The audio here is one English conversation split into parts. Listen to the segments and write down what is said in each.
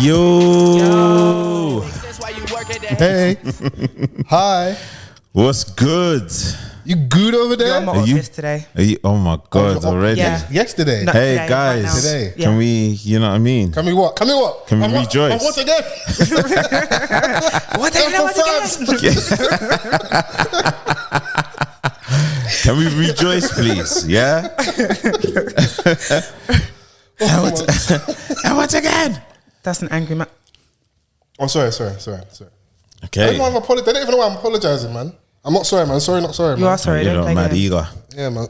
Yo. Hey. Hi. What's good? You good over there? You're on my office today. Oh my God, already? Yeah. Yesterday. No, Hey today, guys, right now. Today. Yeah. can we, you know what I mean? Can we what? Can we what? Can we rejoice? Once again. What again? Can we rejoice, please? Yeah? And once again. That's an angry man. Oh, sorry. Okay. They don't even know why I'm apologizing, man. I'm not sorry, man. Sorry, not sorry, man. You are sorry. You Don't know, play mad games. eager. Yeah, man.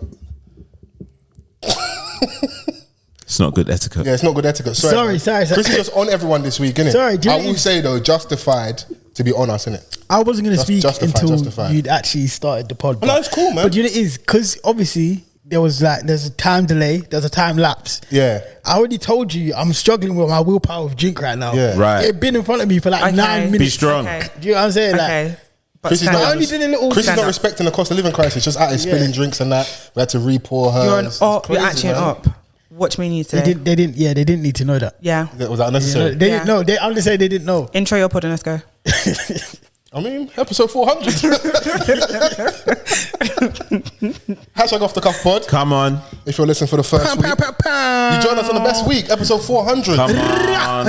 It's not good etiquette. Yeah, it's not good etiquette. Sorry. Sorry. Chris is just on everyone this week, innit? Sorry, do you I know- will say, though, justified to be on us, innit? I wasn't going to speak justified. until you'd actually started the pod. No, it's cool, man. But you know it is, because obviously there's a time delay, there's a time lapse. Yeah. I already told you I'm struggling with my willpower of drink right now. Yeah. Right. It's been in front of me for like Okay. 9 minutes. Be strong. Okay. Do you know what I'm saying? Okay. But Chris is stand not- up. I only did a little Chris is Stand not up. respecting the cost of living crisis, just out here spilling drinks and that. We had to re-pour her. You're an It's op. crazy, You're actually an man. op. Watch me news They today. didn't need to know that. Yeah. Was that unnecessary? They Yeah. didn't know. I'm just saying they didn't know. Intro your pod and let's go. I mean, episode 400. Hashtag off the cuff pod. Come on. If you're listening for the first week, you join us on the best week, episode 400. Come on.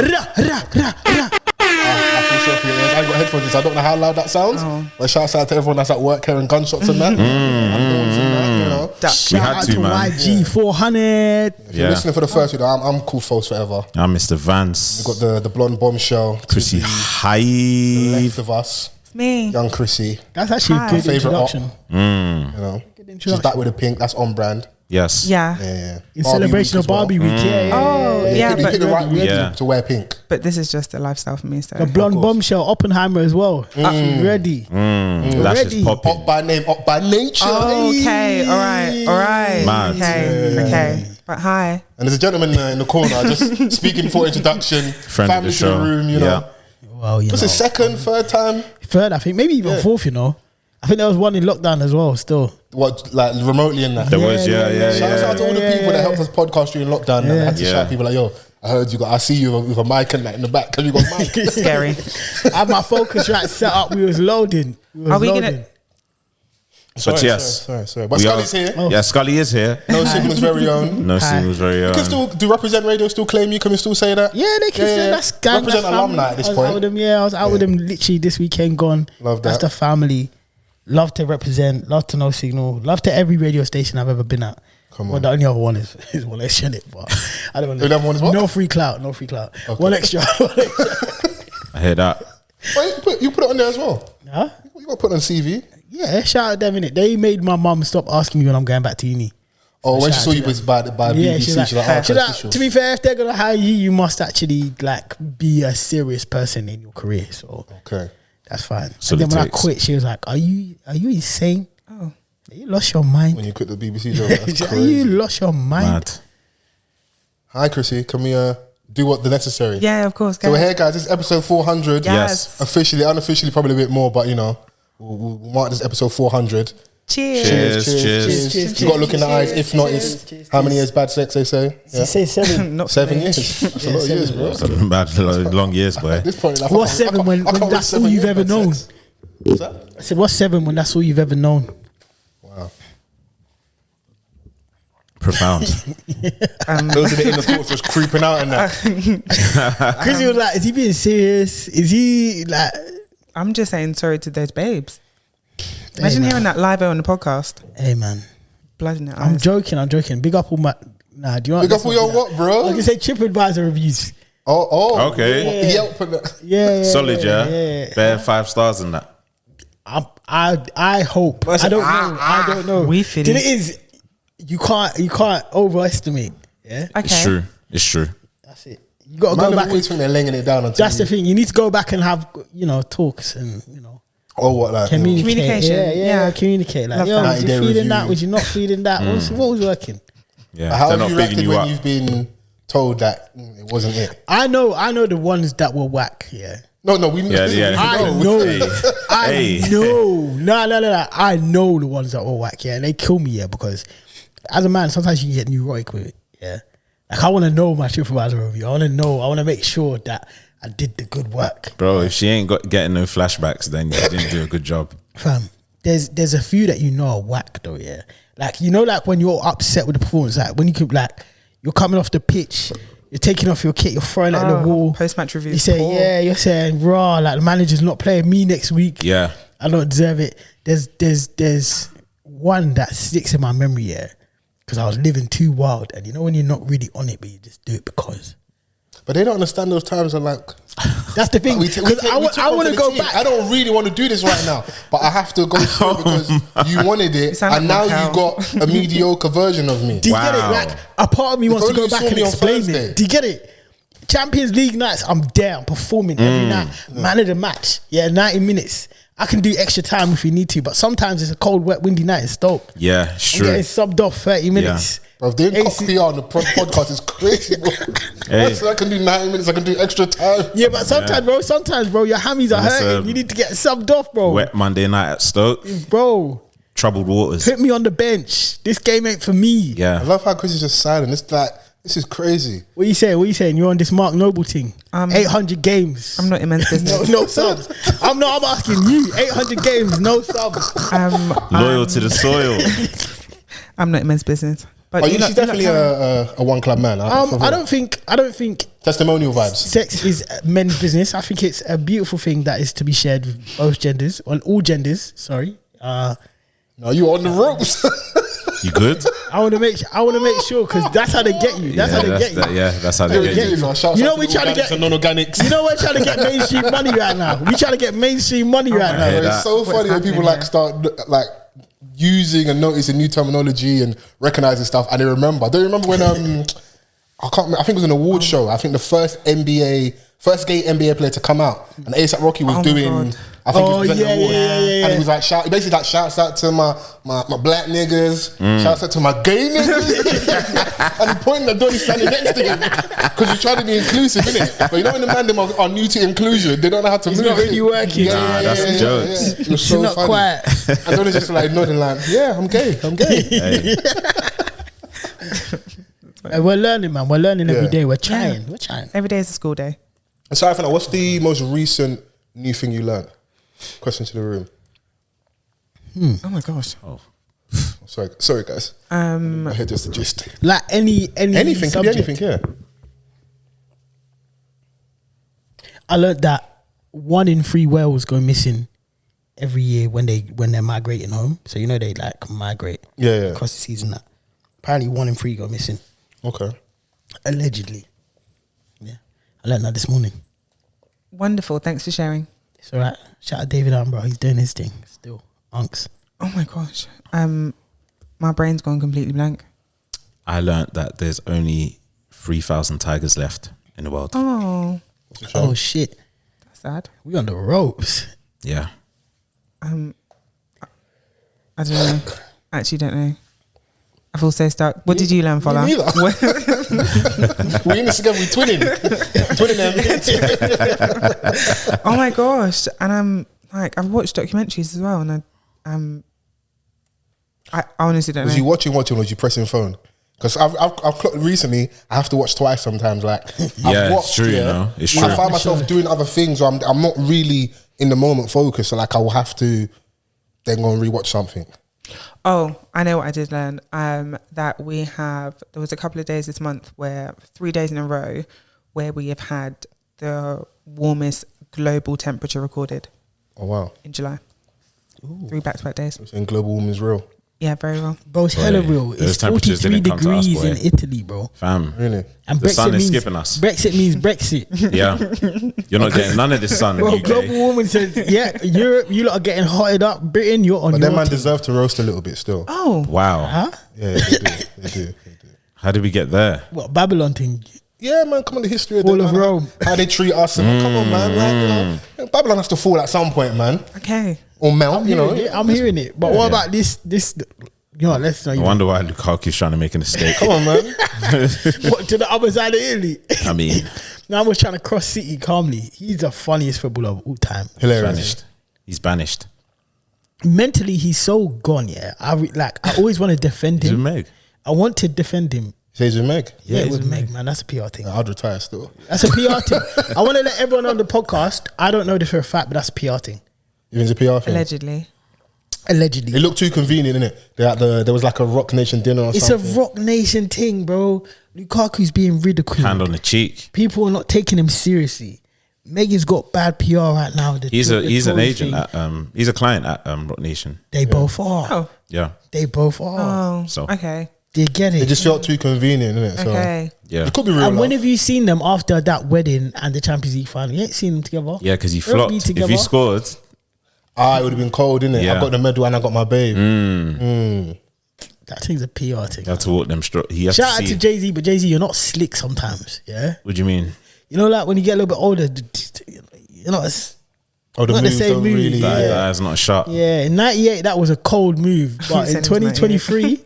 I feel sorry for your ears. I ain't got headphones, so I don't know how loud that sounds. But shouts out to everyone that's at work hearing gunshots and that. And doors and that, you know. We Shout had out to, to man. YG 400. If you're listening for the first week, I'm called Fols Forever. I'm Mr. Vans. We've got the blonde bombshell. to Chrissy the Hive. left of us, It's me. young Chrissy. That's actually Hi. a good Favourite op. introduction. You know, she's introduction. back with the pink. That's on brand. Yes. Yeah. Yeah. In Barbie celebration week of as well. Barbie Week. Yeah. Oh, yeah. You picked the right week Yeah. to wear pink. But this is just a lifestyle for me. So. The blonde bombshell Oppenheimer as well. Ready. That's just Ready. popping. Up by name, up by nature. Oh, okay. All right. Mad. Okay. But hi. And there's a gentleman in the corner just speaking for introduction. Friend of family the to the show. room, you know. Yeah. Well, you What's know. his second, third time? Third, I think. Maybe even fourth, you know. I think there was one in lockdown as well, still. What, like remotely in that? There was, yeah. Shout out to all the people that helped us podcast during lockdown and had to Yeah. shout people like, yo, I heard you got, I see you with a mic and that in the back. Have you got a mic? Scary. I had my focus right set up. We was loading. Are we gonna? But yes. Sorry. But We Scully's are- here. Yeah, Scully is here. No Sigma's very own. No Hi. singles very You can still, do Represent Radio still claim you? Can we still say that? Yeah, they can say that's gang. Represent that's alumni family. at this I was point. out with them, I was out with them literally this weekend gone. Love That's that. the family. Love to represent. Love to No Signal. Love to every radio station I've ever been at. Come Well, on. the only other one is one extra in it, but I don't want The other one is what? No free clout. Okay. One extra. I hear that. Wait, you put it on there as well. Huh? You got to put it on CV. Yeah, shout out them in it. They made my mum stop asking me when I'm going back to uni. Oh, when she shout saw out you to was by Yeah, BBC, she's like, she's like, oh, she's like, official. to be fair, if they're gonna hire you, you must actually like be a serious person in your career. So Okay. that's fine. So and then the when I takes. quit, she was like, "Are you insane? Oh, you lost your mind. When you quit the BBC job, that's You crazy. lost your mind." Mad. Hi, Chrissy. Can we do what the necessary? Yeah, of course. So we're here, guys. This is episode 400. Yes. Officially, unofficially, probably a bit more, but you know, we'll mark this episode 400. Cheers. Cheers. You got to look in the eyes. If not, it's how many years bad sex they say? She said 7. Not 7 me. years. That's a lot of years, bro. Bad, long years, boy. At this point, like, What's I can't- 7 when I can't wait that's 7 all you've years ever bad known? sex. What's that? I said, "What's 7 when that's all you've ever known?" Wow. Profound. Those are the inner thoughts just creeping out in that. Chrissy was like, "Is he being serious? Is he like?" I'm just saying sorry to those babes. Imagine hearing that live on the podcast. Hey man, Blood in their I'm eyes. joking. Big up all my. Nah, do you want? Big up all your what, bro? I can say TripAdvisor reviews. Oh. Okay. Yelp and that. Yeah, Solid, yeah. Bare 5 stars in that. I hope. I don't know. We feel Then it. it is. You can't overestimate. Yeah, Okay. It's true. that's it. You got to Man, go I back. always think they're laying it down. That's the thing. You need to go back and have talks and Oh, what, like? communicate. Communication. Yeah, Yeah. communicate. Like, Love yo, that. was you 90-day feeling that? review. Was you not feeling that? What was working? Yeah. How They're have not you bigging reacted you when up. you've been told that it wasn't it? I know the ones that were whack. Yeah. No, we Yeah. I know. know. Hey. I Hey. know. No. I know the ones that were whack, yeah. And they kill me, yeah, because as a man, sometimes you can get neurotic with it, yeah. Like I want to know my TripAdvisor review. I want to make sure that I did the good work. Bro, if she ain't getting no flashbacks, then you didn't do a good job. Fam, there's a few that are whack though, yeah. Like like when you're upset with the performance, like when you could you're coming off the pitch, you're taking off your kit, you're throwing it at the wall. Post-match review. You say, you're saying, raw, like the manager's not playing me next week. Yeah. I don't deserve it. There's one that sticks in my memory, yeah, because I was living too wild. And you know when you're not really on it, but you just do it because. But they don't understand those times are like... That's the thing. I want to go back. I don't really want to do this right now, but I have to go through it because you wanted it, and now you got a mediocre version of me. Do you get it? Like a part of me wants to go back and explain it. Do you get it? Champions League nights, I'm there. I'm performing every night. Man of the match. Yeah, 90 minutes. I can do extra time if you need to, but sometimes it's a cold, wet, windy night in Stoke. Yeah, sure. I'm getting subbed off 30 minutes. Yeah. Bro, doing cock PR on the podcast is crazy, bro. Hey. I can do 90 minutes, I can do extra time. Yeah, but sometimes, bro, your hammies are hurting. You need to get subbed off, bro. Wet Monday night at Stoke. Bro. Troubled waters. Put me on the bench. This game ain't for me. Yeah. I love how Chris is just silent. It's like, this is crazy. What you saying? You're on this Mark Noble thing. 800 games. I'm not in men's business. no subs. I'm asking you. 800 games, no subs. Loyal to the soil. I'm not in men's business. But she's definitely a one club man. I don't think testimonial vibes. Sex is men's business. I think it's a beautiful thing that is to be shared with both genders, on all genders. Sorry. No, you on the ropes. You good? I want to make sure because that's how they get you. That's how they get you. That's how they get you. You know we're trying to get non-organics. You know we're trying to get mainstream money right now. We trying to get mainstream money right now. It's so funny when people start using and noticing new terminology and recognizing stuff, and they remember. I don't remember when I can't remember, I think it was an award show. I think the first gay NBA player to come out, and A$AP Rocky was doing. God. I think he was presenting the award, and he was like, basically shouts out to my black niggas, shouts out to my gay niggas, and he pointing at Donnie standing next to him because he's trying to be inclusive, innit? But you know when the man them are new to inclusion, they don't know how to move. It's not really working. That's the jokes. Yeah. It was so not funny. quiet. And Donnie's just like nodding like, yeah, I'm gay. Hey. We're learning, man. We're learning every day. We're trying. We're trying. Every day is a school day. So I find out, what's the most recent new thing you learned? Question to the room. Oh my gosh. Oh. Sorry guys. I heard just the gist. Like anything Could be anything, yeah. I learned that 1 in 3 whales go missing every year when they're migrating home. So you know they migrate across the season. That apparently 1 in 3 go missing. Okay. Allegedly. Yeah. I learned that this morning. Wonderful. Thanks for sharing. It's all right. Shout out David Attenborough. He's doing his thing still. Unks. Oh my gosh. My brain's gone completely blank. I learned that there's only 3,000 tigers left in the world. Oh shit. That's sad. We on the ropes. Yeah. I don't know. I actually don't know. I feel so stuck. What did you learn, Fola? Me neither. We in this together. We twinning them. Oh my gosh! And I've watched documentaries as well, and I honestly don't know. Was you watching, or was you pressing phone? Because I've clocked recently. I have to watch twice sometimes. I've watched, it's true. You know, it's true. I find myself doing other things, or I'm not really in the moment focused. So I will have to then go and rewatch something. Oh, I know what I did learn. That there was a couple of days this month 3 days in a row where we have had the warmest global temperature recorded. Oh wow! In July. 3 back-to-back days. You're saying global warming is real. Yeah, very well. Bro, it's hella real. It's 43 degrees in Italy, bro. Fam. Really? And the sun is skipping us. Brexit means Brexit. Yeah. You're not getting none of this sun. Bro, global warming says, Europe, you lot are getting hotted up. Britain, you're on but your them man deserve to roast a little bit still. Oh. Wow. Huh? Yeah, they do. How did we get there? What, Babylon thing? Yeah, man, come on, the history of Fall them, of man. Rome. How they treat us. And come on, man. Babylon has to fall at some point, man. Okay. Or melt, I'm hearing it. But what about this? Let's not I wonder why Lukaku's trying to make an escape. Come on, man. What, to the other side of Italy? I mean, now we're trying to cross city calmly. He's the funniest footballer of all time. Hilarious. He's banished. Mentally, he's so gone. Yeah, I always want to defend him. Meg. I want to defend him Says with Meg. Yeah, it was Meg, man. That's a PR thing. I'd retire still. That's a PR thing. I want to let everyone on the podcast. I don't know this for a fact, but that's a PR thing. You think it's a PR thing? Allegedly. It looked too convenient, innit? There was like a Rock Nation dinner or something. It's a Rock Nation thing, bro. Lukaku's being ridiculed. Hand on the cheek. People are not taking him seriously. Megan's got bad PR right now. He's an agent at he's a client at Rock Nation. They both are. Oh. Yeah. They both are. Oh. So Okay. They get it. It just felt too convenient, innit? So Okay. yeah. it could be real. And when have you seen them after that wedding and the Champions League final? You ain't seen them together. Yeah, because he They won't be flopped. If together. he scored, it would have been cold, innit? Yeah. I got the medal and I got my babe. That thing's a PR thing. you have to walk them straight. He has Shout to out see. to Jay-Z, but Jay-Z, you're not slick sometimes. Yeah. What do you mean? You know, like when you get a little bit older, you're not as. Oh, the Not the moves same don't move. really. That is not sharp. Yeah, in 98, that was a cold move. But in Send him to 2023,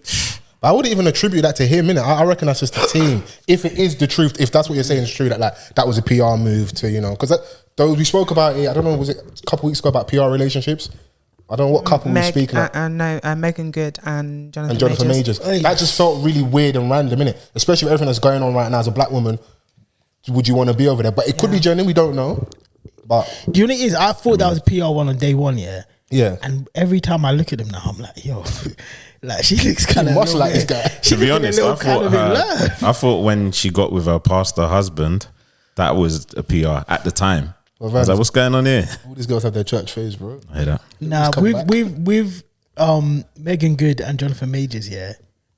I wouldn't even attribute that to him, innit? I reckon that's just the team. If it is the truth, if that's what you're saying is true, that was a PR move to, because though we spoke about it, I don't know, was it a couple weeks ago about PR relationships? I don't know what couple we're speaking about. Megan Good and Jonathan, And Jonathan Majors. Hey. That just felt really weird and random, innit? Especially with everything that's going on right now as a black woman. Would you want to be over there? But it could be genuine, we don't know. But do you know what it is? I thought that was a PR one on day one, yeah. yeah. And every time I look at him now, I'm like, yo, like she looks kind of must like this guy. To be honest, I thought when she got with her pastor husband, that was a PR at the time. Well, I was like, what's going on here? All these girls have their church phase, bro. I hear that. Nah, come back. with Megan Good and Jonathan Majors, yeah.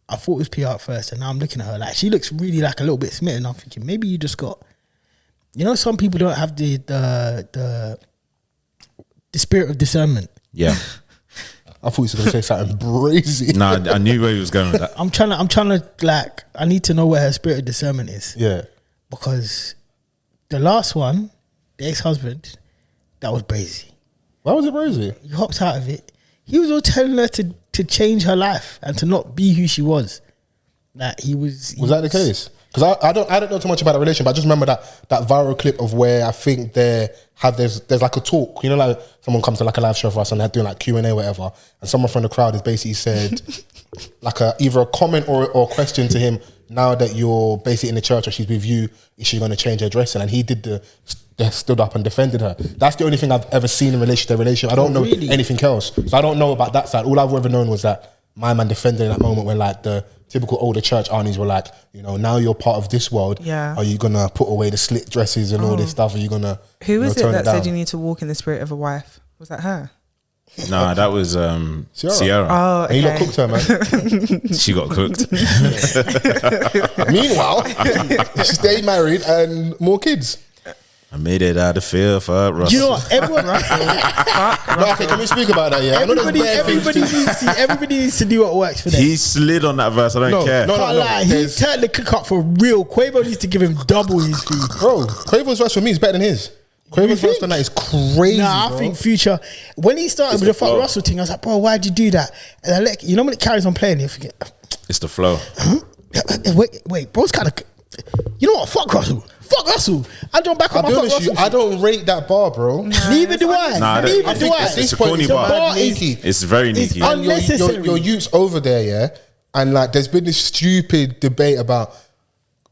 I thought it was PR at first, and now I'm looking at her like she looks really like a little bit smitten. I'm thinking maybe you just got, some people don't have the spirit of discernment. Yeah. I thought you were going to say something brazy. Nah, I knew where he was going with that. I'm trying to like I need to know where her spirit of discernment is. Yeah. Because the last one, the ex-husband, that was brazy. Why was it brazy? He hopped out of it. He was all telling her to change her life and to not be who she was. Like Was that the case? Because I don't know too much about the relation, but I just remember that viral clip of where I think there's like a talk, like someone comes to like a live show for us and they're doing like Q&A or whatever, and someone from the crowd has basically said like either a comment or a question to him, now that you're basically in the church or she's with you, is she going to change her dressing? And he did stood up and defended her. That's the only thing I've ever seen in relation to their relationship. I don't know anything else. So I don't know about that side. All I've ever known was that my man defended in that moment when like the typical older church aunties were like, now you're part of this world. Yeah. Are you going to put away the slit dresses and all this stuff? Are you going to Who is it that down? said you need to walk in the spirit of a wife? Was that her? Nah, that was Sierra. Oh, okay. And you lot cooked her, man. She got cooked. Meanwhile, stay married and more kids. I made it out of fear for Russell. Do you know what? Everyone, No, okay, can we speak about that? Yeah, everybody needs to do what works for them. He slid on that verse. I don't care. no, Can't lie, he turned the cook up for real. Quavo needs to give him double his fee. Bro, Quavo's verse for me is better than his. Quavo's verse than that is crazy. Nah, I think Future, when he started with the fuck Russell thing, I was like, bro, why'd you do that? And I when it carries on playing, you forget. It's the flow. Wait, bro's kind of. You know what? Fuck Russell. I jump back on my fuck Russell. I don't rate that bar, bro. Neither do I. Nah, Neither do I. It's a corny bar. It's It's very neaky. and unnecessary. your youths over there, yeah. And like, there's been this stupid debate about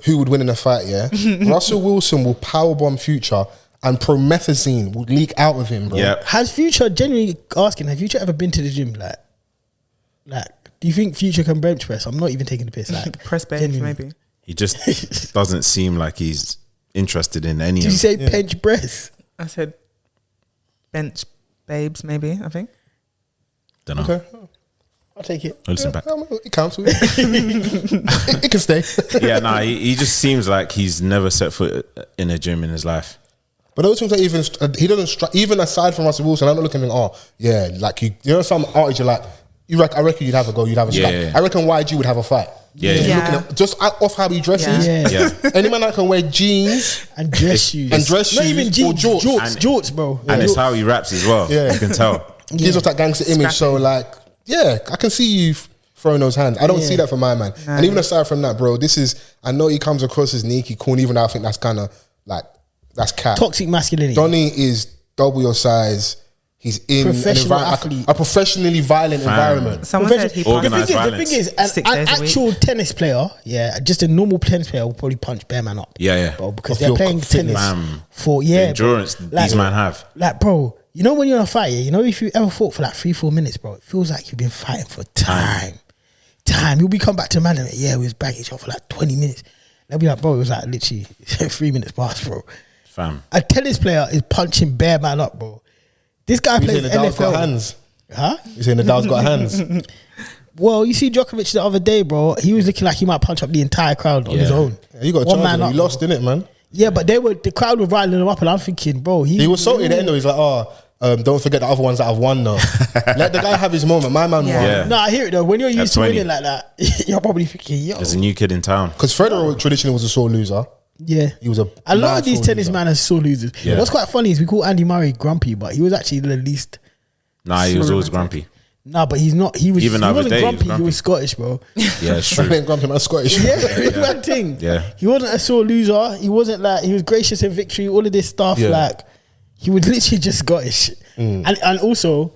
who would win in a fight, yeah. Russell Wilson will powerbomb Future, and promethazine will leak out of him, bro. Yeah. Has Future genuinely asking? Have Future ever been to the gym? Like, do you think Future can bench press? I'm not even taking the piss. Like, Press bench, genuinely. maybe. He just doesn't seem like he's interested in any Did of you say bench press? I said bench babes, maybe, I think. Don't know. Okay. I'll take it. I'll listen back. It counts. It can stay. Yeah, nah, he just seems like he's never set foot in a gym in his life. But those things are he doesn't even aside from Russell Wilson, I'm not looking at like some artists you're like, I reckon you'd have a go, you'd have a strike. Yeah. I reckon YG would have a fight. Yeah. You're looking at, just off how he dresses. Yeah. Any man that can wear jeans And dress shoes. and dress Not shoes even or jeans. jorts. Jorts, bro. And it's how he raps as well. Yeah. You can tell. gives off that gangster image. So like, yeah, I can see you throwing those hands. I don't see that for my man. And even aside from that, bro, I know he comes across as sneaky, cool, even though I think that's kind of like, that's cat. Toxic masculinity. Donnie is double your size, he's in a professionally violent environment. Someone said he organised punched. violence. The thing is, an actual tennis player, just a normal tennis player will probably punch bare man up. Yeah. Bro, because they're playing tennis for the endurance these man have. Like, bro, you know when you're in a fight, you know if you ever fought for like 3-4 minutes, bro, it feels like you've been fighting for time. You'll be come back to man and we was banging each other for like 20 minutes. They'll be like, bro, it was like literally 3 minutes past, bro. Fam. A tennis player is punching bare man up, bro. This guy plays NFL. Got hands. Huh? You saying Nadal's got hands? Well, you see Djokovic the other day, bro. He was looking like he might punch up the entire crowd on his own. Yeah, you got one man up. He lost, didn't it, man? Yeah, but the crowd were riling him up, and I'm thinking, bro, he was salty at the end. He's like, don't forget the other ones that have won though. Let the guy have his moment. My man won. Yeah. No, I hear it though. When you're used to winning like that, you're probably thinking, yo. There's a new kid in town. Because Federer traditionally was a sore loser. Yeah. He was a lot of these tennis men are sore losers. Yeah. What's quite funny is we call Andy Murray grumpy, but he was actually the least. Nah, he was always grumpy. Nah, but he's not. He wasn't grumpy. He was Scottish, bro. Yeah, it's true. I ain't grumpy, man. Scottish. Yeah. Thing. Yeah. He wasn't a sore loser. He wasn't like, he was gracious in victory. All of this stuff, like, he was literally just Scottish. And also,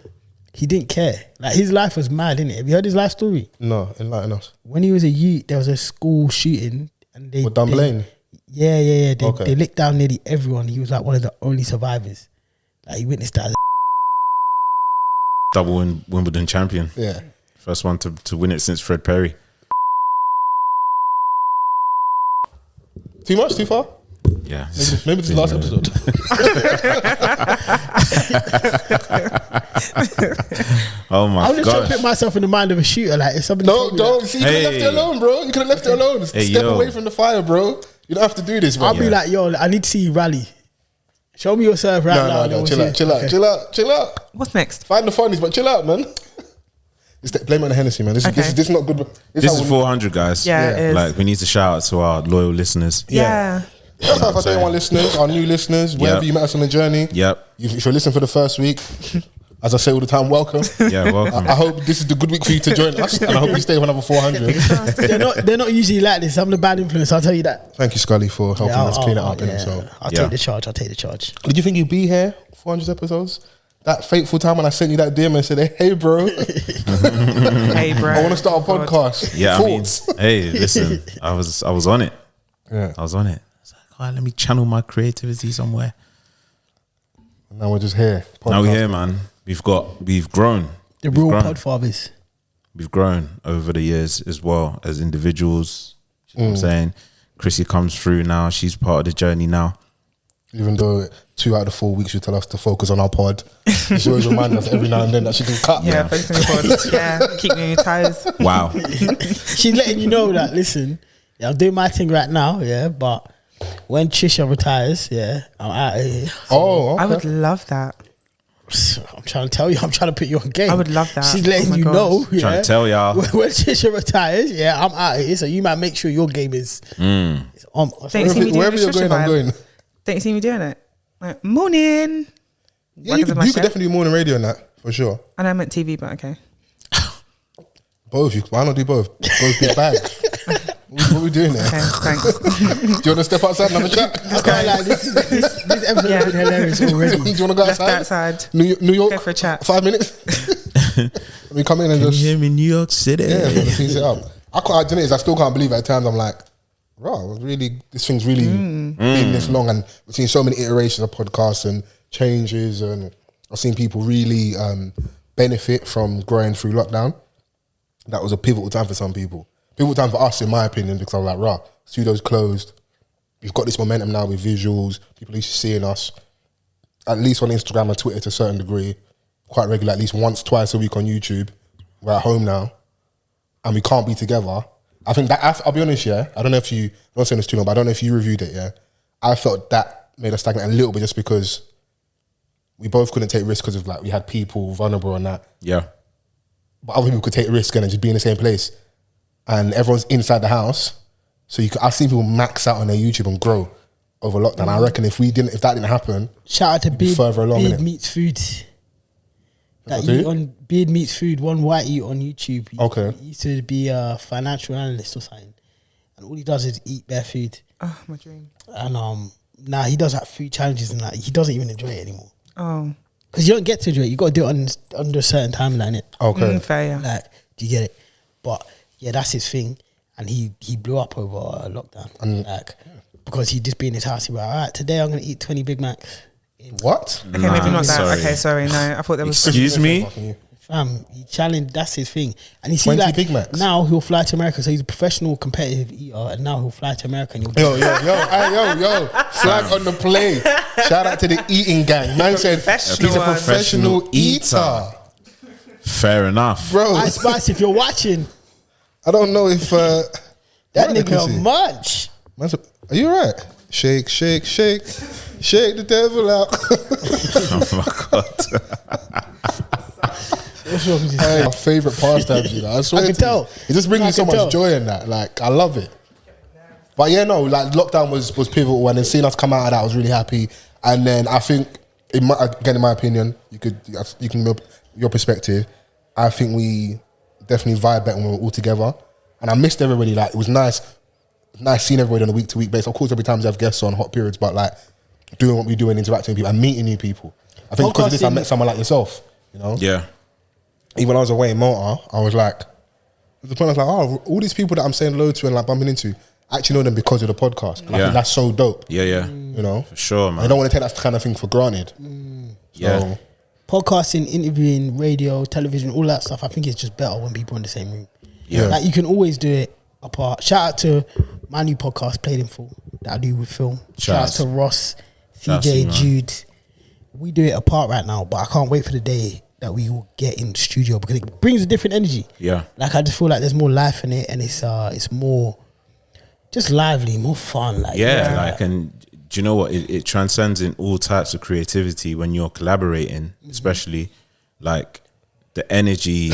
he didn't care. Like, his life was mad, innit? Have you heard his life story? No, enlighten us. When he was a youth, there was a school shooting, and they with Dunblane. Yeah. They licked down nearly everyone. He was like one of the only survivors. Like, he witnessed that. Double Wimbledon champion. Yeah. First one to win it since Fred Perry. Too much? Too far? Yeah. Maybe this is the last episode. Oh my god! I'm just trying to put myself in the mind of a shooter. Like, if somebody don't. See, you could have left it alone, bro. You could have left it alone. Step away from the fire, bro. You don't have to do this, bro. I'll be like, yo, I need to see you rally. Show me yourself right now. No, chill out. What's next? Find the funnies, but chill out, man. Blame it on the Hennessy, man. This is not good. This is 400, guys. Yeah, it is. Like, we need to shout out to our loyal listeners. Yeah. Shout out to our listeners, our new listeners, wherever you met us on the journey. Yep. If you're listening for the first week, as I say all the time, welcome. Yeah, welcome. I hope this is the good week for you to join us, and I hope you stay for another 400. They're not usually like this. I'm the bad influence. I'll tell you that. Thank you, Scully, for helping us clean it up. I'll take the charge. Did you think you'd be here 400 episodes? That fateful time when I sent you that DM and said, "Hey, bro, hey, bro, I want to start a podcast." Yeah, Thoughts? hey, listen, I was on it. Yeah, I was on it. I was like, all right, let me channel my creativity somewhere. And now we're just here. Now we're here, man. We've grown. The real pod fathers. We've grown over the years as well as individuals. You know what I'm saying? Chrissy comes through now. She's part of the journey now. Even though 2 out of the 4 weeks you tell us to focus on our pod, she always reminds us every now and then that she can cut. Yeah, focus on your pod. Yeah, keep me on your toes. Wow. She's letting you know that, listen, I'm doing my thing right now, but when Trisha retires, I'm out of here. So I would love that. I'm trying to tell you, I'm trying to put you on game. I would love that. She's letting you know. Trying to tell y'all. When Trisha retires, I'm out of here. So you might make sure your game is on. Wherever you're going, I'm going. Don't you see me doing it? Like, morning. Yeah, you could definitely do morning radio and that, for sure. And I meant TV, but okay. Both. Why not do both? Both big bags. What are we doing there? Okay, thanks. Do you want to step outside and have a chat? This episode has been hilarious already. Do you want to go Let's outside? go outside. New York? Go for a chat. 5 minutes? Let me come in and just... You hear me, New York City? Yeah, piece it up. I still can't believe it. At times I'm like, wow, really, this thing's really been this long, and we've seen so many iterations of podcasts and changes, and I've seen people really benefit from growing through lockdown. That was a pivotal time for some people. Pivotal time for us, in my opinion, because I was like, studio's closed. We've got this momentum now with visuals. People are used to seeing us, at least on Instagram and Twitter to a certain degree, quite regular, at least once, twice a week on YouTube. We're at home now, and we can't be together. I think that, I'll be honest, I don't know if you, I'm not saying this too long, but I don't know if you reviewed it, I felt that made us stagnate a little bit just because we both couldn't take risks because of we had people vulnerable and that. Yeah. But other people could take risks and just be in the same place. And everyone's inside the house. So I've seen people max out on their YouTube and grow over lockdown. I reckon if that didn't happen, shout out to B.A.B.Y Meets Food. B.A.B.Y Meets Food, one whitey on YouTube. He used to be a financial analyst or something. And all he does is eat bare food. Oh, my dream. And now he does food challenges and that. He doesn't even enjoy it anymore. Oh. because you don't get to do it. You got to do it under a certain timeline. Okay. Fair, yeah. Like, do you get it? But yeah, that's his thing, and he blew up over lockdown, like because he'd just be in his house. He'd be like, all right, today I'm gonna eat 20 Big Macs. What? Okay, maybe not that. sorry. Okay, sorry. No, I thought there was. Excuse me? Fam, he challenged. That's his thing, and you see 20 like Big Macs? now he'll fly to America. So he's a professional competitive eater, and now he'll fly to America. And Yo, flag on the play. Shout out to the eating gang. Man said he's a professional eater. Fair enough. Bro, Ice Spice, if you're watching, I don't know if that nigga Chrissy. much. Man said, are you alright? Shake, shake, shake. Shake the devil out. Oh my God. What's wrong with you? Hey, my favourite pastimes, you know. I swear I can to you. tell. It just brings I me so can much tell. joy in that. Like, I love it. But yeah, no, like lockdown was pivotal, and then seeing us come out of that, I was really happy. And then I think, in my opinion, you can your perspective. I think we definitely vibe better when we were all together, and I missed everybody. Like, it was nice seeing everybody on a week-to-week basis. Of course, every time we have guests on hot periods, but like doing what we do and interacting with people and meeting new people. I think because of this, I met someone like yourself. You know, Yeah. even when I was away in Malta, I was like, at the point I was like, oh, all these people that I'm saying hello to and like bumping into, I actually know them because of the podcast. And I Yeah. think that's so dope. Yeah, yeah. You know, For sure, man. I don't want to take that kind of thing for granted. Yeah. So, Podcasting, interviewing, radio, television, all that stuff. I think it's just better when people are in the same room. Yeah. Like you can always do it apart. Shout out to my new podcast, Played in Full, that I do with film. Shout out Shouts. to Ross, Shouts to CJ, you, man. Jude. We do it apart right now, but I can't wait for the day that we will get in the studio because it brings a different energy. Yeah. Like I just feel like there's more life in it, and it's more just lively, more fun. Like Yeah, like, and do you know what? It transcends in all types of creativity when you're collaborating, especially like the energy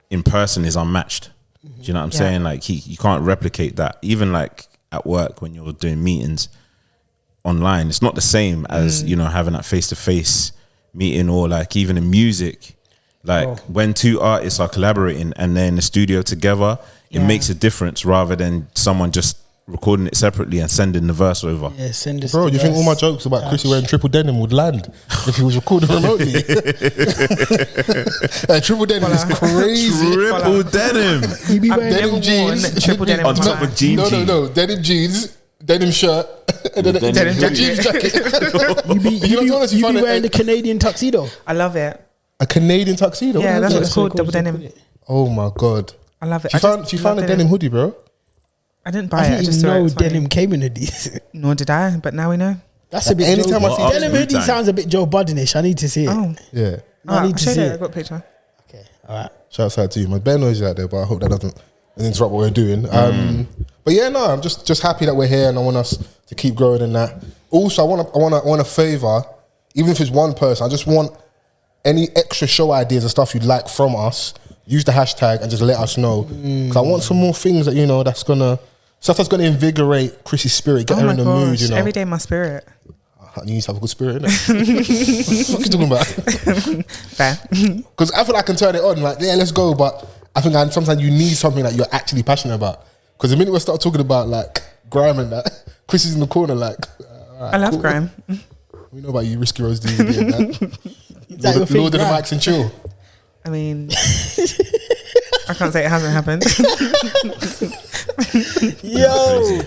in person is unmatched. Do you know what I'm saying? Like you can't replicate that. Even like at work when you're doing meetings online, it's not the same as, you know, having that face-to-face meeting, or like even in music. Like when two artists are collaborating and they're in the studio together, it makes a difference rather than someone just recording it separately and sending the verse over. Yeah, send us. bro, the do you think all my verse. jokes about Chrissy wearing triple denim would land if he was recording remotely? Triple denim is crazy. Triple denim You be I've wearing never Denim worn jeans triple denim on top of jeans. No, denim jeans, denim shirt, and then Denim a jacket. jeans jacket. You be, You know, honestly, you find be it- wearing the Canadian tuxedo. I love it. A Canadian tuxedo. Yeah, that's what it's called, so double cool, denim. so cool. Oh my god. I love it. She found a denim hoodie, bro. I didn't I buy it. I didn't just even saw know it. It's funny. denim came in hoodies. Nor did I, but now we know. That's a bit. Anytime Joe, I see denim Joe hoodie Budden. sounds a bit Joe Buddenish. I need to see it. Oh, Yeah. I need to see it. I it. got a picture. Okay, all right. Shouts out to you. My bare noise out there, but I hope that doesn't interrupt what we're doing. But yeah, no, I'm just happy that we're here, and I want us to keep growing in that. Also, I want a favor, even if it's one person. I just want any extra show ideas and stuff you'd like from us. Use the hashtag and just let us know. 'Cause I want some more things that, you know, stuff that's gonna invigorate Chrissy's spirit, get Oh her my in the mood. gosh! You know, Every day, my spirit. you need to have a good spirit, innit? What you talking about? Fair. Because I feel like I can turn it on, like, yeah, let's go. But I think sometimes you need something that you're actually passionate about. Because the minute we start talking about like grime and that, Chris is in the corner like, I love grime. We know about you, Risky Rose DVD and that. that your thing, Lord of the grime? Mics and chill. I mean, I can't say it hasn't happened. Yo,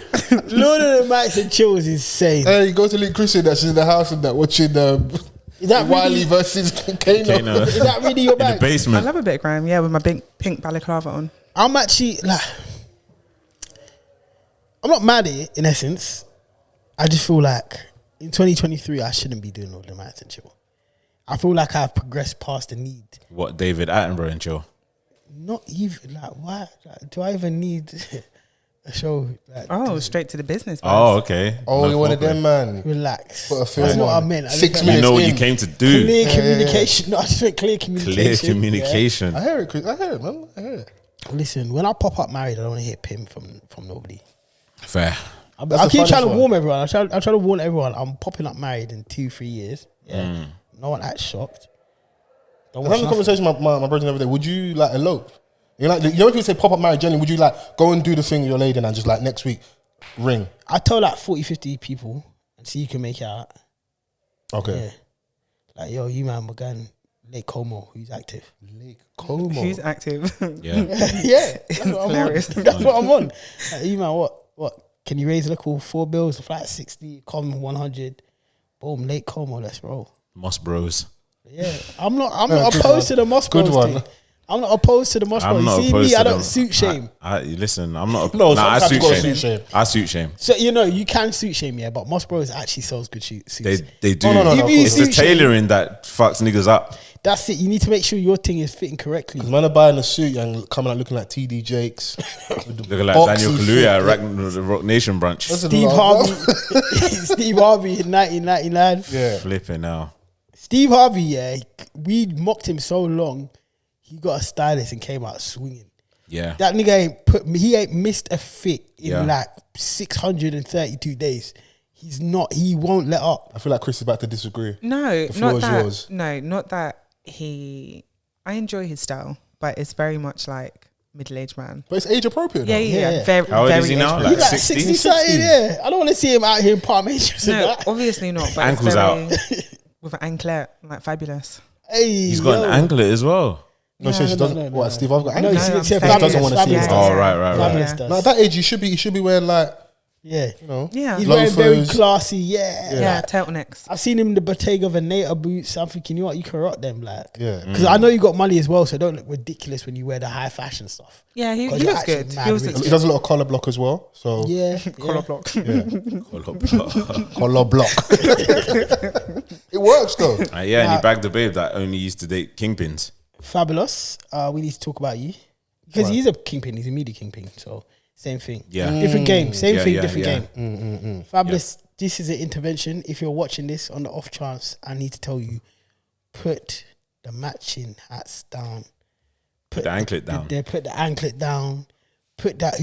Lord of the Mics and Chill is insane. Hey, go to Link Chrissy that she's in the house and that watching Is that Wiley really, versus Kano. Kano. is that really your In the bag? I basement. love a bit of grime, yeah, with my pink balaclava on. I'm actually like, I'm not mad at it in essence. I just feel like in 2023 I shouldn't be doing Lord of the Mics and Chill. I feel like I've progressed past the need. What, David Attenborough and Joe? Not even like why do I even need a show? Like, Oh, straight to the business. Oh, vibes. okay. Oh, No you one of foreplay. them, man. relax. Put a film That's not what on. I meant. I 6 just You minutes know what in. you came to do. Clear communication. No, I just meant clear communication. Clear yeah. communication. I hear it, Chris. I hear it, man. I hear it. Listen, when I pop up married, I don't want to hear pim from nobody. Fair. I That's the keep trying funniest to one. warn everyone. I try to warn everyone. I'm popping up married in 2-3 years. Yeah, no one acts shocked. Don't I was watch having a nothing. conversation with my brother the other day. Would you like elope? You know, like, you know when people say pop up marriage, generally, would you like go and do the thing with your lady and just like next week ring? I tell like 40, 50 people and see you can make it out. Okay. Yeah. Like, yo, you man, we're going Lake Como, who's active. Lake Como. Who's active? Yeah. Yeah, that's what I'm on. hilarious. That's what I'm on. Like, you man, what? Can you raise a little 4 bills, flat 60, come 100? Boom, Lake Como, let's roll. Moss Bros. Yeah, I'm not opposed to the Moss Good Bros one. thing. I'm not opposed to the Moss I'm Bros. not You see opposed me, to I don't them. suit shame. Listen, I'm not. No, I sometimes suit you gotta shame. suit shame. I suit shame. So, you know, you can suit shame, yeah, but Moss Bros actually sells good suits. They do. No, If you It's the suit shame- tailoring that fucks niggas up. That's it. You need to make sure your thing is fitting correctly. Because man are buying a suit and coming out looking like TD Jakes. Looking like Daniel Kaluuya at the Rock Nation brunch. Steve Harvey, Steve Harvey in 1999. Yeah. Flipping now. Steve Harvey, yeah, we mocked him so long, he got a stylist and came out swinging. Yeah. That nigga he ain't missed a fit in Yeah. like 632 days. He won't let up. I feel like Chris is about to disagree. No, The floor not is that. yours. No, not that I enjoy his style, but it's very much like middle-aged man. But it's age appropriate. Yeah, now. yeah, Yeah. Very, How old very is he now? age- Like He's like 60? 60 something, yeah. I don't want to see him out here in Palm Angels. and No, that. obviously not. But Ankles it's out. very, with an anklet, like fabulous. Hey, He's got an anklet as well. No, she doesn't. no, what, no. Steve Harvey got No, angry? he No, said I'm Fabulous doesn't wanna see Fabulous it. does. Oh, right. Fabulous Yeah. does. Now, at that age, you should be wearing like, Yeah. you know, Yeah. He's wearing very loafers. classy, yeah. Yeah, turtlenecks. I've seen him in the Bottega Veneta boots. I'm thinking, you know what, you can rock them, like. Yeah. Because I know you got money as well, so don't look ridiculous when you wear the high fashion stuff. Yeah, he 'Cause you're looks actually good. mad He always rich. looks He good. does a lot of collar block as well. So Yeah. Collar yeah. block. collar block. It works though. Yeah, and he bagged the babe that only used to date kingpins. Fabulous. We need to talk about you. Because he's a kingpin, he's a media kingpin, so same thing. Yeah. Different game, same Yeah, thing, yeah, different yeah. game. Fabulous, this is an intervention. If you're watching this on the off chance, I need to tell you, put the matching hats down. Put the anklet down. Put the anklet down. Put that,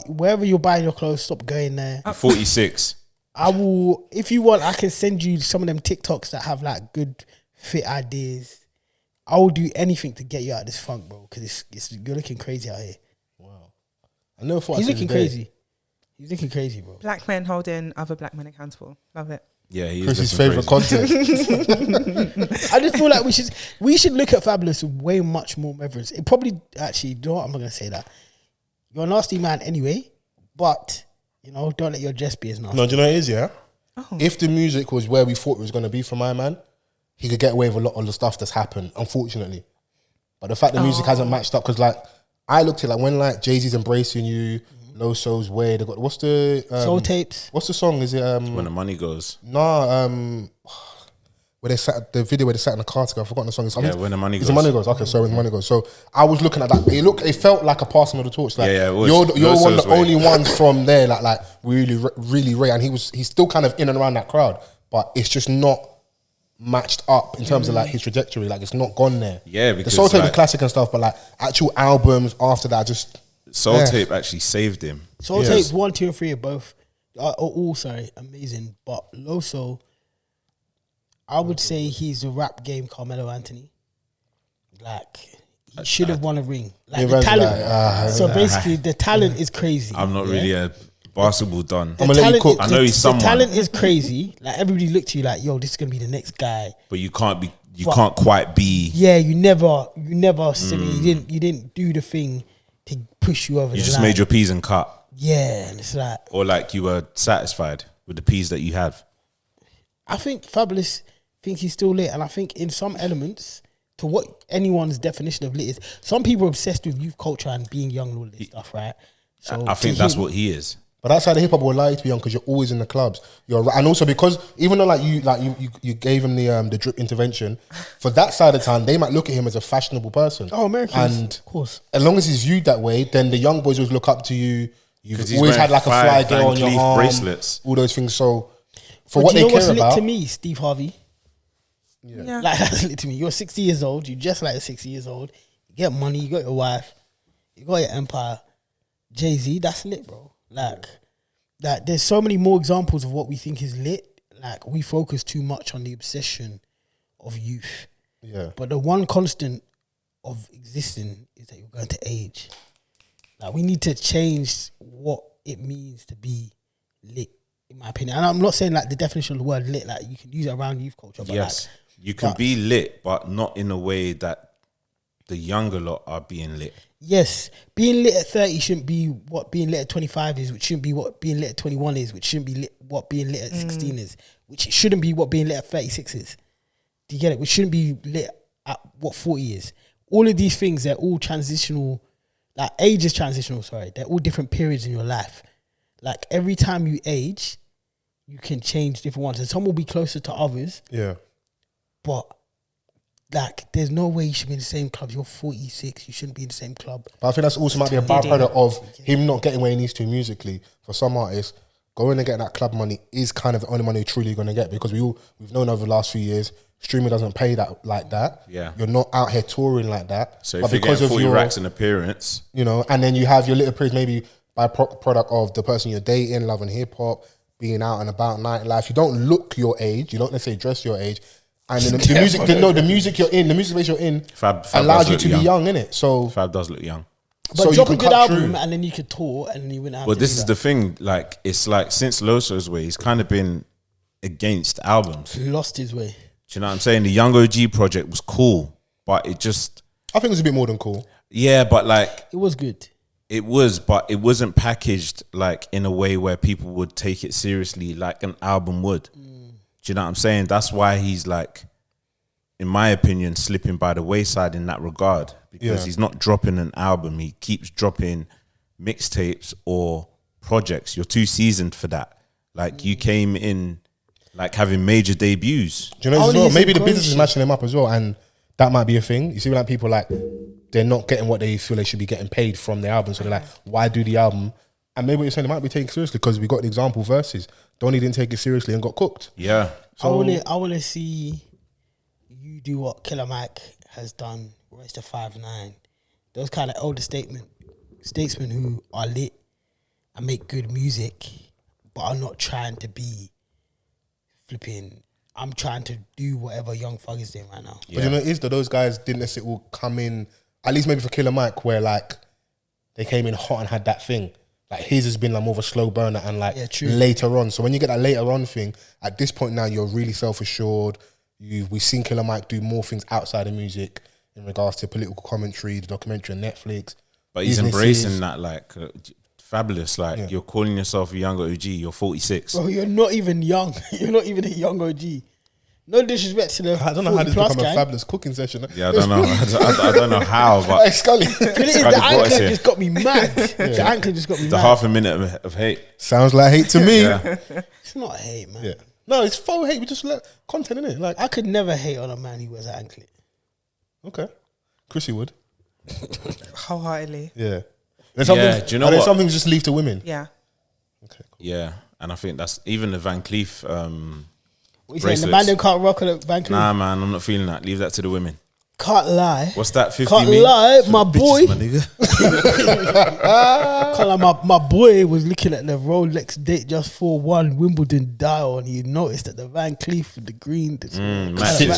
wherever you're buying your clothes, stop going there. 46. I will, if you want, I can send you some of them TikToks that have like good fit ideas. I will do anything to get you out of this funk, bro, because you're looking crazy out here. I never thought He's I'd see looking the day. crazy. He's looking crazy, bro. Black men holding other black men accountable. Love it. Yeah, he is. Chris's looking favorite crazy. content. I just feel like we should look at Fabulous with way much more reverence. It probably actually, you know what, I'm not gonna say that. You're a nasty man anyway, but you know, don't let your dress be as nasty. No, do you know what it is? Yeah. Oh. If the music was where we thought it was going to be for my man, he could get away with a lot of the stuff that's happened. Unfortunately, but the fact the music hasn't matched up, because like I looked at like when like Jay-Z's Embracing You, Loso's Way. They got what's the Soul Tapes. What's the song? Is it When the money goes. where they sat the video where they sat in the car together? I've forgotten the song. Yeah, When the Money It's Goes. The Money Goes. Okay, so When the Money Goes. So I was looking at that. It felt like a passing of the torch. Like Yeah, it was. you're one of Loso's the Way. only ones from there. Like really Raye, and he's still kind of in and around that crowd, but it's just not matched up in terms of like his trajectory. Like it's not gone there. Yeah, the because, Soul Tape like- is classic and stuff, but like actual albums after that, just Soul Yeah. Tape actually saved him. Soul Yes. Tapes 1, 2, and 3 are both all amazing. But Loso, I would say he's the rap game Carmelo Anthony. Like he should have won a ring. Like Yeah, the Van's talent. like, So basically, the talent is crazy. I'm not yeah? really a basketball done, I'm gonna let you cook. I know he's someone. The talent is crazy. Like everybody looked to you like, yo, this is gonna be the next guy. but you can't be. You But- can't quite be. Yeah, you never said it. You didn't do the thing to push you over You the just line. made your peas and cut, Yeah, and it's like or like you were satisfied with the peas that you have. I think Fabulous thinks he's still lit, and I think in some elements, to what anyone's definition of lit is, some people are obsessed with youth culture and being young and all this stuff, right? So I think to that's him- what he is. But outside of hip hop, will allow you to be young because you're always in the clubs. And also because even though you gave him the drip intervention, for that side of town, they might look at him as a fashionable person. Oh, Americans, and of course. as long as he's viewed that way, then the young boys always look up to you. You've 'Cause he's always wearing had like a fly 5 girl Van on your Cleef arm, bracelets. all those things. So for But what do you they know what's care lit about, to me, Steve Harvey? Yeah. Like that's lit to me. You're 60 years old. You just like 60 years old. You get money. You got your wife. You got your empire. Jay-Z, that's lit, bro. Like there's so many more examples of what we think is lit. Like we focus too much on the obsession of youth. yeah, But the one constant of existing is that you're going to age. Like we need to change what it means to be lit. in my opinion. And I'm not saying like the definition of the word lit, like you can use it around youth culture. But Yes, like, you can be lit, but not in a way that the younger lot are being lit. yes, being lit at 30 shouldn't be what being lit at 25 is, which shouldn't be what being lit at 21 is, which shouldn't be what being lit at 16 is, which shouldn't be what being lit at 36 is. Do you get it? Which shouldn't be lit at what 40 is. All of these things, they're all transitional. Like age is transitional, sorry. They're all different periods in your life. Like every time you age, you can change different ones. And some will be closer to others. Yeah. But like, there's no way you should be in the same club. You're 46, you shouldn't be in the same club. But I think that's also might be a byproduct of him not getting where he needs to musically. For some artists, going and getting that club money is kind of the only money you're truly going to get, because we've known over the last few years, streaming doesn't pay that like that. Yeah. You're not out here touring like that. So but if you're because getting of 40 your racks in appearance, you know, and then you have your little periods maybe by product of the person you're dating, loving hip hop, being out and about nightlife. You don't look your age. You don't necessarily dress your age. And then the music, the music you're in, the music space you're in, Fab allows does you look to young. be young, innit? So Fab does look young. But so drop you a can good cut album through. and then you could tour and then you wouldn't have Well, to this do is that. the thing. Like, it's like since Loso's way, he's kind of been against albums. He lost his way. Do you know what I'm saying? The Young OG project was cool, but it just, I think it was a bit more than cool. yeah, but like, It was good. it was, but it wasn't packaged like in a way where people would take it seriously like an album would. Do you know what I'm saying? That's why he's like, in my opinion, slipping by the wayside in that regard, because Yeah. he's not dropping an album. He keeps dropping mixtapes or projects. You're too seasoned for that. Like, you came in like having major debuts. Do you know I as only well? hear Maybe some the business is shit. matching them up as well, and that might be a thing. You see, like people like they're not getting what they feel they should be getting paid from their album, so they're like, why do the album? And maybe what you're saying, it might be taken seriously, because we got the example verses. Donnie didn't take it seriously and got cooked. Yeah. I want to see you do what Killer Mike has done, Royce the 5'9". Those kind of older statesmen who are lit and make good music, but are not trying to be flipping. I'm trying to do whatever Young Thug is doing right now. But you know, it is that those guys didn't necessarily all come in, at least maybe for Killer Mike, where like they came in hot and had that thing. Like his has been like more of a slow burner and like later on. So when you get that later on thing, at this point now you're really self-assured. We've seen Killer Mike do more things outside of music in regards to political commentary, the documentary on Netflix. But he's embracing that, like, Fabolous. Like, you're calling yourself a younger OG. You're 46. Bro, you're not even young. You're not even a young OG. No disrespect to the I don't know how this 40 plus become a guy. fabulous cooking session. Yeah, I don't know. I don't know how, Hey, but Scully. You know, the Scully brought us anklet here. just got me mad. The anklet just got me the mad. half a minute of hate. Sounds like hate to me. Yeah. It's not hate, man. Yeah. No, it's faux hate. We just let content in it. Like, I could never hate on a man who wears an anklet. okay, Chrissy would. Wholeheartedly. Yeah. There's something, Yeah, do you know what? Some things just leave to women. Yeah. Okay, cool. Yeah, and I think that's even the Van Cleef. What you saying? The Bracelets. man that can't rock on a bank. Nah, man, I'm not feeling that. Leave that to the women. Can't lie. What's that? 50 Can't me? lie, For my the bitches, boy. my nigga. Can't lie, my boy was looking at the Rolex date just for one Wimbledon dial, and he noticed that the Van Cleef with the green Fits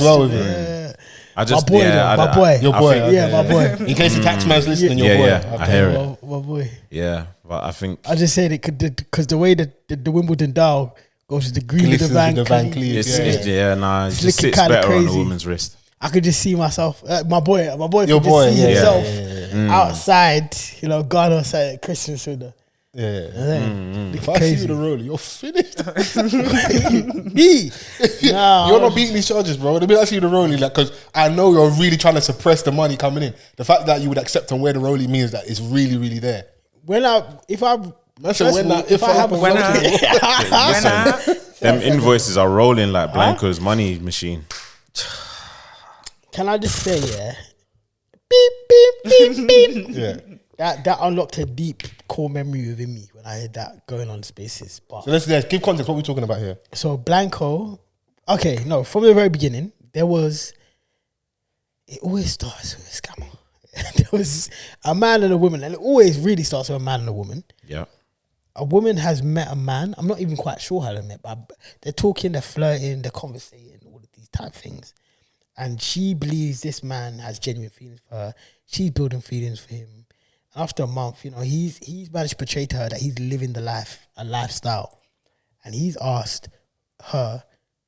well with him. Yeah. I just, My boy, yeah, though, my boy. Your I boy. think- okay, Yeah, my boy. In case the tax man's listening, your Yeah, boy. yeah. I hear it. My boy. Yeah, but I think I just said it could because the way that the Wimbledon dial goes to the green of the Glistens Van with the Van Cleef. Cleef. it It's just looking sits kinda better on a crazy. woman's wrist. I could just see myself, my boy Your could just boy, see yeah, himself yeah. outside, gone outside at Christmas with the. Yeah. If I see you Crazy. with a roller, you're finished. Nah, You're not beating these charges, bro. The minute I see you with a rollie, like, because I know you're really trying to suppress the money coming in. The fact that you would accept and wear the rollie means that it's really, really there. if I That's first when of all, that- if I have a When fucking- Them invoices are rolling like Blanco's money machine. Can I just say, beep beep beep beep. Yeah. That unlocked a deep core memory within me when I heard that going on Spaces. But So let's give context. What are we talking about here? so Blanco, okay, no, from the very beginning, it always starts with a scammer. There was a man and a woman, and it always really starts with a man and a woman. Yeah. A woman has met a man. I'm not even quite sure how they met, but they're talking, they're flirting, they're conversating, all of these type of things. And she believes this man has genuine feelings for her. She's building feelings for him. After a month, he's managed to portray to her that he's living a lifestyle. and he's asked her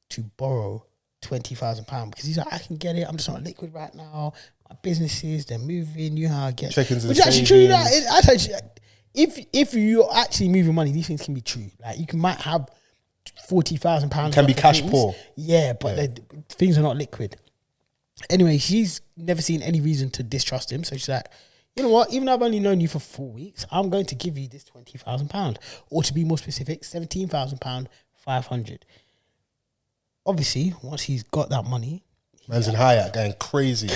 to borrow £20,000 because he's like, I can get it. I'm just not liquid right now. My businesses, they're moving. You know how I get. Check-ins and Which actually true. If you're actually moving money, these things can be true. Like you might have £40,000. Can be cash poor. Yeah, but things are not liquid. Anyway, she's never seen any reason to distrust him. So she's like, you know what? Even though I've only known you for 4 weeks, I'm going to give you this £20,000. Or to be more specific, £17,000, 500. Obviously, once he's got that money, man's in Hyatt going crazy.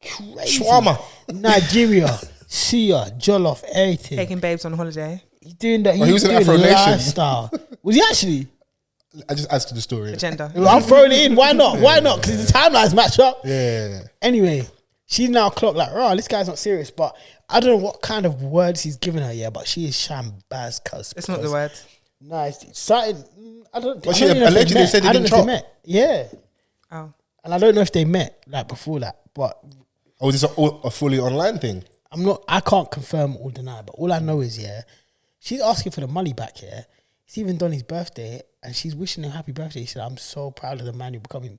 Shawarma. Nigeria, Sia, Jollof, everything. Taking babes on holiday. He's doing that. He was in Afro Nation. Lifestyle. Was he actually? I just add to the story. Agenda. I'm throwing it in. Why not? Why not? Because the timelines match up. Yeah. Anyway, she's now clocked like, oh, this guy's not serious. But I don't know what kind of words he's giving her. Yeah, but she is shambaz. It's not the words. Nice. Started. I don't. Well, allegedly said they didn't chop. Yeah. Oh. And I don't know if they met like before that, but is this a fully online thing? I can't confirm or deny, but all I know is she's asking for the money back here. He's even done his birthday and she's wishing him happy birthday. She said, I'm so proud of the man you're becoming.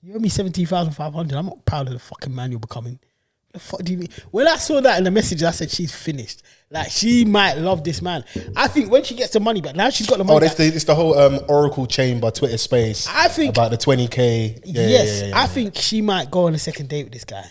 You owe me 17,500. I'm not proud of the fucking man you're becoming. The fuck do you mean? When I saw that in the message, I said she's finished. Like she might love this man. I think when she gets the money back, now she's got the money. It's the whole Oracle Chamber Twitter space. I think about the 20K. Yes, I think she might go on a second date with this guy.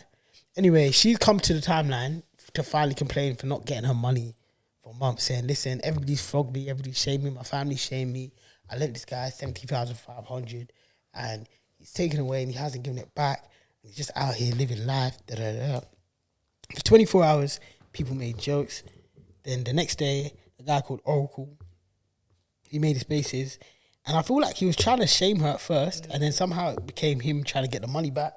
Anyway, she's come to the timeline to finally complain for not getting her money for months, saying, "Listen, everybody's flogged me, everybody's shamed me, my family shamed me. I lent this guy 17,500, and he's taken away and he hasn't given it back. He's just out here living life." Da, da, da. For 24 hours, people made jokes. Then the next day, a guy called Oracle, he made his spaces. And I feel like he was trying to shame her at first, and then somehow it became him trying to get the money back.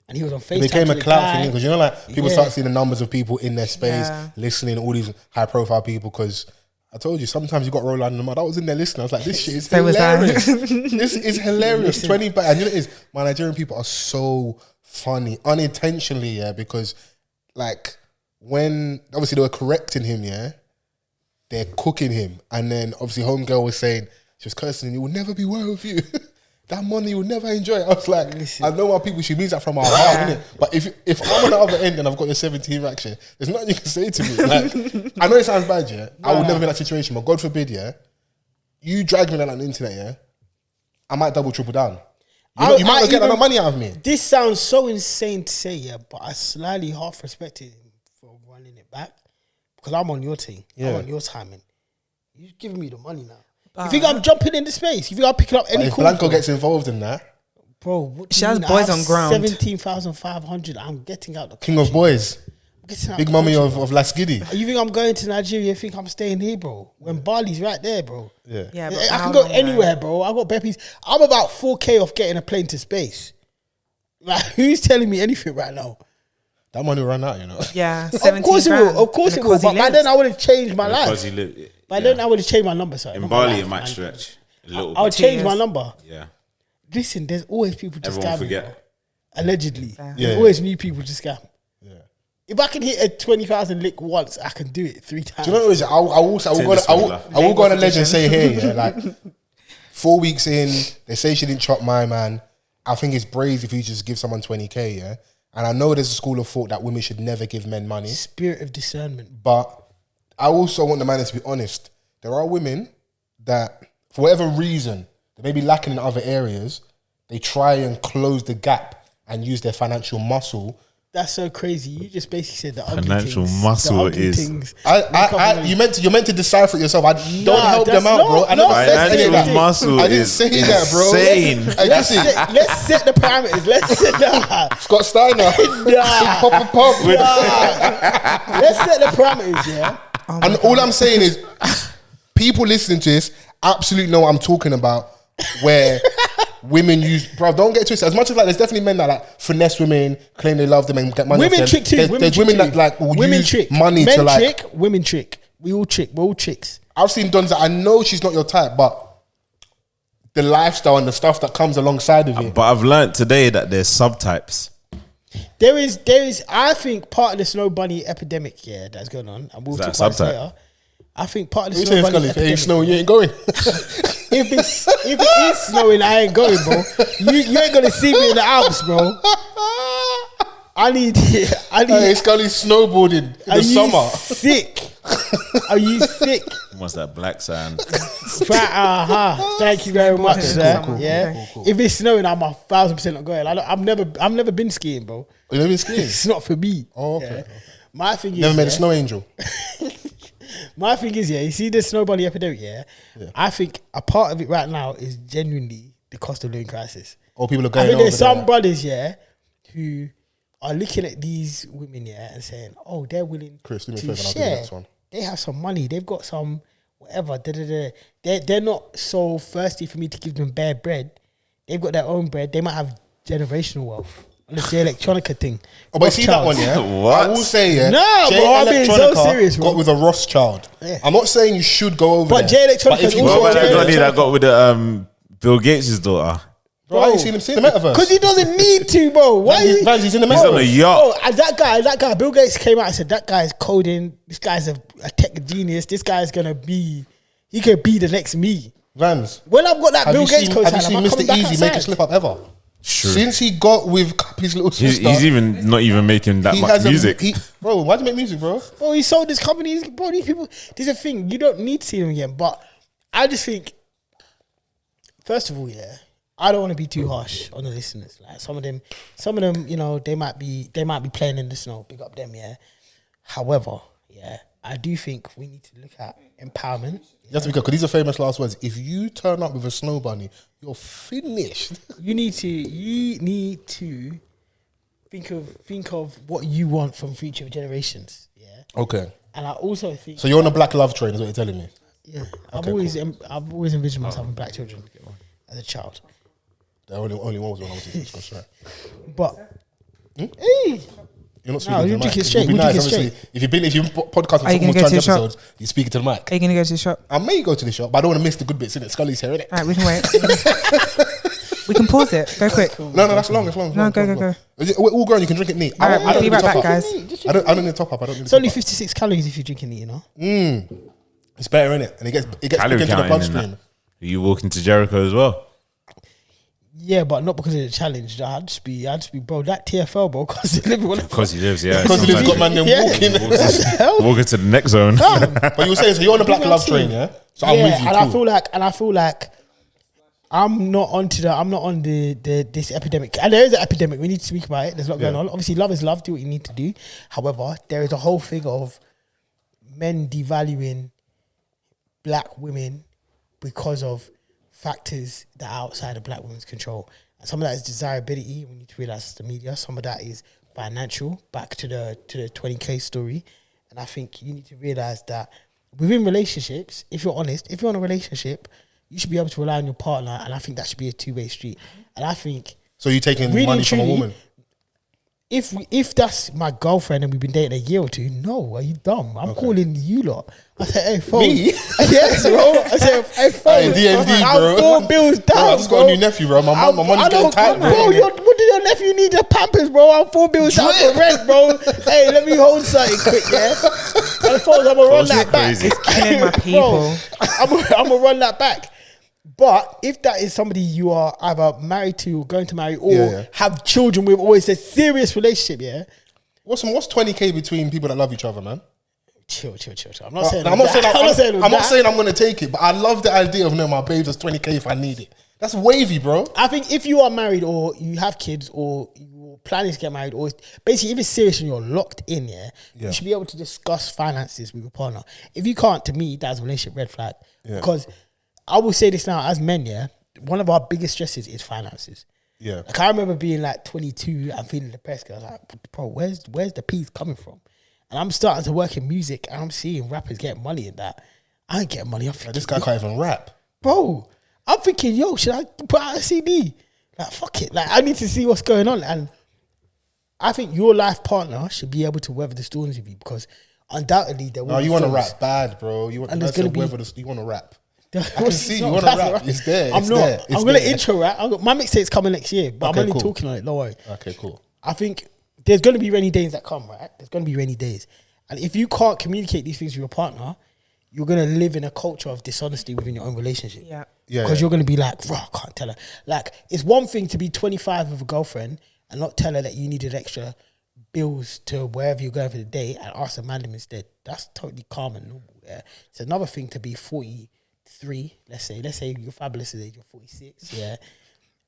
And he was on FaceTime. It became a clout thing because, you know, like people start seeing the numbers of people in their space, listening, all these high profile people. Because I told you, sometimes you got to roll on them. I was in there listening. I was like, this shit is hilarious. This is hilarious. 20 back. And you know what it is? My Nigerian people are so funny, unintentionally, because like when obviously they were correcting him, they're cooking him. And then obviously homegirl was saying, she was cursing him, "It will never be well with you." That money you will never enjoy it. I was like, I know why people, she means that from our heart, innit? But if I'm on the other end and I've got your 17 rack shit, there's nothing you can say to me. Like, I know it sounds bad, I would never be in that situation, but God forbid, you drag me down on the internet, I might double, triple down. You might not get that money out of me. This sounds so insane to say, but I slightly half respected him for running it back because I'm on your team. I'm on your timing. You're giving me the money now. You think I'm jumping into space? You think I'm picking up any call? If BLANCO gets involved in that, bro, what she has boys on ground. 17,500. I'm getting out the king of boys, big mummy of Lasgidi. You think I'm going to Nigeria? You think I'm staying here, bro? When Bali's right there, bro. Yeah. But I can go anywhere, bro. I got Beppy's. I'm about 4K off getting a plane to space. Like, who's telling me anything right now? That money will run out, you know. Yeah, of course it will. Of course it will. But by then I would have changed my life. By then I would have changed my number. Sorry, in Bali it might stretch a little. I would change my number. Yeah. Listen, there's always people to Everyone scam. Forget. Allegedly, there's always new people to scam. Yeah. If I can hit a 20,000 lick once, I can do it 3 times. Do you know what it is? I will go on a ledge and say here, like 4 weeks in, they say she didn't chop my man. I think it's brave if you just give someone 20K, And I know there's a school of thought that women should never give men money. Spirit of discernment. But I also want the man to be honest. There are women that, for whatever reason, they may be lacking in other areas. They try and close the gap and use their financial muscle. That's so crazy. You just basically said the financial muscle is. You're meant to decipher it yourself. Don't help them out, bro. Financial muscle. I didn't say that, bro. Insane. Let's set the parameters. Let's set that. Scott Steiner. Pop. Let's set the parameters, And all I'm saying is, people listening to this absolutely know what I'm talking about. Where women use, bro, don't get twisted. As much as like, there's definitely men that like finesse women, claim they love them and get money. Women trick too. There's women that like will use money to like. Men trick, women trick. We all trick. We're all chicks. I've seen dons that I know she's not your type, but the lifestyle and the stuff that comes alongside of it. But I've learned today that there's subtypes. There is. I think part of the snow bunny epidemic, that's going on, and we'll talk about it later. I think part of the What you saying, Scully? If it ain't snowing, you ain't going. if it is snowing, I ain't going, bro. You ain't gonna see me in the Alps, bro. I need. Hey, Scully's snowboarding in the summer. Sick? Are you sick? What's that black sand? Thank you very much, sir. Cool. If it's snowing, I'm 1,000% not going. I've never been skiing, bro. You never been skiing? It's not for me. Oh, okay. Yeah. My thing is, never met a snow angel. My thing is, you see the snow bunny epidemic, I think a part of it right now is genuinely the cost of living crisis. Or people are going. I think there's some brothers, who are looking at these women, and saying, "Oh, they're willing Chris, do me a to favor, I'll do the share. next one. They have some money. They've got some whatever. They're not so thirsty for me to give them bare bread. They've got their own bread. They might have generational wealth." On the J Electronica thing. Oh, but see that one, What? I will say, No, J bro, I'm being so Electronica serious, bro. got with a Rothschild. Yeah. I'm not saying you should go over But there. J Electronica is if you also go What to about J that Electronica- that got with the Bill Gates' daughter? Bro, I ain't seen him see the metaverse. Because he doesn't need to, bro. Why? Vans, he's in the He's on a metaverse. yacht. Oh, and that guy, Bill Gates came out and said that guy's coding. This guy's a tech genius. This guy's he could be the next me. Vans, When I've got that have Bill you Gates seen, code, have you sign, seen am I coming Mr. back Easy make a outside? slip up ever? Sure. Since he got with his little sister, He's even not even making that much music. Bro, why do you make music, bro? Bro, he sold his company. Bro, these people. There's a thing. You don't need to see them again. But I just think, first of all, I don't want to be too harsh on the listeners. Like some of them, they might be playing in the snow. Big up them, However, I do think we need to look at empowerment. You have to be careful, because these are famous last words. If you turn up with a snow bunny, you're finished. You need to think of what you want from future generations. Yeah. Okay. And I also think So you're on a black love train, is what you're telling me? yeah. I've always envisioned myself having black children as a child. The only one was when I was in school, sorry. But hey, You're not speaking No, to you the drink mic. it straight. It would be We drink nice, it obviously. If you podcast Are you for gonna almost go to 20 the shop? episodes, you speak to the mic. Are you gonna go to the shop? I may go to the shop, but I don't want to miss the good bits, innit? Scully's here, innit? All right, we can wait. We can pause it. Go quick. No, that's long. It's long. No, go. We're all grown. You can drink it neat. All right, I we'll don't be need right a top back, up. guys. I don't need a top up. I don't need. it's only 56 calories if you drink it, It's better, innit? And it gets Calorie into the counting in bloodstream. that. Are you walking to Jericho as well? Yeah, but not because of the challenge. I'd just be, bro, that TFL, bro, because he lives. Because he lives, yeah. Because he's got man them Yeah. walking. What the hell? Walking to the next zone. But you were saying, so you're on the black love train, yeah? So I'm with you. and Cool. I feel like I'm not on this epidemic. And there is an epidemic. We need to speak about it. There's a lot going on. Obviously, love is love. Do what you need to do. However, there is a whole thing of men devaluing black women because of factors that are outside of black women's control. And some of that is desirability. We need to realize it's the media. Some of that is financial. Back to the 20K story. And I think you need to realize that within relationships, if you're honest, if you're in a relationship, you should be able to rely on your partner, and I think that should be a two-way street. And I think So you're taking really money and from a truly, woman? if that's my girlfriend and we've been dating a year or two, no, are you dumb? I'm calling you lot. I said, hey, Fols. Me? Yes, bro. I said, hey, Fols. Hey, D&D, I'm bro. 4 bills down, Bro, I just got a new nephew, bro. My money's getting tight, bro. What did your nephew need? The Pampers, bro. I'm 4 bills down for rent, bro. Hey, let me hold something quick, yeah? And Fols, I'm going to run that back. crazy. Killing my people. I'm going to run that back. But if that is somebody you are either married to or going to marry or have children with, or it's a serious relationship, yeah? What's 20K between people that love each other, man? Chill. I'm not saying I'm not that. saying I'm going to take it, but I love the idea of, no, my babe does 20K if I need it. That's wavy, bro. I think if you are married or you have kids or you're planning to get married, or basically if it's serious and you're locked in, you should be able to discuss finances with your partner. If you can't, to me, that's a relationship red flag. Because I will say this now, as men, one of our biggest stresses is finances. Yeah. Like I remember being like 22 and feeling depressed. I was like, bro, where's the peace coming from? And I'm starting to work in music and I'm seeing rappers get money in that. I ain't getting money. I'm thinking, This guy can't even rap. bro, I'm thinking, yo, should I put out a CD? Like, fuck it. Like, I need to see what's going on. And I think your life partner should be able to weather the storms with you, because undoubtedly there will No, be you want to storms. rap bad, bro. You want And there's gonna be- you want to rap. I can see you wanna rap. It's there. I'm It's not. there. It's I'm going to there. intro rap. My mixtape's coming next year, but Okay, I'm only cool. talking on it. Don't worry. Okay, cool. I think there's going to be rainy days that come, right? There's going to be rainy days. And if you can't communicate these things with your partner, you're gonna live in a culture of dishonesty within your own relationship. Yeah. Because you're gonna be like, bro, I can't tell her. Like, it's one thing to be 25 with a girlfriend and not tell her that you needed extra bills to wherever you're going for the day and ask the man instead. That's totally calm and normal. Yeah. It's another thing to be 43. Let's say you're Fabolous' age, you're 46. Yeah.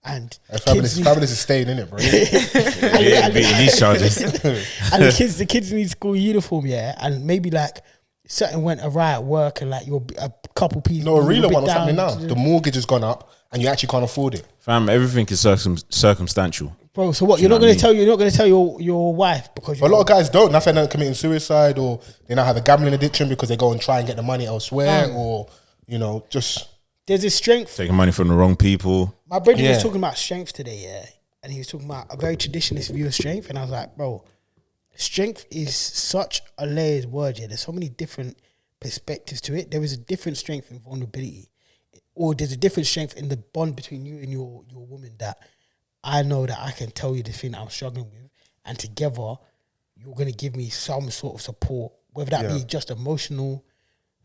And Fabolous is staying in it, bro. These charges. And the kids need school uniform, yeah. And maybe like something went awry at work, and like you're a couple pieces. No, a real one. What's happening now? The mortgage has gone up, and you actually can't afford it. Fam, everything is circumstantial. Bro, so what? You're not going to tell your wife because a lot of guys don't. That's why they're committing suicide, or they now have a gambling addiction because they go and try and get the money elsewhere, or just. There's a strength. Taking money from the wrong people. My brother was talking about strength today, yeah. And he was talking about a very traditionalist view of strength. And I was like, bro, strength is such a layered word, yeah. There's so many different perspectives to it. There is a different strength in vulnerability. Or there's a different strength in the bond between you and your woman that I know that I can tell you the thing that I'm struggling with. And together, you're going to give me some sort of support. Whether that be just emotional.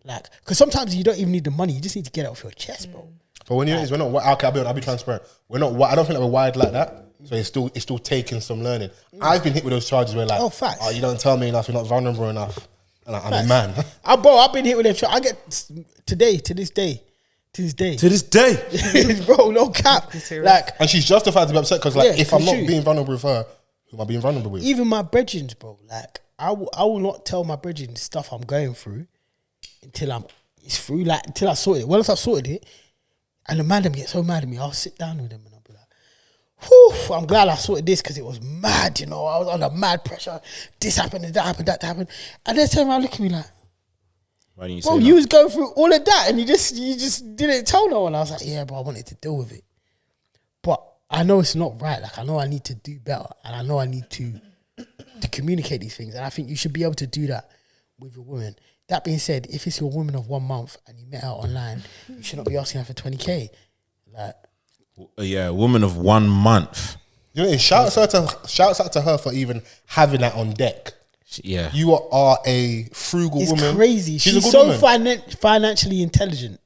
Like, because sometimes you don't even need the money. You just need to get it off your chest, bro. But when we're not, okay, I'll be transparent. We're not. I don't think that we're wired like that. So it's still taking some learning. I've been hit with those charges where like, facts. You don't tell me enough. You're not vulnerable enough. And I'm a man. Bro, I've been hit with them charges. I get to this day, bro. No cap. Like, and she's justified to be upset because like, if I'm not being vulnerable with her, who am I being vulnerable with? Even my brethren, bro. Like, I will not tell my brethren the stuff I'm going through until it's through. Like, until I sorted it. Once I've sorted it. And the man them get so mad at me, I'll sit down with them and I'll be like, whew, I'm glad I sorted this because it was mad, I was under mad pressure. This happened, and that happened, that happened. And they turn around, look at me like, why didn't you bro, say you was going through all of that and you just didn't tell no one. I was like, yeah, bro, I wanted to deal with it. But I know it's not right. Like, I know I need to do better. And I know I need to communicate these things. And I think you should be able to do that with your woman. That being said, if it's your woman of 1 month and you met her online, you should not be asking her for 20K. Like, yeah, a woman of 1 month. Shouts out to her for even having that on deck. Yeah, you are a frugal woman. It's crazy. She's so financially intelligent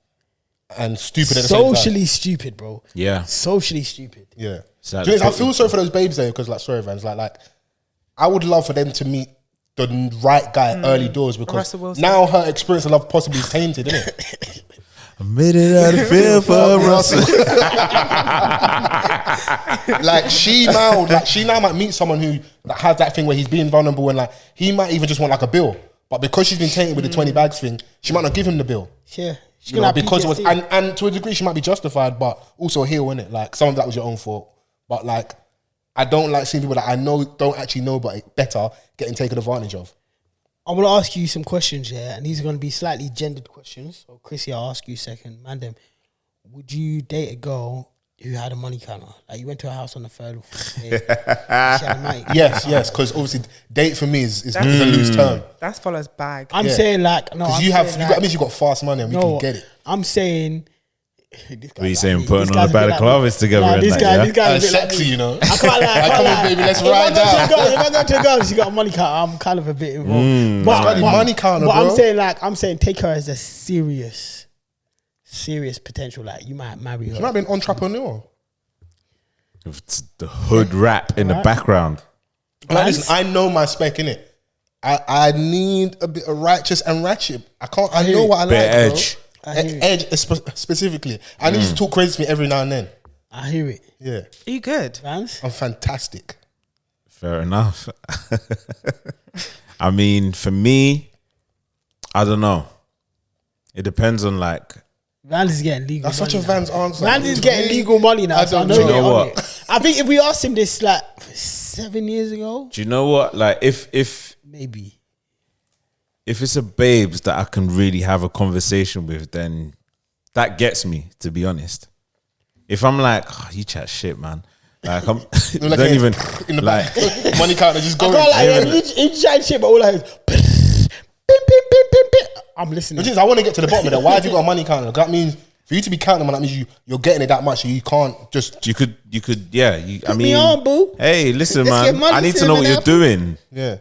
and stupid. At the same time. Socially stupid, bro. Yeah, socially stupid. Yeah. I feel sorry for those babes there because, like, sorry, Vans, like, I would love for them to meet the right guy early doors because now her experience of love possibly is tainted, isn't it? I made it out of fear for Russell. Like she now might meet someone who has that thing where he's being vulnerable and like he might even just want like a bill, but because she's been tainted with the 20 bags thing, she might not give him the bill. Yeah, because it was and to a degree she might be justified, but also heal in it. Like some of that was your own fault, but like. I don't like seeing people that I know don't actually know but better getting taken advantage of. I'm going to ask you some questions, yeah, and these are going to be slightly gendered questions. So, Chrissy, I'll ask you second. Mandem, would you date a girl who had a money counter? Like, you went to her house on the third or fourth day. She had a money yes, because obviously date for me is a loose term. That's Follows bag. I'm saying like... no, that means you got fast money and we can get it. I'm saying... What are you saying? Putting on a balaclavas together and this guy is sexy, I can't lie. Come on, baby, let's ride down. If I go to a girl, she got a money counter. I'm kind of a bit involved. But money counter, but bro. I'm saying take her as a serious potential. Like you might marry her. She might be an entrepreneur. It's the hood rap in the background. Like, listen, I know my spec, innit? I need a bit of righteous and ratchet. I know what I like, edge. Bro. Edge specifically. I need you to talk crazy to me every now and then. I hear it. Yeah. Are you good? Vans? I'm fantastic. Fair enough. I mean, for me, I don't know. It depends on like. Vans is getting legal. That's such a Vans answer. Vans is getting legal money now. I know what. I think if we asked him this like 7 years ago. Do you know what? Like if maybe. If it's a babes that I can really have a conversation with, then that gets me, to be honest. If I'm like, oh, you chat shit, man. Like, I'm like don't even in the like back. Money counter just going. He chat shit, but all I hear is pim. I'm listening. I want to get to the bottom of that. Why have you got a money counter? That means for you to be counting, that means you're getting it that much. So you can't just. You could. Yeah. I mean, me on, boo. Hey, listen, man. I need to know what you're doing. Yeah.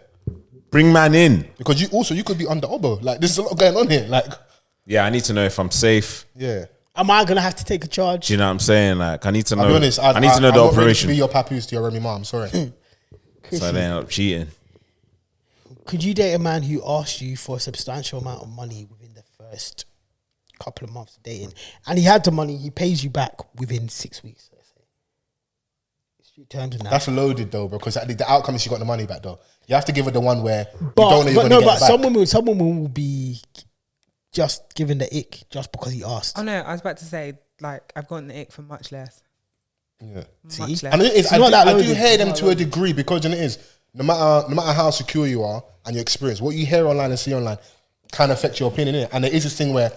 Bring man in because you could be under oboe. Like there's a lot going on here. Like Yeah, I need to know if I'm safe. Yeah. Am I gonna have to take a charge? Do you know what I'm saying? Like, I need to know. I'll be honest. I need to know the I'm not ready operation. to be your papoose to your Remy mom. Sorry. So they end up cheating. Could you date a man who asked you for a substantial amount of money within the first couple of months of dating, and he had the money, he pays you back within 6 weeks? Let's say. Street terms and that. That's loaded though, bro. Because the outcome is she got the money back though. You have to give her the one where you But, don't know you're but gonna no, get but it back. some women will be just given the ick just because he asked. Oh no, I was about to say, like, I've gotten the ick for much less. Yeah. Much See? less. And it is, It's not that I do loaded. hear them It's to not a degree because it is no matter how secure you are and your experience, what you hear online and see online can affect your opinion, innit? And there is this thing where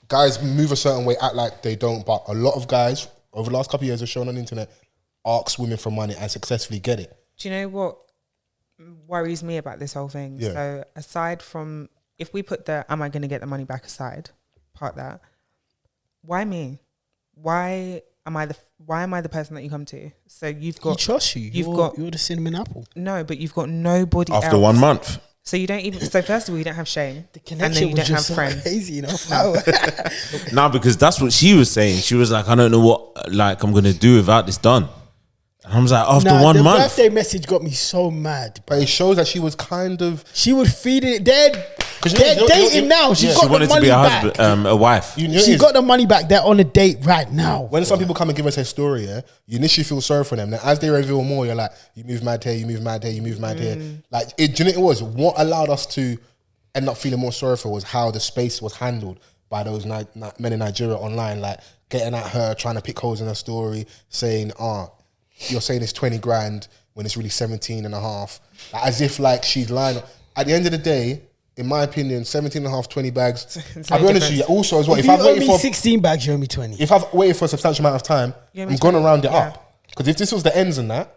guys move a certain way, act like they don't, but a lot of guys over the last couple of years have shown on the internet ask women for money and successfully get it. Do you know what worries me about this whole thing? Yeah. So aside from, if we put the am I going to get the money back aside, part that, why me? Why am I the person that you come to? So you've He got trusts you. You're the cinnamon apple. no, but you've got nobody After else. 1 month. So you don't even. So first of all, you don't have shame, The and then connection you was don't have just so friends. crazy, you know. Nah, because that's what she was saying. She was like, I don't know what like I'm gonna do without this done. And I was like, after Nah, 1 the month. birthday message got me so mad. But it shows that she was kind of She would feed it. They're you know- dating now. She's yeah. got She the wanted to money be a back. husband, a wife. you know She it is. got the money back. They're on a date right now. When some people come and give us their story, yeah, you initially feel sorry for them. Then as they reveal more, you're like, you move mad here, you move mad here, you move mad here. Like, do you know what it was? What allowed us to end up feeling more sorry for was how the space was handled by those men in Nigeria online, like getting at her, trying to pick holes in her story, saying, you're saying it's 20 grand when it's really 17 and a half. Like, as if like she's lying. At the end of the day, in my opinion, 17 and a half, 20 bags. It's I'll no be honest with you, difference. also as well, If if you I've owe waited me for 16 bags, you owe me 20. if I've waited for a substantial amount of time, Yeah, I'm me going to too. round it Yeah. up. Because if this was the ends and that,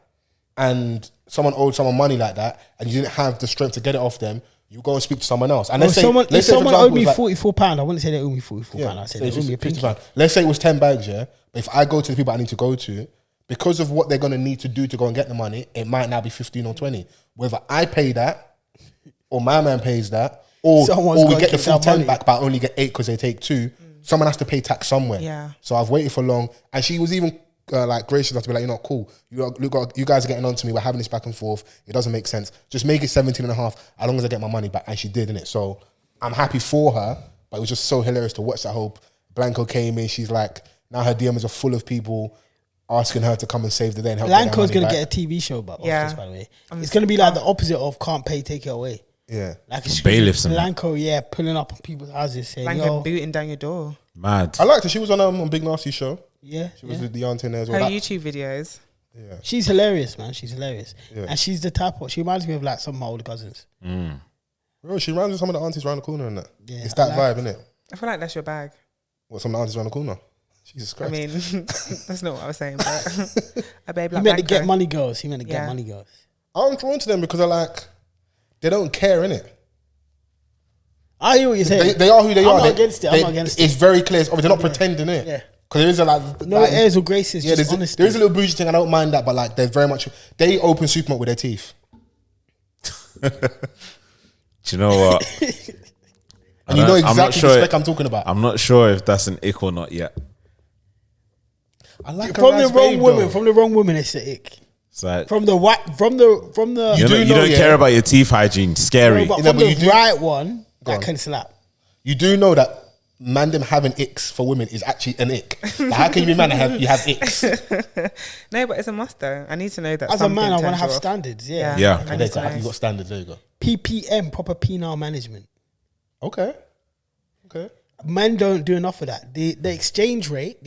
and someone owed someone money like that, and you didn't have the strength to get it off them, you go and speak to someone else. And Well, let's say, if for someone example, owed me it's like- £44, I wouldn't say they owe me £44. yeah, I'd say say they owe me a pinky. £50. Let's say it was 10 bags, yeah. But if I go to the people I need to go to, because of what they're going to need to do to go and get the money, it might now be 15 or 20. Whether I pay that, or my man pays that, or Someone's we gotta get the keep full that 10 money. back, but I only get 8 because they take 2. Someone has to pay tax somewhere. Yeah. So I've waited for long, and she was even like gracious enough to be like, you're not cool. You guys are getting on to me. We're having this back and forth. It doesn't make sense. Just make it 17 and a half as long as I get my money back. And she did, innit? So I'm happy for her, but it was just so hilarious to watch that whole Blanco came in. She's like, now her DMs are full of people asking her to come and save the day and help Blanco's going going to to get a TV show about Yeah. this, by the way. It's going to be like the opposite of can't pay, take it away. Yeah. Like it's Bailiffs and that. Blanco, yeah, pulling up on people's houses saying, Blanco yo, booting down your door. Mad. I liked her. She was on Big Nasty show. yeah, She was yeah. the auntie in there as Her well. YouTube videos. Yeah. She's hilarious, man. She's hilarious. Yeah. And she's the type of, she reminds me of like some of my older cousins. Bro, she runs with some of the aunties around the corner and that. Yeah, It's that I like vibe, innit? I feel like that's your bag. What, some of the aunties around the corner? Jesus I Christ. mean, that's not what I was saying, but a babe He like meant to Blanco. get money girls. He meant to get Yeah. money girls. I'm drawn to them because they don't care, innit? I hear what you're saying. They are who they I'm are. not They- against it. I'm they- not against It's it. very clear. Obviously, they're not pretending it. Yeah. Because there is a like No like, airs or graces, yeah, just there's honesty. there is a little bougie thing. I don't mind that, but like they're very much they open supermarket with their teeth. Do you know what? And you know I'm not exactly sure the spec I'm talking about. I'm not sure if that's an ick or not yet. I like From the wrong babe, woman, though. from the wrong woman, it's the ick. It's like From the white, from the you do know, don't yeah. care about your teeth hygiene. Scary. but You know, from but the you do- right one, Go that on. can slap. You do know that mandem having icks for women is actually an ick. Like, how can you be man and you have icks? No, but it's a must though. I need to know that. As a man, I something want to turns have you off. standards. Yeah. Yeah. I And need to know. you got standards. There you go. PPM, proper penile management. Okay. Men don't do enough of that. The exchange rate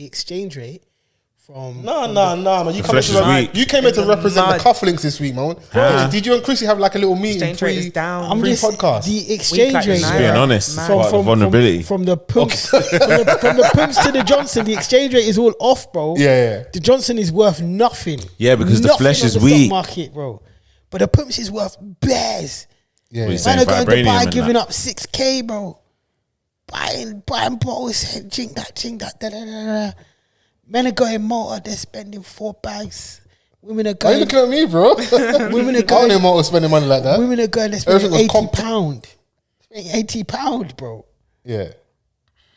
from No, man. You flesh is weak. You came here to In the represent mud. the cufflinks this week, man. Ah. Did you and Chrissy have like a little meeting? Exchange rate is down. I'm Free just podcast. the exchange like rate. Naira. Just being honest, Man. it's part of the vulnerability. From the pumps, from the pumps to the Johnson, the exchange rate is all off, bro. Yeah. The Johnson is worth nothing. Yeah, because the Nothing flesh on is the weak. stock market, bro. But the pumps is worth bears. Yeah. What you yeah. saying, Man are going to vibranium buy, and giving that? up 6K, bro. Buying bottles, saying ching that, da da da da. Men are going motor, they're spending 4 bags. Women are Why are you going. looking at me, bro? Women are I don't know going. more spending money like that. Women are going. They're spending Everything was £80. comped. £80, bro. Yeah.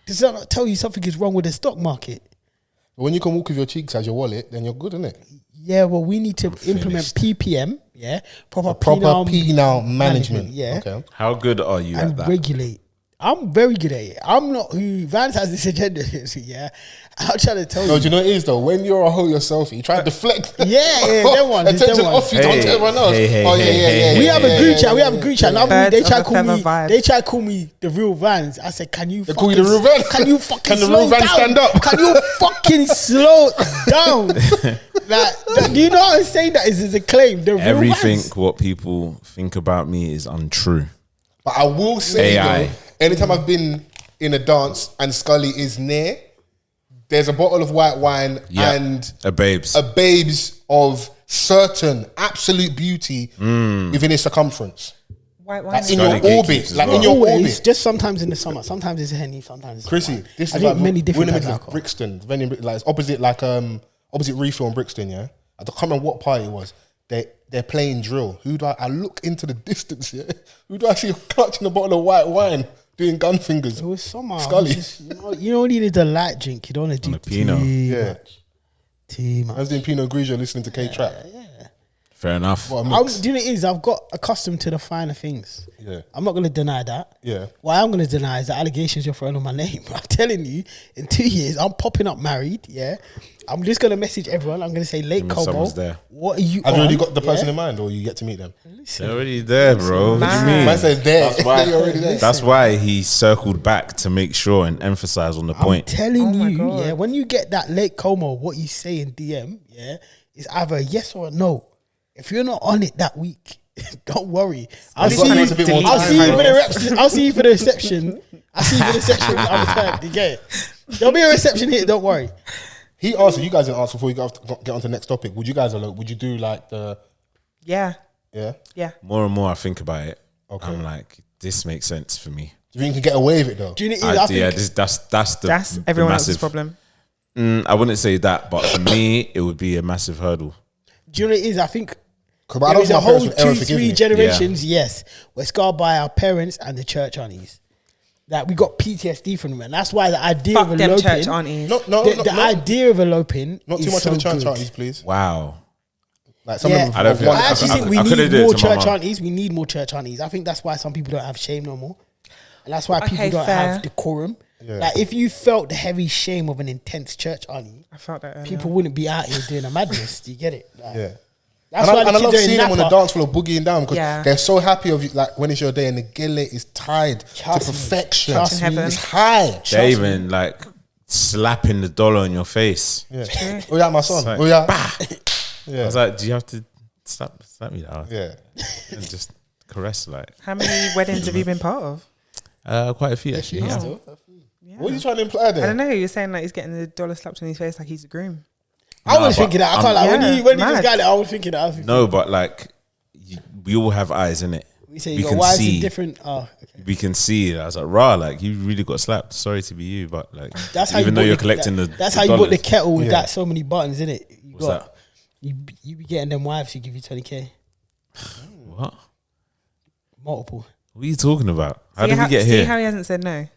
Does that not tell you something is wrong with the stock market? But when you can walk with your cheeks as your wallet, then you're good, isn't it? Yeah, well, we need to implement PPM, proper penile management. Yeah. Okay. How good are you And at that? regulate. I'm very good at it. I'm not who Vans has this agenda. Yeah, I'm trying to tell No, you. do you know what it is though? When you're a hoe yourself, you try to deflect. Them ones, attention them ones. off you onto everyone else. Hey, We have a group chat. We have a group chat. Now Birds they of try a to call me. feather vibe. They try to call me the real Vans. I said, "Can you? They call you the real Vans? Can you fucking Can the slow real Vans down? stand up? Can you fucking slow down? Like, do you know what I'm saying? That is a claim. The real Everything Vans. what people think about me is untrue. But I will say, AI. though, anytime I've been in a dance and Scully is near, there's a bottle of white wine and a babes. a babes of certain absolute beauty within its circumference. White wine. Like in Scully your gatekeeps orbit. as Like well. in your Always, orbit. just sometimes in the summer. Sometimes it's Henny. Sometimes it's Chrissy, wine. this I is drink like many different we're in types the of middle of alcohol. Brixton. Like it's opposite opposite Refill in Brixton, yeah. I can't remember what party it was. They're playing drill. Who do I look into the distance, yeah? Who do I see clutching a bottle of white wine doing gun fingers? It was summer. Scully. You don't need a light drink. You don't want to do a Pinot. Yeah. too I much. was doing Pinot Grigio listening to K-Trap. Fair enough. What a mix. Do you know what it is? I've got accustomed to the finer things. Yeah. I'm not going to deny that. Yeah. What I'm going to deny is the allegations you're throwing on my name. I'm telling you, in 2 years, I'm popping up married. Yeah. I'm just going to message everyone. I'm going to say, late Kobo, someone's there. what are you Have you on? already got the person Yeah? in mind or you get to meet them? They're already there, bro. What do you mean? Man says there. That's why, You're already there. that's why he circled back to make sure and emphasize on the I'm point. telling Oh my you, God. yeah, when you get that late Como, what you say in DM, yeah, is either a yes or a no. If you're not on it that week, don't worry. I'll You've see got you. to a bit more I'll time, see you bro. for the I'll see you for the reception. I'll see you for the reception on the time. You get it? There'll be a reception here. Don't worry. He asked, you guys didn't ask before you get on to the next topic. Would you guys, would you do like the, Yeah. yeah? Yeah. More and more I think about it. Okay. I'm like, this makes sense for me. Do you think you can get away with it though? Do you know? I think That's That's the everyone else's massive problem. I wouldn't say that, but for me, it would be a massive hurdle. Do you know what it is? I think But I there don't is think a my parents whole would ever 2, forgive 3 me. generations, yes, we're scarred by our parents and the church aunties. That we got PTSD from them, and that's why the idea Fuck of them eloping, church aunties. the idea of eloping, Not too is much so of the church good. aunties, please. Wow. Like some Yeah, of them I don't have feel- one- I actually think we I could've need did it more to my church mum. aunties. We need more church aunties. I think that's why some people don't have shame no more, and that's why people Okay, don't fair. have decorum. Yeah. Like if you felt the heavy shame of an intense church auntie, I felt that earlier. people wouldn't be out here doing a madness. Do you get it? Like, Yeah. That's and why I the love kids are in seeing them on the Napa. dance floor boogieing down because Yeah. they're so happy of you. Like when it's your day and the gillet is tied Trust to me. perfection. Trust me. Heaven. It's high. They're even like slapping the dollar in your face. Yeah. Oh yeah, my son. It's like, Oh yeah. I Yeah. was like, do you have to slap me that? Yeah. And just caress like How many weddings have you been part of? quite a few actually. Yeah. Yeah. What are you trying to imply I don't there? know. You're saying like he's getting the dollar slapped in his face like he's a groom. I Nah, was but thinking that. I can't I'm- like Yeah, when you mad. just got it. I was thinking that. I was thinking, No, but like we all have eyes in it. we say we you got can wives see. in different. Oh, okay. We can see. I was like, rah, like you really got slapped. Sorry to be you, but like That's how even you though bought you're the- collecting the That's the how you bought the dollars. kettle with Yeah. that so many buttons in it. You What's got that? you be getting them wives who give you 20K What? multiple. What are you talking about? How See did we get see here? how he hasn't said no.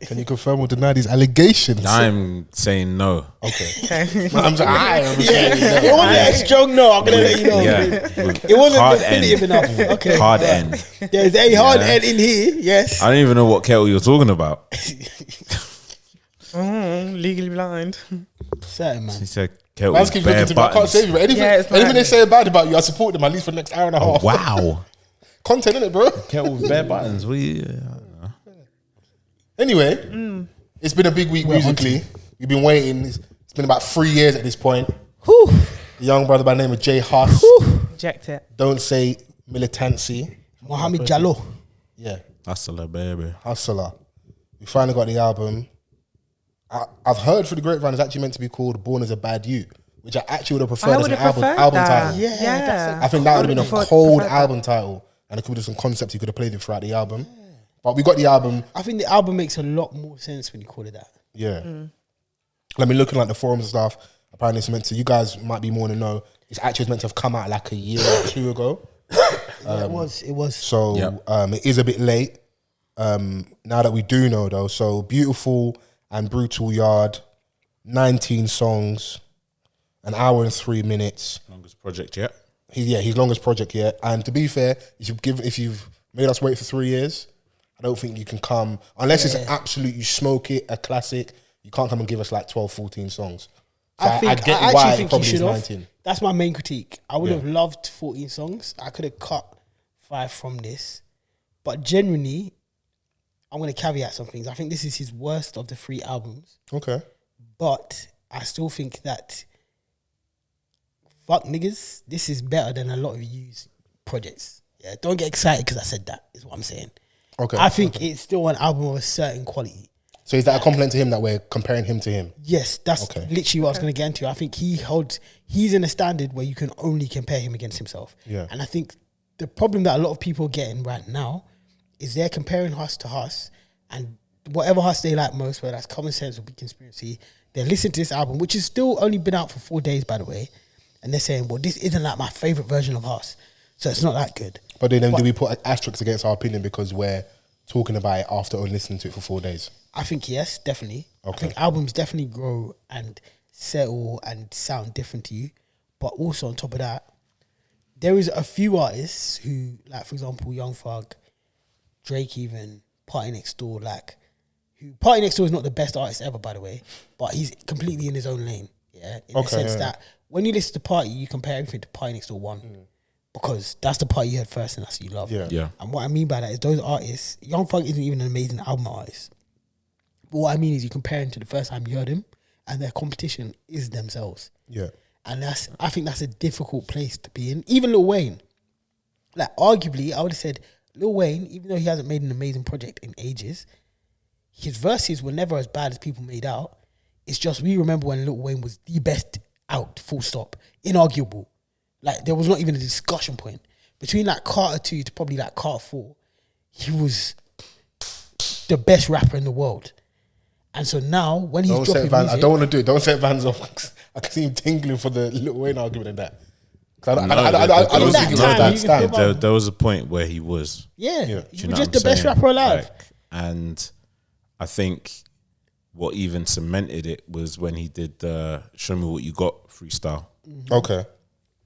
Can you confirm or deny these allegations? I'm saying no. Okay. Okay. I'm saying It wasn't a strong no. I'm gonna let you know. Yeah. It wasn't Hard definitive end. enough. Okay. Hard end. There's a hard Yeah. end in here. Yes. I don't even know what kettle you're talking about. Legally blind. Certain man. He said kettle Man's with keep bare looking to me. I can't buttons. save you. But anything, Yeah, it's anything mad. they say bad about you, I support them at least for the next hour and a Oh, half. wow. Content, innit, bro? Kettle with bare buttons. What are you? Anyway, it's been a big week musically. We've been waiting. It's been about 3 years at this point. Whew. The young brother by the name of Jay Hus. Reject it. Don't say militancy. Mohammed Jallo. Yeah, Hustler, baby. Hustler. We finally got the album. I've heard through the grapevine it's actually meant to be called Born as a Bad You, which I actually would have preferred I as would an have album preferred that. title. Yeah. I think that would have been a preferred- cold preferred that. album title, and it could have some concepts you could have played it throughout the album. But we got the album. I think the album makes a lot more sense when you call it that. Yeah. Let me looking like the forums and stuff. Apparently, it's meant to. You guys might be more to know. It's actually meant to have come out like a year or two ago. It was. So Yep. it is a bit late. now that we do know though. So Beautiful and Brutal Yard, 19 songs, an hour and 3 minutes. Longest project yet. His longest project yet. And to be fair, if you've made us wait for 3 years, I don't think you can come, unless it's an absolute, you smoke it, a classic, you can't come and give us like 12, 14 songs. So I actually think he should have. That's my main critique. I would have loved 14 songs. I could have cut 5 from this. But genuinely, I'm going to caveat some things. I think this is his worst of the 3 albums. Okay. But I still think that, fuck niggas, this is better than a lot of used projects. Yeah, don't get excited because I said that, is what I'm saying. Okay. I think it's still an album of a certain quality. So is that a compliment to him that we're comparing him to him? Yes, that's literally what I was going to get into. I think he's in a standard where you can only compare him against himself. Yeah. And I think the problem that a lot of people are getting right now is they're comparing Hus to Hus, and whatever Hus they like most, whether that's Common Sense or Big Conspiracy, they're listening to this album, which has still only been out for 4 days, by the way, and they're saying, well, this isn't like my favourite version of Hus, so it's not that good. But then do we put asterisks against our opinion because we're talking about it after only listening to it for 4 days? I think yes, definitely. Okay. I think albums definitely grow and settle and sound different to you. But also on top of that, there is a few artists who, like for example, Young Thug, Drake even, Party Next Door, Party Next Door is not the best artist ever, by the way, but he's completely in his own lane. Yeah. In the sense that when you listen to Party, you compare everything to Party Next Door 1. Because that's the part you heard first and that's what you love. Yeah. And what I mean by that is those artists, Young Thug isn't even an amazing album artist. But what I mean is you compare him to the first time you heard him and their competition is themselves. Yeah. And I think that's a difficult place to be in. Even Lil Wayne. Like arguably, I would have said Lil Wayne, even though he hasn't made an amazing project in ages, his verses were never as bad as people made out. It's just we remember when Lil Wayne was the best out, full stop. Inarguable. Like, there was not even a discussion point. Between like Carter 2 to probably like Carter 4, he was the best rapper in the world. And so now, when he's dropping music... I don't want to do it. Don't set Vans off. I can see him tingling for the Lil Wayne argument in that. I don't think he was that stand. There was a point where he was. Yeah. He was just the best rapper alive. And I think what even cemented it was when he did the Show Me What You Got freestyle. Okay.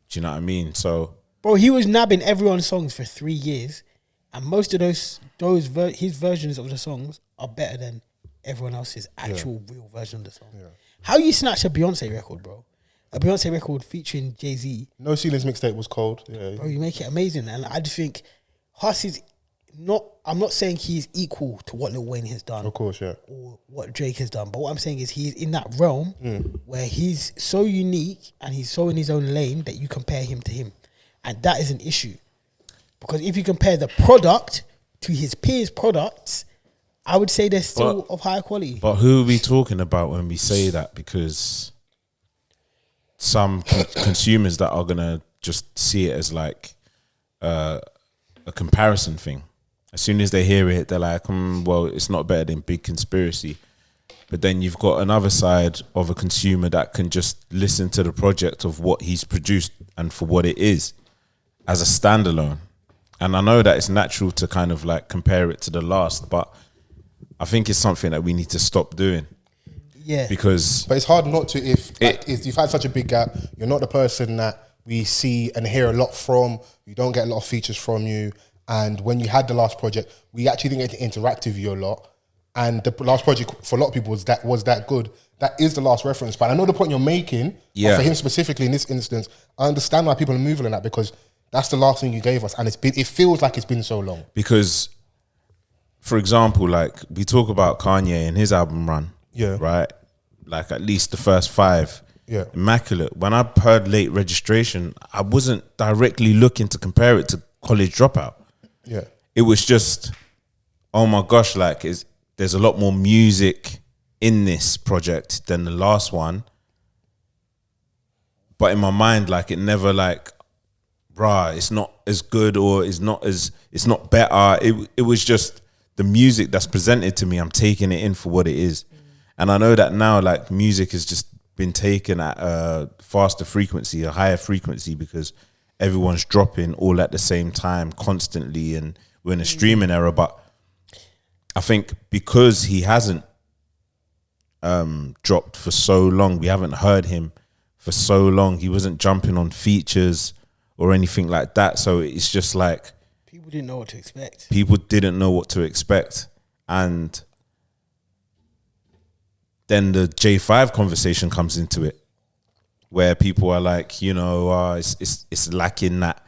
Do you know what I mean? So, bro, he was nabbing everyone's songs for 3 years, and most of his versions of the songs are better than everyone else's actual real version of the song. Yeah. How you snatch a Beyonce record, bro? A Beyonce record featuring Jay-Z. No Ceilings mixtape was cold. Yeah. Bro, you make it amazing, and I just think Hus is not. I'm not saying he's equal to what Lil Wayne has done, of course, or what Drake has done. But what I'm saying is he's in that realm where he's so unique and he's so in his own lane that you compare him to him, and that is an issue. Because if you compare the product to his peers' products, I would say they're still of higher quality. But who are we talking about when we say that? Because some consumers that are gonna just see it as like a comparison thing. As soon as they hear it, they're like, well, it's not better than Big Conspiracy. But then you've got another side of a consumer that can just listen to the project of what he's produced and for what it is as a standalone. And I know that it's natural to kind of like compare it to the last, but I think it's something that we need to stop doing. Yeah. But it's hard not to if you've had such a big gap, you're not the person that we see and hear a lot from, you don't get a lot of features from you. And when you had the last project, we actually didn't get to interact with you a lot. And the last project for a lot of people was that good. That is the last reference. But I know the point you're making. Yeah. For him specifically in this instance, I understand why people are moving on that because that's the last thing you gave us, and it feels like it's been so long. Because, for example, like we talk about Kanye and his album run. Yeah. Right. Like at least the first 5. Yeah. Immaculate. When I heard Late Registration, I wasn't directly looking to compare it to College Dropout. Yeah. It was just, oh my gosh, like there's a lot more music in this project than the last one. But in my mind, like it never like, it's not as good or it's not better. It was just the music that's presented to me. I'm taking it in for what it is. And I know that now like music has just been taken at a faster frequency, a higher frequency, because everyone's dropping all at the same time constantly, and we're in a streaming era. But I think because he hasn't dropped for so long, we haven't heard him for so long. He wasn't jumping on features or anything like that. So it's just like people didn't know what to expect. People didn't know what to expect, and then the J5 conversation comes into it, where people are like, you know, it's lacking that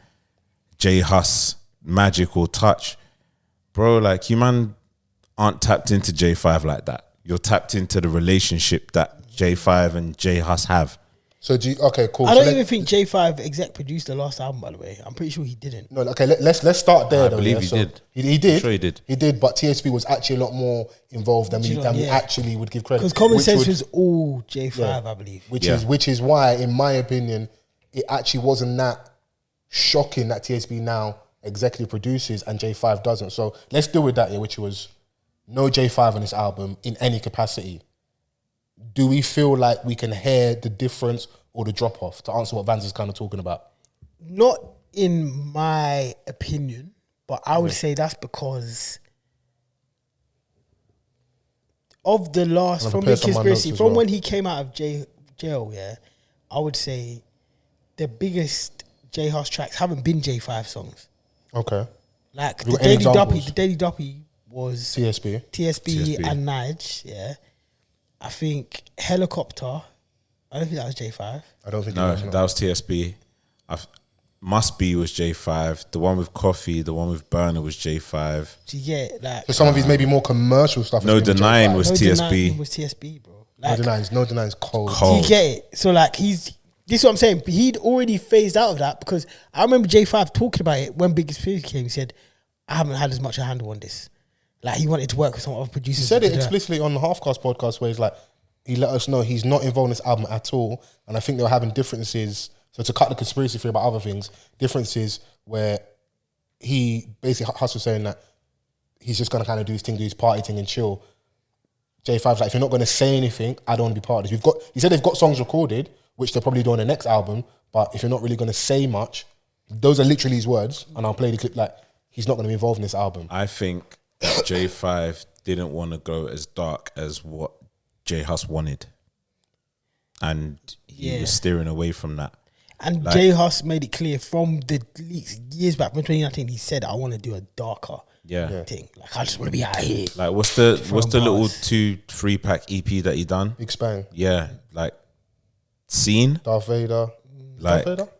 J Hus magical touch, bro. Like, you man aren't tapped into J5 like that. You're tapped into the relationship that J5 and J Hus have. So okay, cool. I don't even think J5 exec produced the last album, by the way. I'm pretty sure he didn't. No, okay, let's start there. I believe he did. He did. I'm sure he did. He did, but TSB was actually a lot more involved than we actually would give credit. Because Common Sense was all J5, I believe. Which is why, in my opinion, it actually wasn't that shocking that TSB now executive produces and J5 doesn't. So let's deal with that here, which was no J5 on this album in any capacity. Do we feel like we can hear the difference or the drop off, to answer what Vans is kind of talking about? Not in my opinion, but I would say that's because of the last, from Big Conspiracy, from when he came out of jail, I would say the biggest J Hus tracks haven't been J5 songs. Okay. Like the Daily Duppy was TSB and Nige, I think Helicopter, I don't think that was J5. I don't think that was TSB. Must Be was J5. The one with Coffee, the one with Burner was J5. Like, so some of his maybe more commercial stuff. No Denying was TSB. Was TSB, bro. Like, No Denying's cold. Do you get it? So like this is what I'm saying. He'd already phased out of that, because I remember J5 talking about it when Big Conspiracy came. He said, I haven't had as much a handle on this. Like, he wanted to work with some other producers. He said it explicitly on the Halfcast podcast, where he's like, he let us know he's not involved in this album at all. And I think they were having differences. So to cut the conspiracy theory about other things, differences where he basically, Hus was saying that he's just going to kind of do his thing, do his party thing and chill. J5's like, if you're not going to say anything, I don't want to be part of this. He said they've got songs recorded, which they'll probably do on the next album. But if you're not really going to say much, those are literally his words. And I'll play the clip, like, he's not going to be involved in this album. I think J5 didn't want to go as dark as what J Hus wanted, and he was steering away from that. And like, J Hus made it clear from the leaks years back, from 2019, he said, I want to do a darker thing. Like, I just want to be out here. Like, what's the little 2-3 pack EP that he done? Big Spang. Yeah, like Scene. Darth Vader. Like, Darth Vader?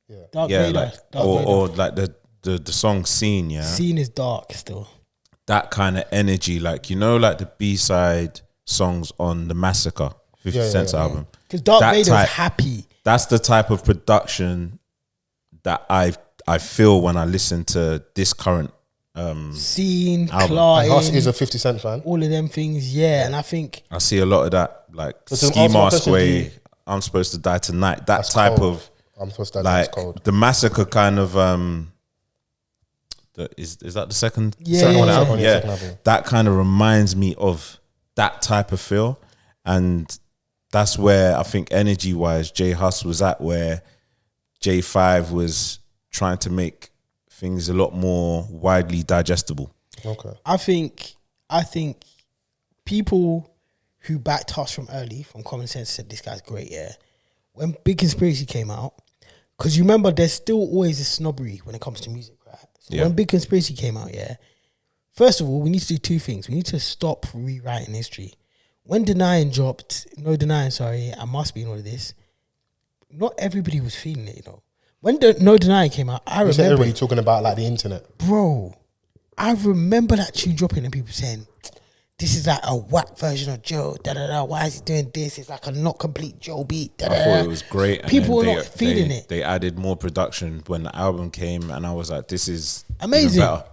Yeah. Darth Vader. Like, or like the song Scene, yeah. Scene is dark still. That kind of energy, like, you know, like the B-side songs on the Massacre 50 Cent's album. Because Darth Vader's happy. That's the type of production that I feel when I listen to this current Scene, album. Clark. Hus is a 50 Cent fan. All of them things, and I think I see a lot of that, like Ski Mask Way, I'm Supposed to Die Tonight. That type cold. of I'm Supposed to Die like cold. The Massacre kind of is that the second album? Yeah, that kind of reminds me of that type of feel, and that's where I think energy wise J Hus was at, where J5 was trying to make things a lot more widely digestible. Okay, I think people who backed Hus from early, from Common Sense, said this guy's great. When Big Conspiracy came out, because you remember there's still always a snobbery when it comes to music, right? So when Big Conspiracy came out, first of all, we need to do two things. We need to stop rewriting history. When Denying dropped, No Denying, and Must Be and all of this, not everybody was feeling it, you know. When No Denying came out, I remember everybody talking about like the internet. Bro, I remember that tune dropping and people saying, this is like a whack version of Joe, why is he doing this? It's like a not complete Joe beat. I thought it was great. People were not feeling it. They added more production when the album came, and I was like, this is amazing. Even better.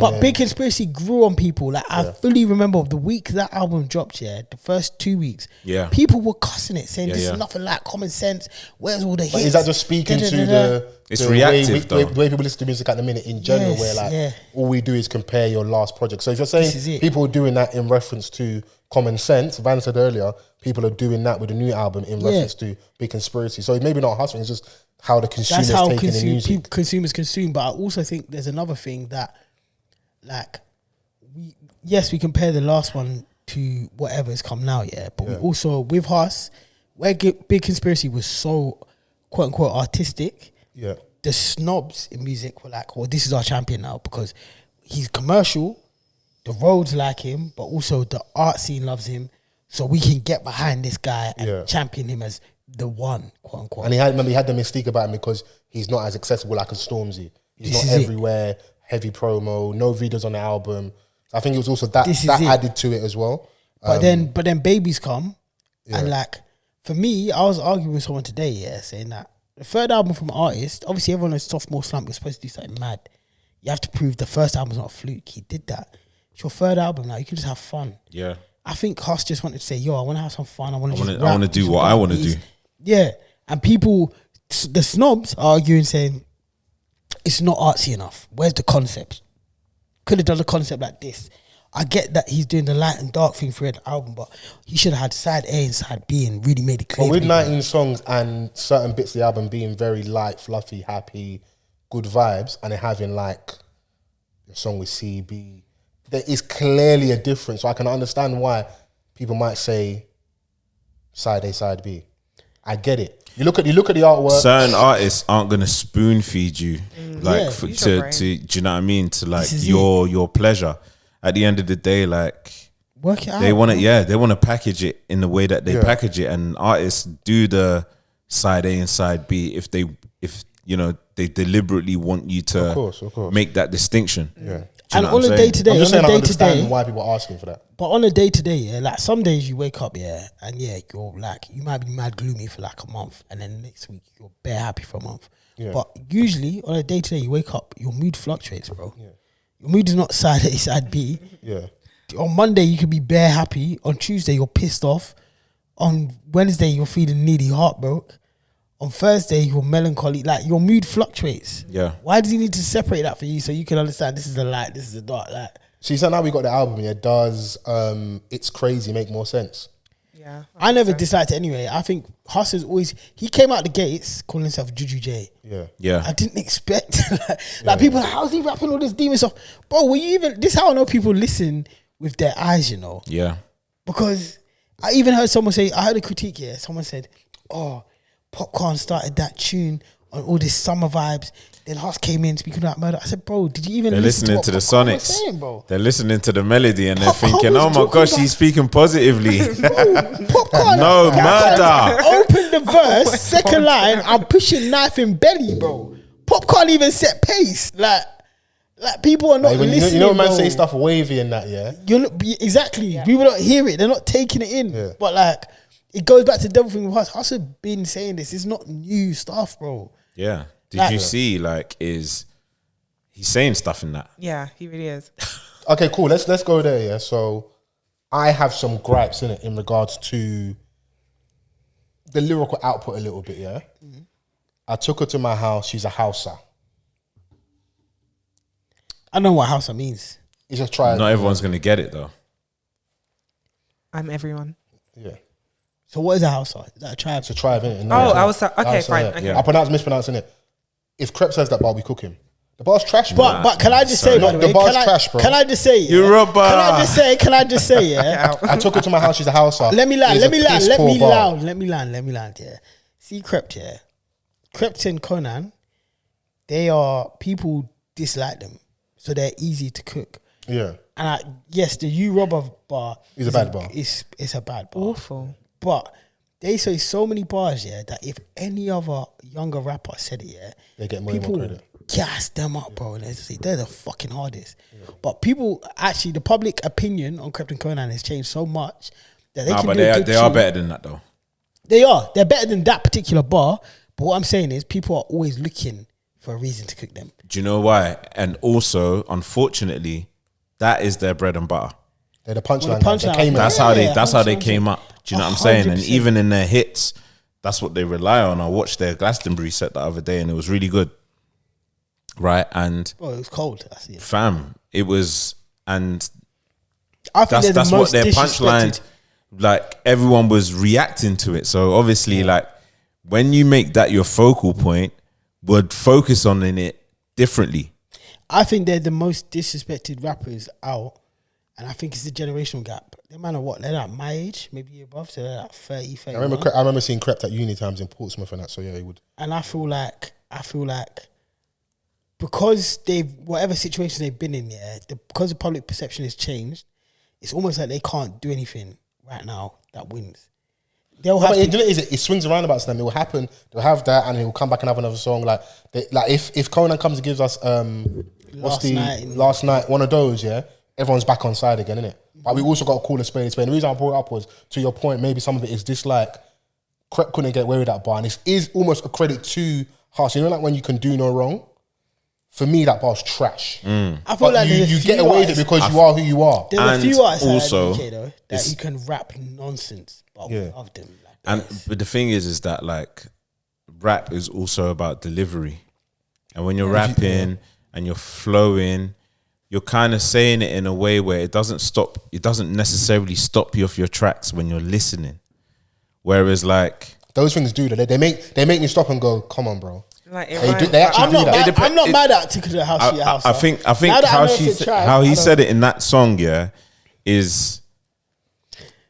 But Big Conspiracy grew on people. Like, I fully remember the week that album dropped, the first 2 weeks, people were cussing it, saying this is nothing like Common Sense. Where's all the hits? Is that just speaking to the reactive way people listen to music at the minute in general, where like all we do is compare your last project. So if you're saying people are doing that in reference to Common Sense, Van said earlier, people are doing that with the new album in reference to Big Conspiracy. So maybe not hustling, it's just how the consumers taking the music. Consumers consume. But I also think there's another thing that, like, we compare the last one to whatever has come now, yeah. But we also, with Hus, where Big Conspiracy was so quote unquote artistic, Yeah. the snobs in music were like, well, this is our champion now because he's commercial, the roads like him, but also the art scene loves him. So we can get behind this guy and champion him as the one, quote unquote. And he had the mystique about him because he's not as accessible like a Stormzy. He's not everywhere, heavy promo, no videos on the album. So I think it was also that added to it as well. But then Babies come, and like for me, I was arguing with someone today, saying that the third album from an artist, obviously everyone knows Sophomore Slump was supposed to do something mad. You have to prove the first album's not a fluke. He did that. It's your third album now. You can just have fun. Yeah. I think Hus just wanted to say, yo, I want to have some fun. I want to do what I want to do. Yeah. And people, the snobs are arguing saying, it's not artsy enough. Where's the concept? Could have done a concept like this. I get that he's doing the light and dark thing for an album, but he should have had side A and side B and really made it clear. But with 19 songs and certain bits of the album being very light, fluffy, happy, good vibes, and then having like a song with CB, there is clearly a difference. So I can understand why people might say side A, side B. I get it. You look at the artwork. Certain artists aren't gonna spoon feed you, like do you know what I mean? To like your pleasure. At the end of the day, like work it out. They want to, they want to package it in the way that they package it, and artists do the side A and side B if they deliberately want you to of course. make that distinction. Yeah. And on a day to day, I'm just saying I understand why people are asking for that. But on a day to day, like some days you wake up, and you're like, you might be mad gloomy for like a month, and then next week you're bare happy for a month. Yeah. But usually on a day to day, you wake up, your mood fluctuates, bro. Yeah. Your mood is not side A, side B. Yeah. On Monday you could be bare happy. On Tuesday you're pissed off. On Wednesday you're feeling nearly heartbroken. On Thursday you're melancholy. Like your mood fluctuates. Yeah. Why does he need to separate that for you so you can understand this is the light, this is the dark? Like, so now we got the album. Yeah, does It's Crazy make more sense? Yeah, I never decided anyway. I think Hus is always, he came out the gates calling himself Juju J. Yeah. I didn't expect people are like, how's he rapping all this demon stuff? Bro, were you even, this is how I know people listen with their eyes, you know? Yeah. Because I even heard someone say, I heard a critique here. Someone said, oh, Popcorn started that tune on all this summer vibes. Then Hus came in speaking about murder. I said, bro, did you even listen listening to the Popcorn Sonics? was saying, bro? They're listening to the melody and Popcorn they're thinking, oh my gosh, he's speaking positively. Popcorn. No, murder. Open the verse, second line, I'm pushing knife in belly, bro. Pop can't even set pace. Like people are not listening. You know when man say stuff wavy and that, yeah? You're not, exactly. Yeah. People don't hear it. They're not taking it in. Yeah. But like, it goes back to the devil thing with Hus. Hus has been saying this. It's not new stuff, bro. Yeah. Did you see, he's saying stuff in that? Yeah, he really is. Okay, cool. Let's go there, yeah? So I have some gripes in it in regards to the lyrical output a little bit, yeah? Mm-hmm. I took her to my house. She's a houser. I know what houser means. You just try. Not everyone's going to get it, though. I'm everyone. Yeah. So what is a houser? Is that a tribe? It's a tribe, innit? Oh, I was okay, fine. Yeah. Okay. I mispronouncing it. If Crep says that bar, we cook him. The bar's trash, bro. But can I just say, by the way, the bar's trash, bro. Can I just say, You rubber. Can I just say, yeah? I took her to my house. She's a houser. Let me land, yeah. yeah. See Crept, yeah. Crept and Conan, they are, people dislike them. So they're easy to cook. Yeah. And yes, the You Robber bar is a bad bar. It's a bad bar. Awful. But they say so many bars, yeah, that if any other younger rapper said it, yeah, they get more credit. Gas them up, bro. And they say they're the fucking hardest. Yeah. But people actually, the public opinion on Crept and Conan has changed so much that they can do a good they are better than that, though. They are. They're better than that particular bar. But what I'm saying is, people are always looking for a reason to cook them. Do you know why? And also, unfortunately, that is their bread and butter. They're the punchline. That's how they came up. Do you know what I'm saying? 100%. And even in their hits, that's what they rely on. I watched their Glastonbury set the other day, and it was really good. Right? And it was cold. I see it. Fam, it was, and I think that's what their punchline. Like everyone was reacting to it. So obviously, like when you make that your focal point, would focus on it differently. I think they're the most disrespected rappers out And I think it's a generational gap. They man are what? They're like my age, maybe above. So they're like 30, 31. I remember seeing Crept at uni times in Portsmouth and that. So yeah, he would. And I feel like because they've whatever situation they've been in, because the public perception has changed, it's almost like they can't do anything right now that wins. They'll have it swings around about them. It will happen. They'll have that, and he'll come back and have another song. Like if Conan comes and gives us last night, one of those, yeah, everyone's back on side again, innit? But we also got to call a spade a spade. The reason I brought it up was, to your point, maybe some of it is dislike. Crep couldn't get away with that bar, and it is almost a credit to Hus. You know, like when you can do no wrong. For me, that bar's trash. I feel like you get away with it because you are who you are. There's a few artists also, like though, that you can rap nonsense, but we love them. But the thing is that like rap is also about delivery, and when you're rapping and you're flowing, you're kind of saying it in a way where it doesn't necessarily stop you off your tracks when you're listening. Whereas like those things do that. They make me stop and go, come on, bro. Like, I'm not mad at Ticket to the House. I think how he said it in that song, is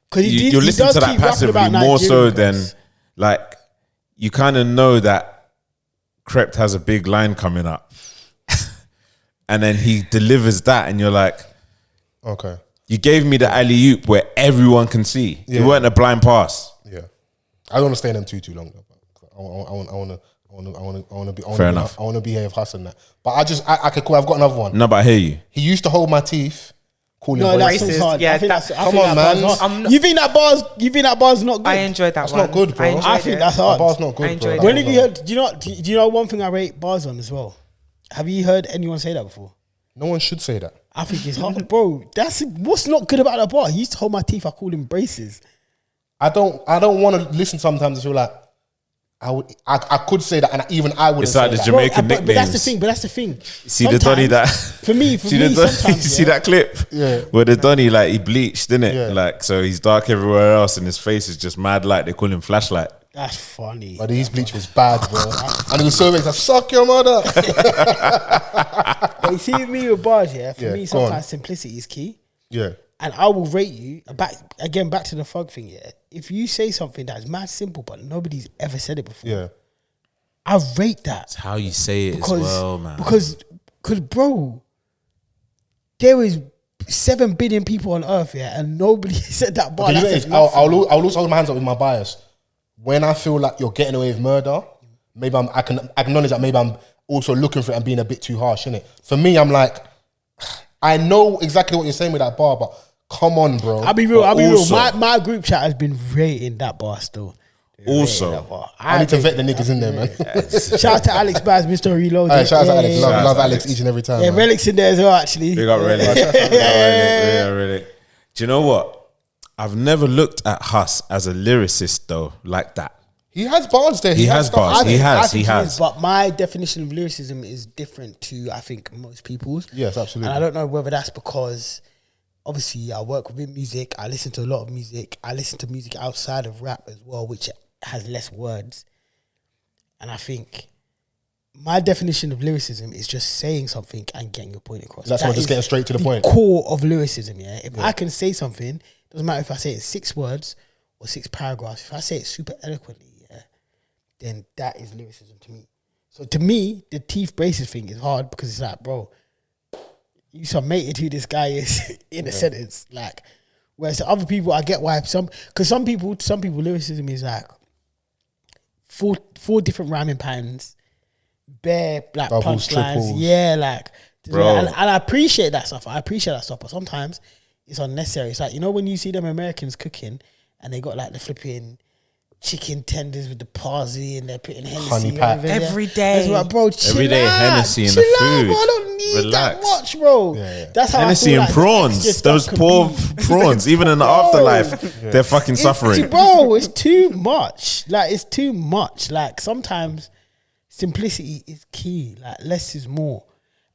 because you're listening to that passively more so than like you kind of know that Crept has a big line coming up, and then he delivers that, and you're like, okay, you gave me the alley-oop where everyone can see. You weren't a blind pass. Yeah, I don't want to stay in them too long. I want to be. Fair enough. I want to behave Hus and that. But I could call. I've got another one. No, but I hear you. He used to hold my teeth. Calling no, that's racist. hard. Yeah, come on, man. You think that bar's not good? I enjoyed that. That's not good, bro. I think that's hard. That bar's not good, bro. When have you heard? Do you know one thing I rate bars on as well? Have you heard anyone say that before? No one should say that. I think it's hard, bro. That's what's not good about that bar. He used to hold my teeth. I called him braces. I don't want to listen sometimes and feel like I could say that, and even I would. It's like the Jamaican nicknames. But that's the thing. See the Donny that for me. Sometimes, see that clip? Yeah. Where the Donny like he bleached, didn't it? Yeah. Like so he's dark everywhere else, and his face is just mad light. They call him Flashlight. That's funny. But his bleach was bad, bro. And it was so big. Like, suck your mother. But you see me with bars, for me sometimes simplicity is key. Yeah. And I will rate you back to the thug thing. If you say something that's mad simple, but nobody's ever said it before, I rate that. It's how you say it as well, man. Because, bro, there is 7 billion people on earth, and nobody said that bar. I'll also hold my hands up with my bias. When I feel like you're getting away with murder, maybe I can acknowledge that maybe I'm also looking for it and being a bit too harsh, innit? For me, I'm like, I know exactly what you're saying with that bar, but come on, bro. I'll be real. My group chat has been rating that bar still. I need to vet the niggas in there, man. Shout out to Alex Baz, Mr. Reload. Shout out to Alex. Love Alex each and every time. Yeah, Relic's in there as well, actually. Big up Relic. Relic. Do you know what? I've never looked at Hus as a lyricist though, like that. He has bars there. He has bars. He has. But my definition of lyricism is different to, I think, most people's. Yes, absolutely. And I don't know whether that's because, obviously, I work within music. I listen to a lot of music. I listen to music outside of rap as well, which has less words. And I think my definition of lyricism is just saying something and getting your point across. That's just getting straight to the point. Core of lyricism, If I can say something, doesn't matter if I say it in 6 words or 6 paragraphs. If I say it super eloquently, then that is lyricism to me. So to me, the teeth braces thing is hard because it's like, bro, you summated who this guy is in a sentence. Like, whereas to other people, I get why some people lyricism is like 4 different rhyming patterns, bare black Bubbles, punchlines. triples. Yeah, like, Bro. and I appreciate that stuff. But sometimes it's unnecessary. It's like, you know, when you see them Americans cooking and they got like the flipping chicken tenders with the parsley and they're putting Hennessy Honey pack. Every day. It's like, bro, chill Every day out, Hennessy in chill the out, food. bro. I don't need Relax. that much, bro. That's how Hennessy I feel and like prawns. extra Those stuff poor can be. prawns, even in the afterlife, they're fucking suffering. Bro, it's too much. Like, it's too much. Like, sometimes simplicity is key. Like, less is more.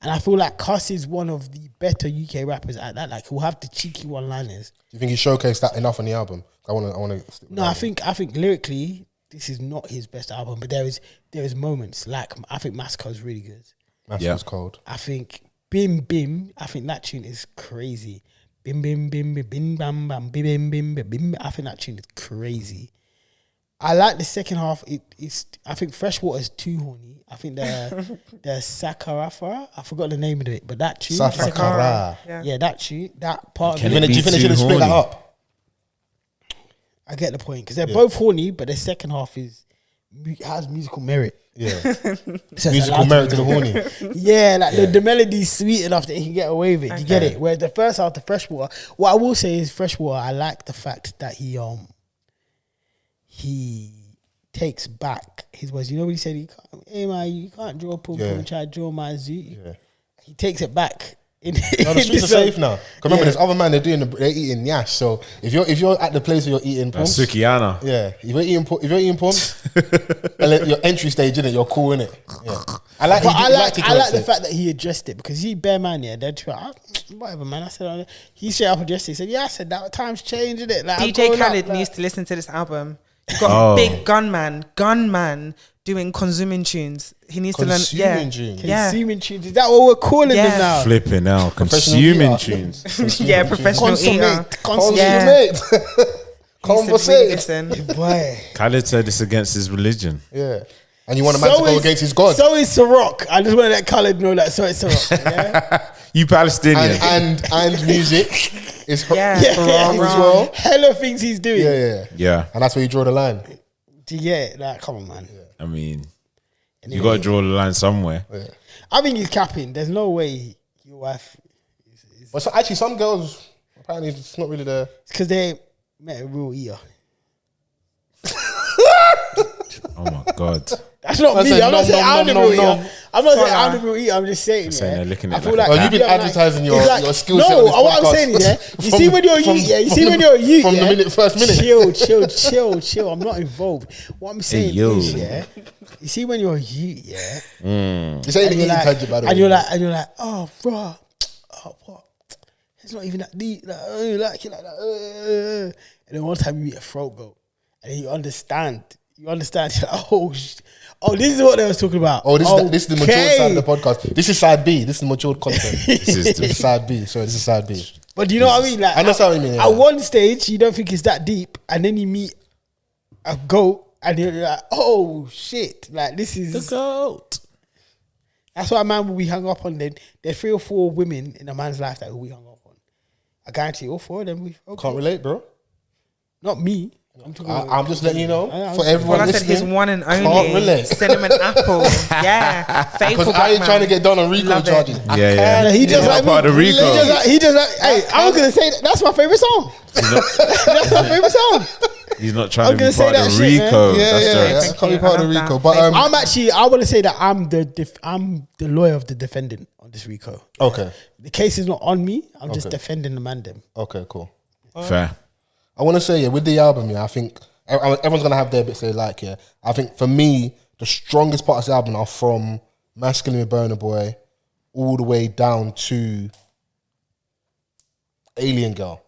And I feel like Hus is one of the better UK rappers at that. Like, he'll have the cheeky one-liners. Do you think he showcased that enough on the album? I want to. No, I think lyrically, this is not his best album, but there is moments. Like, I think Massacre is really good. Massacre's cold. I think Bim Bim, I think that tune is crazy. Bim bim bim bim bim bam bam bim bim bim bim bim. I think that tune is crazy. I like the second half. I think Freshwater is too horny. I think the Sakarafara, I forgot the name of it, but that tune, Sakara. yeah, that tune, that part. Can of it it, be Do you think they should have too split that horny? up? I get the point because they're both horny, but the second half has musical merit. Yeah. So it's Musical allowed merit to be. the horny. Yeah, like the melody's sweet enough that he can get away with it. You get it? Whereas the first half, the Freshwater, what I will say is Freshwater, I like the fact that he takes back his words. You know what he said? Hey man, you can't draw pum pum and try to draw my zoo. Yeah. He takes it back. No, the streets are safe now. Because remember, there's other man they're eating yash. So if you're at the place where you're eating pumps, Sukihana. yeah, if you're eating pumps, your entry stage in it, you're cool in it. Yeah, I like the fact that he addressed it because he bare man, yeah, they're whatever man. I said he straight up addressed it. He said, yeah, I said that times changing it. Like, DJ Khaled needs to listen to this album. You got big gunman doing consuming tunes. He needs to learn. Yeah, consuming tunes. Is that what we're calling them now? Flipping out, consuming tunes. Yeah, professional eater. Consummate. Conversate. Boy. Khaled said this against his religion. Yeah. And you want a man to go against his God. So is Ciroc. I just want to let Khaled know that. So is Ciroc. Yeah? You Palestinian. And music is Yeah. haram as well. Hella things he's doing. Yeah. And that's where you draw the line. Do you get it? Like, come on, man. I mean, you got to draw the line somewhere. Yeah. I think he's capping. There's no way your wife is But so actually, some girls, apparently, it's not really the... It's because they met a real eater. Oh my God. That's not me. I'm not saying I'm the real eater. I'm not saying I'm the real eater. I'm just saying, they're looking I at feel like like you've been advertising your skill set. No, what I'm saying is, you see when you're youth, you see when you're youth, from the first minute. Chill. I'm not involved. What I'm saying is, you see when you're youth, This ain't the tangent, by the way. and you're like, oh, bro, what? It's not even that deep. Like, you like it like that. And then one time you meet a throat goat, and then you understand. You're like, this is what they was talking about. This is the matured side of the podcast. This is side B. This is the matured content. This is side B. Sorry, this is side B. But do you know what I mean? Like, I know what you mean. At one stage, you don't think it's that deep, and then you meet a goat, and you're like, oh shit! Like, this is The goat. That's why a man will be hung up on. Then there's 3 or 4 women in a man's life that will be hung up on. I guarantee all 4 of them. Can't relate, bro. Not me. I'm just letting you know for everyone I said listening. his one and only Can't relate. cinnamon apple. Yeah, faithful. Because I ain't trying to get done on Rico Love it. charges. Yeah. He just like part of Rico. He just like. Hey, I was gonna say that's my favorite song. That's my favorite song. He's not trying to be gonna say part of that shit, man. Rico. Yeah, That's I can't be part of I love Rico. that. But I want to say that I'm the lawyer of the defendant on this Rico. okay, The case is not on me. I'm just defending the man. Them. okay, cool. fair. I want to say with the album, I think everyone's gonna have their bits they like. I think for me, the strongest parts of the album are from Masculine with Burna Boy all the way down to Alien Girl.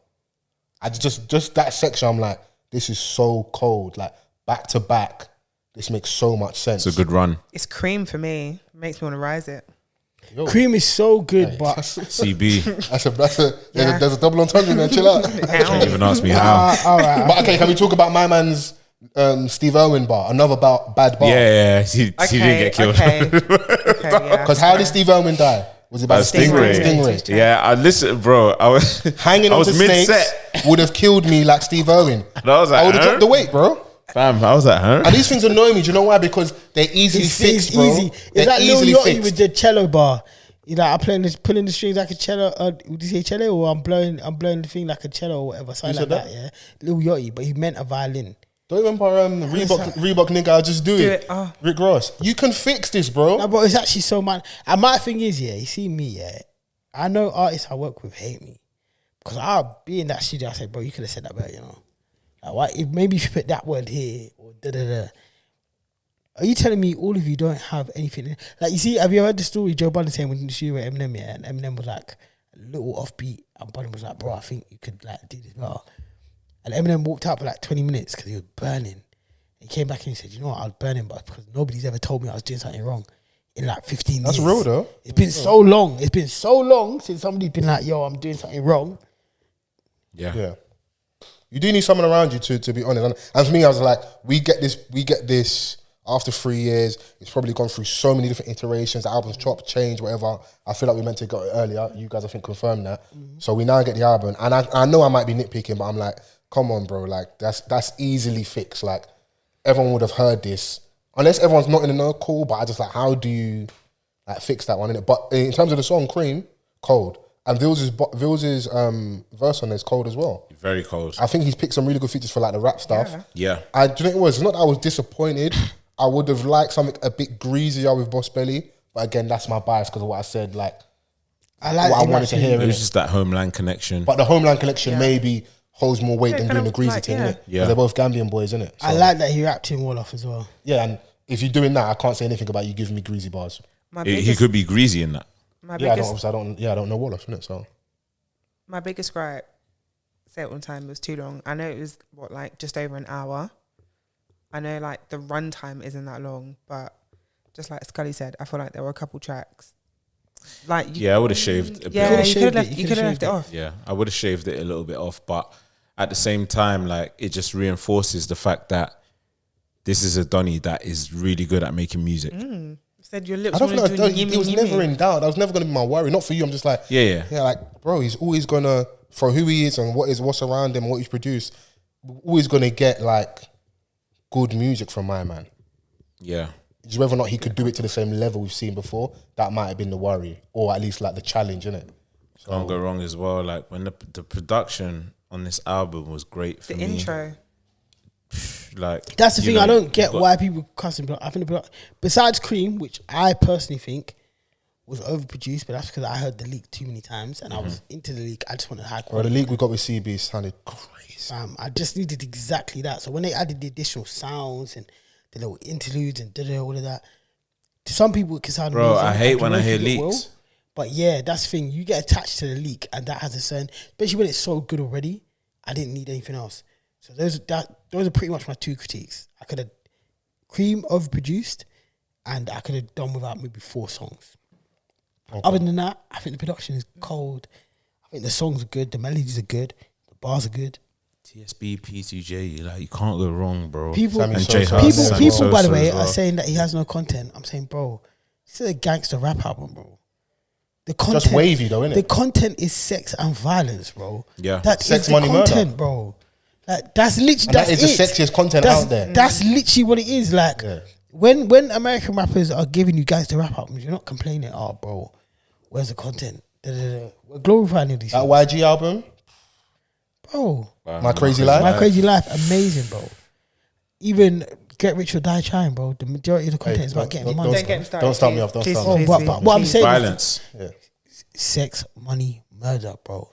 I just that section, I'm like, this is so cold. Like back to back, this makes so much sense. It's a good run. It's cream for me. Makes me want to rise it. Yo, Cream is so good, but CB. there's a double entendre there. Chill out. Can't even ask me how. all right. But okay, can we talk about my man's Steve Irwin bar? Another bad bar. Yeah. He didn't get killed. Okay, yeah. Because how did Steve Irwin die? Was it by Stingray. Stingray. Yeah, I listen, bro. I was Hanging I on was to snakes mid-set. would have killed me like Steve Irwin. And I was like, I would have dropped the weight, bro. Fam, I was like, huh? And these things annoy me. Do you know why? Because they're easily fixed, bro. easy. It's They're like Lil easily Yachty fixed. with the cello bar. You know, I'm pulling the strings like a cello. Would you say cello, or I'm blowing the thing like a cello or whatever, something like that. Yeah, Lil Yachty, but he meant a violin. Don't you remember Reebok nigga, I'll just do it. Rick Ross. You can fix this, bro. No, but it's actually so man. And my thing is, you see me, I know artists I work with hate me because I'll be in that studio. I say, bro, you could have said that better, you know. Like, why? Maybe if you put that word here or da da da. Are you telling me all of you don't have anything? Like, you see, have you heard the story Joe Budden saying when she was with Eminem, and Eminem was like a little offbeat, and Budden was like, bro, I think you could like do this better. And Eminem walked out for like 20 minutes because he was burning. He came back and he said, you know what, I was burning, but because nobody's ever told me I was doing something wrong in like 15 That's years. real though. It's been so long. It's been so long since somebody's been like, yo, I'm doing something wrong. Yeah. You do need someone around you to be honest. And for me, I was like, we get this after 3 years. It's probably gone through so many different iterations. The album's chopped, changed, whatever. I feel like we meant to go earlier. You guys, I think, confirmed that. So we now get the album. And I know I might be nitpicking, but I'm like, come on, bro. Like, that's easily fixed. Like, everyone would have heard this. Unless everyone's not in the know, cool. But I just like, how do you like fix that one, innit? But in terms of the song, Cream, cold. And Vill's verse on there is cold as well. Very cold. I think he's picked some really good features for like the rap stuff. Yeah. And do you know what it was? It's not that I was disappointed. I would have liked something a bit greasier with Boss Belly. But again, that's my bias because of what I said. Like, I like what I wanted to hear. It was just that Homeland connection. But the Homeland connection maybe holds more weight than doing the greasy thing, innit? Yeah. They're both Gambian boys, innit? So, I like that he rapped him well off as well. Yeah, and if you're doing that, I can't say anything about you giving me greasy bars. He could be greasy in that. I don't know Wolof, innit? So my biggest gripe, settling time was too long. I know it was just over an hour. I know like the runtime isn't that long, but just like Scully said, I feel like there were a couple tracks. Like I would have shaved a bit. Yeah, you could have left it off. Yeah, I would have shaved it a little bit off, but at the same time, like it just reinforces the fact that this is a Donny that is really good at making music. Said your lips. I don't think it was never in doubt. That was never going to be my worry. Not for you. I'm just like, yeah. Like, bro, he's always gonna, for who he is and what's around him, what he's produced, always gonna get like good music from my man. Yeah. Just whether or not he could do it to the same level we've seen before, that might have been the worry, or at least like the challenge, innit? So, can't go wrong as well. Like when the production on this album was great for me. The intro. Like that's the thing. I don't get why people cussing. I think besides Cream, which I personally think was overproduced, but that's because I heard the leak too many times and I was into the leak. I just wanted high quality. The leak we got with CB sounded crazy. I just needed exactly that. So when they added the additional sounds and the little interludes and all of that, to some people it can sound amazing. I hate when I hear leaks. But yeah, that's the thing. You get attached to the leak and that has a certain, especially when it's so good already. I didn't need anything else. So those are pretty much my two critiques. I could have Cream overproduced, and I could have done without maybe 4 songs. Okay. Other than that, I think the production is cold. I think the songs are good, the melodies are good, the bars are good. TSB, P2J, like you can't go wrong, bro. People, by the way, are saying that he has no content. I'm saying, bro, this is a gangster rap album, bro. The content, just wavy though, innit? The content is sex and violence, bro. Yeah, that's sex, money, content, murder, bro. Like, that's literally that is the sexiest content out there. That's literally what it is. Like when American rappers are giving you gangster rap albums, you're not complaining. Oh, bro, where's the content? We're glorifying these. That YG album, bro. My Crazy Life. My Crazy Life, amazing, bro. Even Get Rich or Die Trying, bro. The majority of the content is about getting money. Don't start me off. Don't start me off. But what I'm saying, violence, sex, money, murder, bro.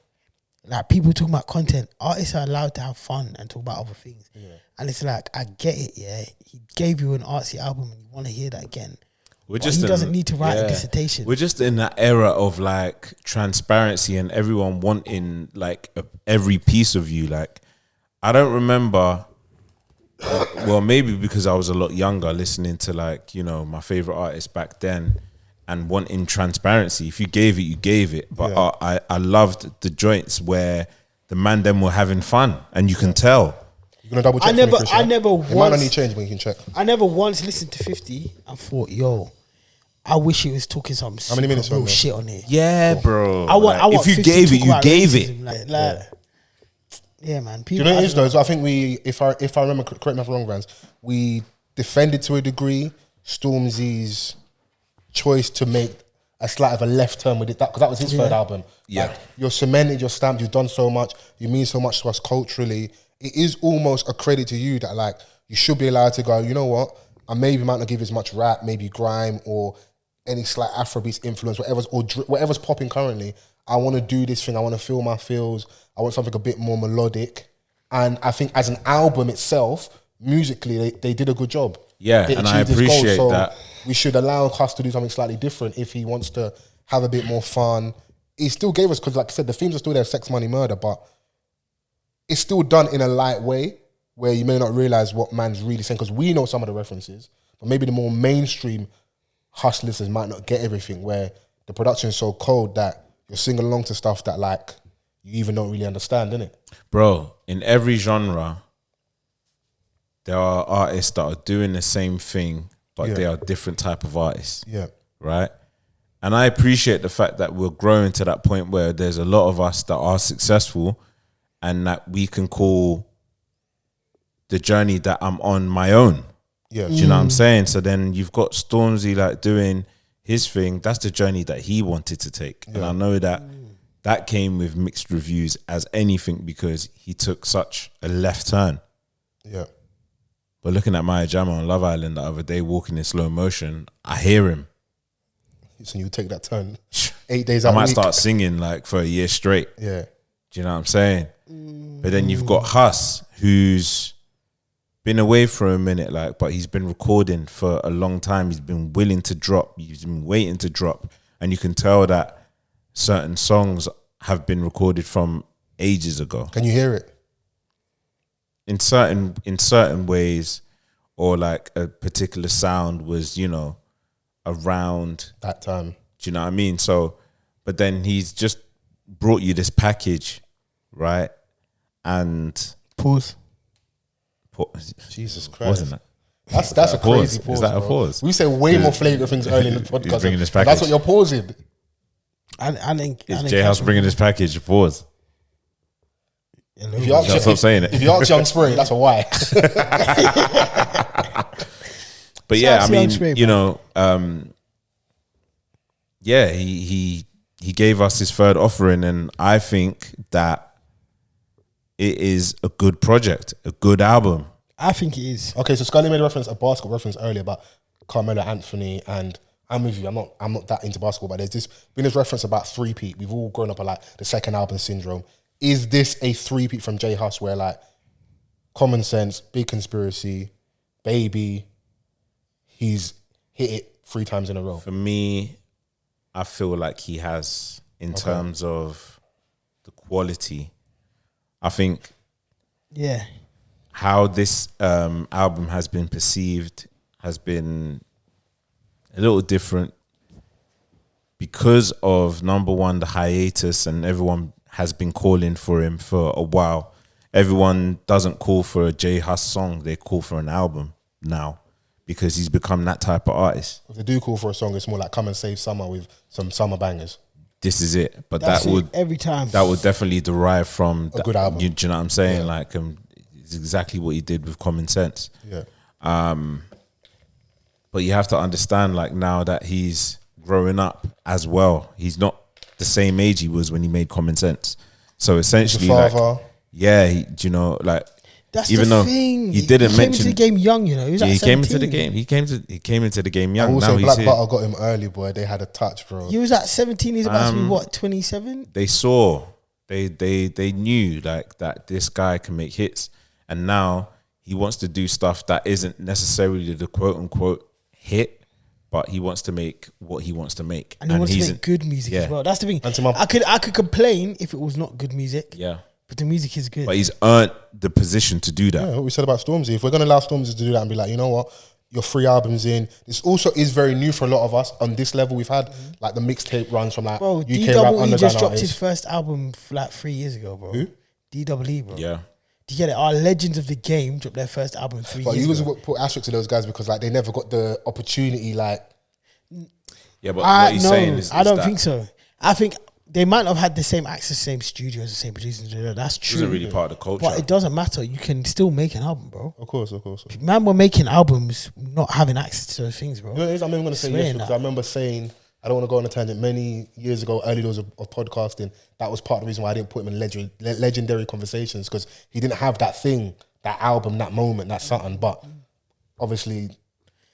Like people talking about content, artists are allowed to have fun and talk about other things. And it's like, I get it, he gave you an artsy album and you want to hear that again. He doesn't need to write a dissertation. We're just in that era of like transparency and everyone wanting like every piece of you. Like I don't remember, well maybe because I was a lot younger listening to like, you know, my favorite artists back then and wanting transparency. If you gave it, you gave it. But I loved the joints where the man them were having fun, and you can tell. You're gonna double check. I never once. It might not need change, but you can check. I never once listened to 50 and thought, yo, I wish he was talking some real shit on it. Yeah, bro. I want if you gave it, you gave it. Yeah, man. Do you know what it is though? So I think if I remember, correct me if I'm wrong, Vans, we defended to a degree Stormzy's choice to make a slight of a left turn with it, because that was his third album. Yeah, like, you're cemented, you're stamped, you've done so much, you mean so much to us culturally. It is almost a credit to you that like you should be allowed to go, you know what, I maybe might not give as much rap, maybe grime or any slight Afrobeats influence, whatever's popping currently. I want to do this thing, I want to feel my feels, I want something a bit more melodic. And I think as an album itself, musically, they did a good job. Yeah, and I appreciate that. We should allow Hus to do something slightly different if he wants to have a bit more fun. He still gave us, because like I said, the themes are still there, sex, money, murder, but it's still done in a light way where you may not realise what man's really saying, because we know some of the references, but maybe the more mainstream Hus listeners might not get everything, where the production is so cold that you're singing along to stuff that like you even don't really understand, innit? Bro, in every genre, there are artists that are doing the same thing, but they are different type of artists. Yeah. Right? And I appreciate the fact that we're growing to that point where there's a lot of us that are successful and that we can call the journey that I'm on my own. Yeah. Do you know what I'm saying? So then you've got Stormzy like doing his thing. That's the journey that he wanted to take. And I know that that came with mixed reviews as anything because he took such a left turn. Yeah. But looking at Maya Jama on Love Island the other day, walking in slow motion, I hear him. So you take that turn 8 days out I might a week. start singing like for a year straight. Yeah. Do you know what I'm saying? But then you've got Hus, who's been away for a minute, like, but he's been recording for a long time. He's been willing to drop. He's been waiting to drop. And you can tell that certain songs have been recorded from ages ago. Can you hear it? In certain ways, or like a particular sound was, you know, around That time. do you know what I mean? So, but then he's just brought you this package, right? And Pause. Jesus Christ. wasn't that? That's a crazy pause. pause. Is that a bro. pause? We say way more flagrant things early in the podcast. bringing this That's package. what you're pausing. I think. Is J House bringing this package? Pause. If you ask, Stop saying it. if you ask Young Spray, that's a why. But yeah, I Shout out to mean, Young Spray, you know, yeah, he gave us his third offering, and I think that it is a good project, a good album. I think it is. Okay, so Scully made a basketball reference earlier about Carmelo Anthony, and I'm with you. I'm not that into basketball, but there's been this reference about three-peat. We've all grown up on like the second album syndrome. Is this a three-peat from J Hus where like Common Sense, Big Conspiracy, Baby, he's hit it 3 times in a row? For me, I feel like he has, in terms of the quality. I think Yeah. how this album has been perceived has been a little different because of, number one, the hiatus, and everyone has been calling for him for a while. Everyone doesn't call for a J Hus song, they call for an album now because he's become that type of artist. If they do call for a song, it's more like Come and Save Summer with some summer bangers. This is it. But That's that it would every time. that would definitely derive from A good album. You know what I'm saying? Like it's exactly what he did with Common Sense. Yeah. But you have to understand, like, now that he's growing up as well, he's not the same age he was when he made Common Sense. So essentially, The like, father. yeah, you know, like, That's even the though thing. he didn't came mention into the game young, you know. He was yeah, like he came into 17. the game. He came into the game I young. will Now say he's Black here. Butter got him early, boy. They had a touch, bro. He was at 17. He's about to be what, 27? They saw, they knew like that this guy can make hits, and now he wants to do stuff that isn't necessarily the quote unquote hit, but he wants to make what he wants to make, And he wants to he's make good music as yeah. well. That's the thing. And to my- I could complain if it was not good music. yeah. But the music is good. But he's earned the position to do that. Yeah, what we said about Stormzy. If we're going to allow Stormzy to do that and be like, you know what, you're 3 albums in. This also is very new for a lot of us. On this level, we've had like the mixtape runs from like Bro, UK rap DEE underground just dropped his artists. first album like 3 years ago, bro. Who? DEE, bro. Yeah. Do you get it? Our legends of the game dropped their first album 3 But years you always ago. put asterisks to those guys because like they never got the opportunity. Like, Yeah, but what he's No, saying is I don't that think so. I think they might not have had the same access, same studios, the same producers. That's it true. isn't really part of the culture. But it doesn't matter. You can still make an album, bro. of course. Man, we're making albums not having access to those things, bro. You know what it is? I'm even going to say Swearing yes because that. I remember saying, I don't want to go on a tangent, many years ago, early days of podcasting, that was part of the reason why I didn't put him in legendary conversations because he didn't have that thing, that album, that moment, that something. But obviously,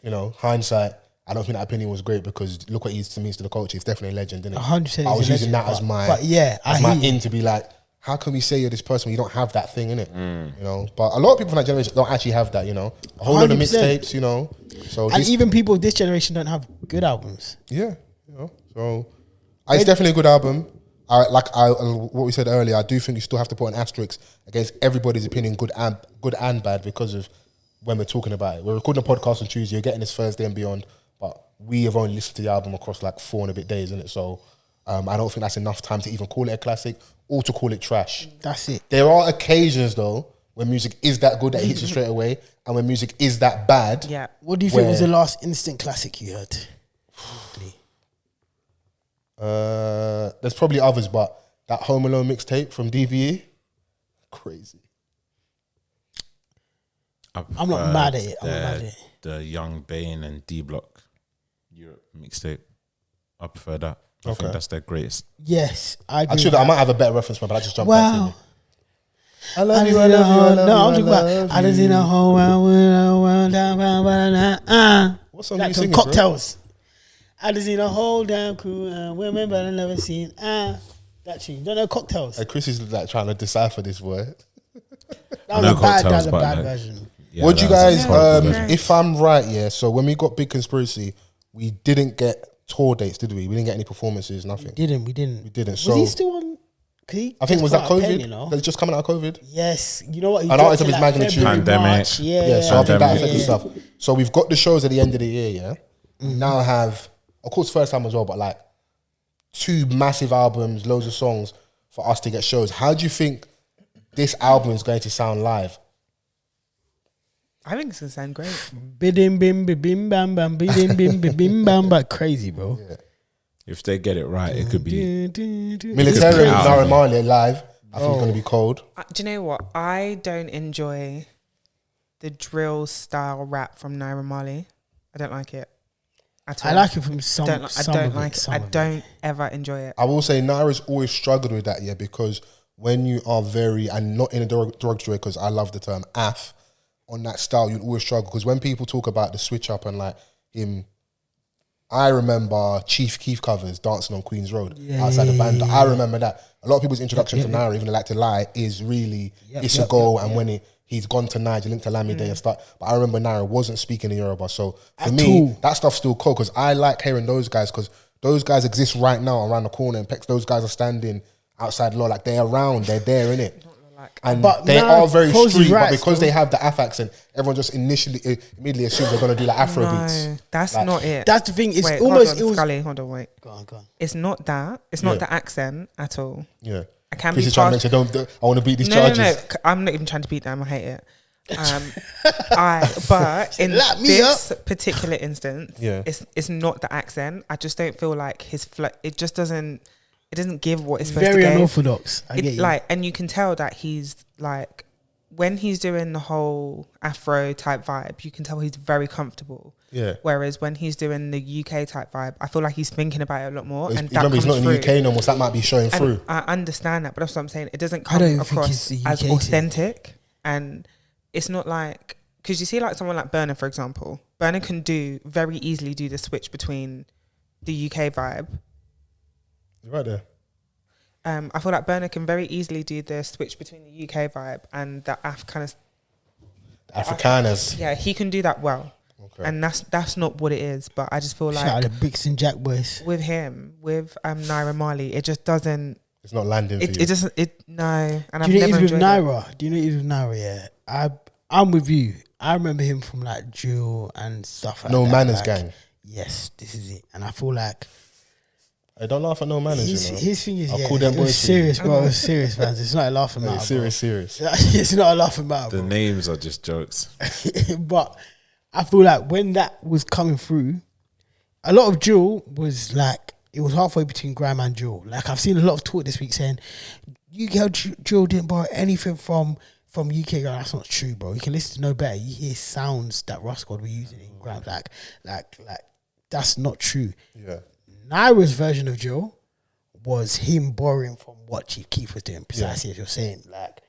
you know, hindsight, I don't think that opinion was great because look what he means to the culture. It's definitely a legend, isn't it? 100% I was he's a using legend, that as my, but yeah, as I my hear you. in to be like, how can we say you're this person when you don't have that thing, innit? You know, but a lot of people from that generation don't actually have that, you know. A whole lot of 100%. mixtapes, you know. So And this, even people of this generation don't have good albums. yeah, you know. So it's definitely a good album. What we said earlier, I do think you still have to put an asterisk against everybody's opinion, good and bad, because of when we're talking about it. We're recording a podcast on Tuesday. You're getting this Thursday and beyond, but we have only listened to the album across like 4 and a bit days, isn't it? So I don't think that's enough time to even call it a classic or to call it trash. That's it. There are occasions though when music is that good that it hits you straight away, and when music is that bad. Yeah. What do you think was the last instant classic you heard? There's probably others, but that Home Alone mixtape from DVE, crazy. I'm not mad at it. The Young Bane and D Block Europe mixtape. I prefer that. I think that's their greatest. Yes, I agree. Actually, I might have a better reference, but I just jumped back to you. I love you, I love you, I love you. No, I'm talking about I just in a whole world down. What song are you singing, Cocktails. Bro? I just in a whole damn crew women, but I never seen that tune. Don't know Cocktails. Hey, Chris is like trying to decipher this word. That was a bad version. Yeah, what do you guys? If I'm right, yeah. So when we got Big Conspiracy, we didn't get tour dates, did we? We didn't get any performances, nothing. We didn't. So was he still on? I think was that COVID? Pen, you know? That's just coming out of COVID. Yes, you know what? An artist of his magnitude, pandemic. Yeah, so I think that affected stuff. So we've got the shows at the end of the year. Yeah, we now have, of course, first time as well, but like 2 massive albums, loads of songs for us to get shows. How do you think this album is going to sound live? I think it's gonna sound great. Bidim bim bim bam bam bidim bim bim bam bam, crazy, bro. Yeah. If they get it right, it could be Military and Mahalia live. I think it's gonna be cold. Do you know what? I don't enjoy the drill style rap from Naira Marley. I don't like it at all. I like it from some. I don't like it. I don't ever enjoy it. I will say Naira's always struggled with that, yeah, because when you are very, and not in a derogatory way, because I love the term af, on that style, you'd always struggle. Because when people talk about the switch up and like him, I remember Chief Keef covers dancing on Queen's Road outside the band. I remember that. A lot of people's introduction to Naira, even Like to Lie, is really It's a Go, and when he's gone to Niger, linked to Lamide and stuff. But I remember Naira wasn't speaking in Yoruba. So for me, that stuff's still cool because I like hearing those guys because those guys exist right now around the corner. And those guys are standing outside law, like they're around, they're there, innit? And but they are very street, but because they have the Af accent, everyone just immediately assumes they're going to do like Afro beats. No, that's like, not it. That's the thing. It's wait, almost... Scully, hold on, wait. Go on. It's not that. It's not the accent at all. Yeah. I can Chris be is trying to mention, I want to beat these charges. No. I'm not even trying to beat them. I hate it. But in this particular instance, it's not the accent. I just don't feel like his flow. It just doesn't. It doesn't give what it's supposed to give. Very unorthodox. I get you. Like, and you can tell that he's like, when he's doing the whole Afro type vibe, you can tell he's very comfortable. Yeah. Whereas when he's doing the UK type vibe, I feel like he's thinking about it a lot more. And that he's not in the UK no more, so that might be showing through. I understand that, but that's what I'm saying. It doesn't come across as authentic, and it's not like, because you see like someone like Burner, for example. Burner can very easily do the switch between the UK vibe. You're right there. I feel like Burner can very easily do the switch between the UK vibe and the Afrikaners. Yeah, he can do that well. Okay. And that's not what it is. But I just feel like shout out to Bricks and Jack boys. With him, with Naira Marley, it just doesn't. It's not landing. It doesn't. No. And I've never enjoyed Naira. Do you know he's with Naira? Yeah, I'm with you. I remember him from like Jewel and stuff like that. No Manners like, gang. Yes, this is it. And I feel like. I don't laugh at No Manners. His thing is, call them boys serious, bro. It's serious, man. It's not a laughing matter. Serious. It's not a laughing matter. The names are just jokes. But I feel like when that was coming through, a lot of Jewel was like, it was halfway between Grime and Jewel. Like I've seen a lot of talk this week saying, UK Jewel didn't borrow anything from UK girl. That's not true, bro. You can listen to No Better. You hear sounds that Russ God were using in Grime. Like that's not true. Yeah. Naira's version of Joe was him borrowing from what Chief Keef was doing, precisely as you're saying. Like,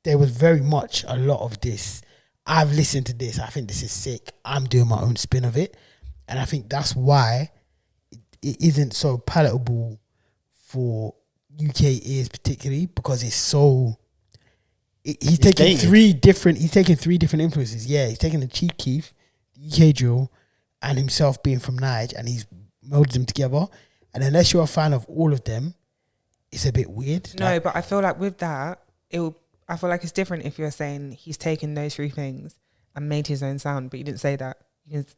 there was very much a lot of this. I've listened to this. I think this is sick. I'm doing my own spin of it. And I think that's why it isn't so palatable for UK ears particularly, because it's so... He's taking three different influences. Yeah, he's taking the Chief Keef, the UK drill, and himself being from Nige, and he's melded them together, and unless you're a fan of all of them, it's a bit weird. No, but I feel like with that, I feel like it's different if you're saying he's taken those three things and made his own sound, but you didn't say that.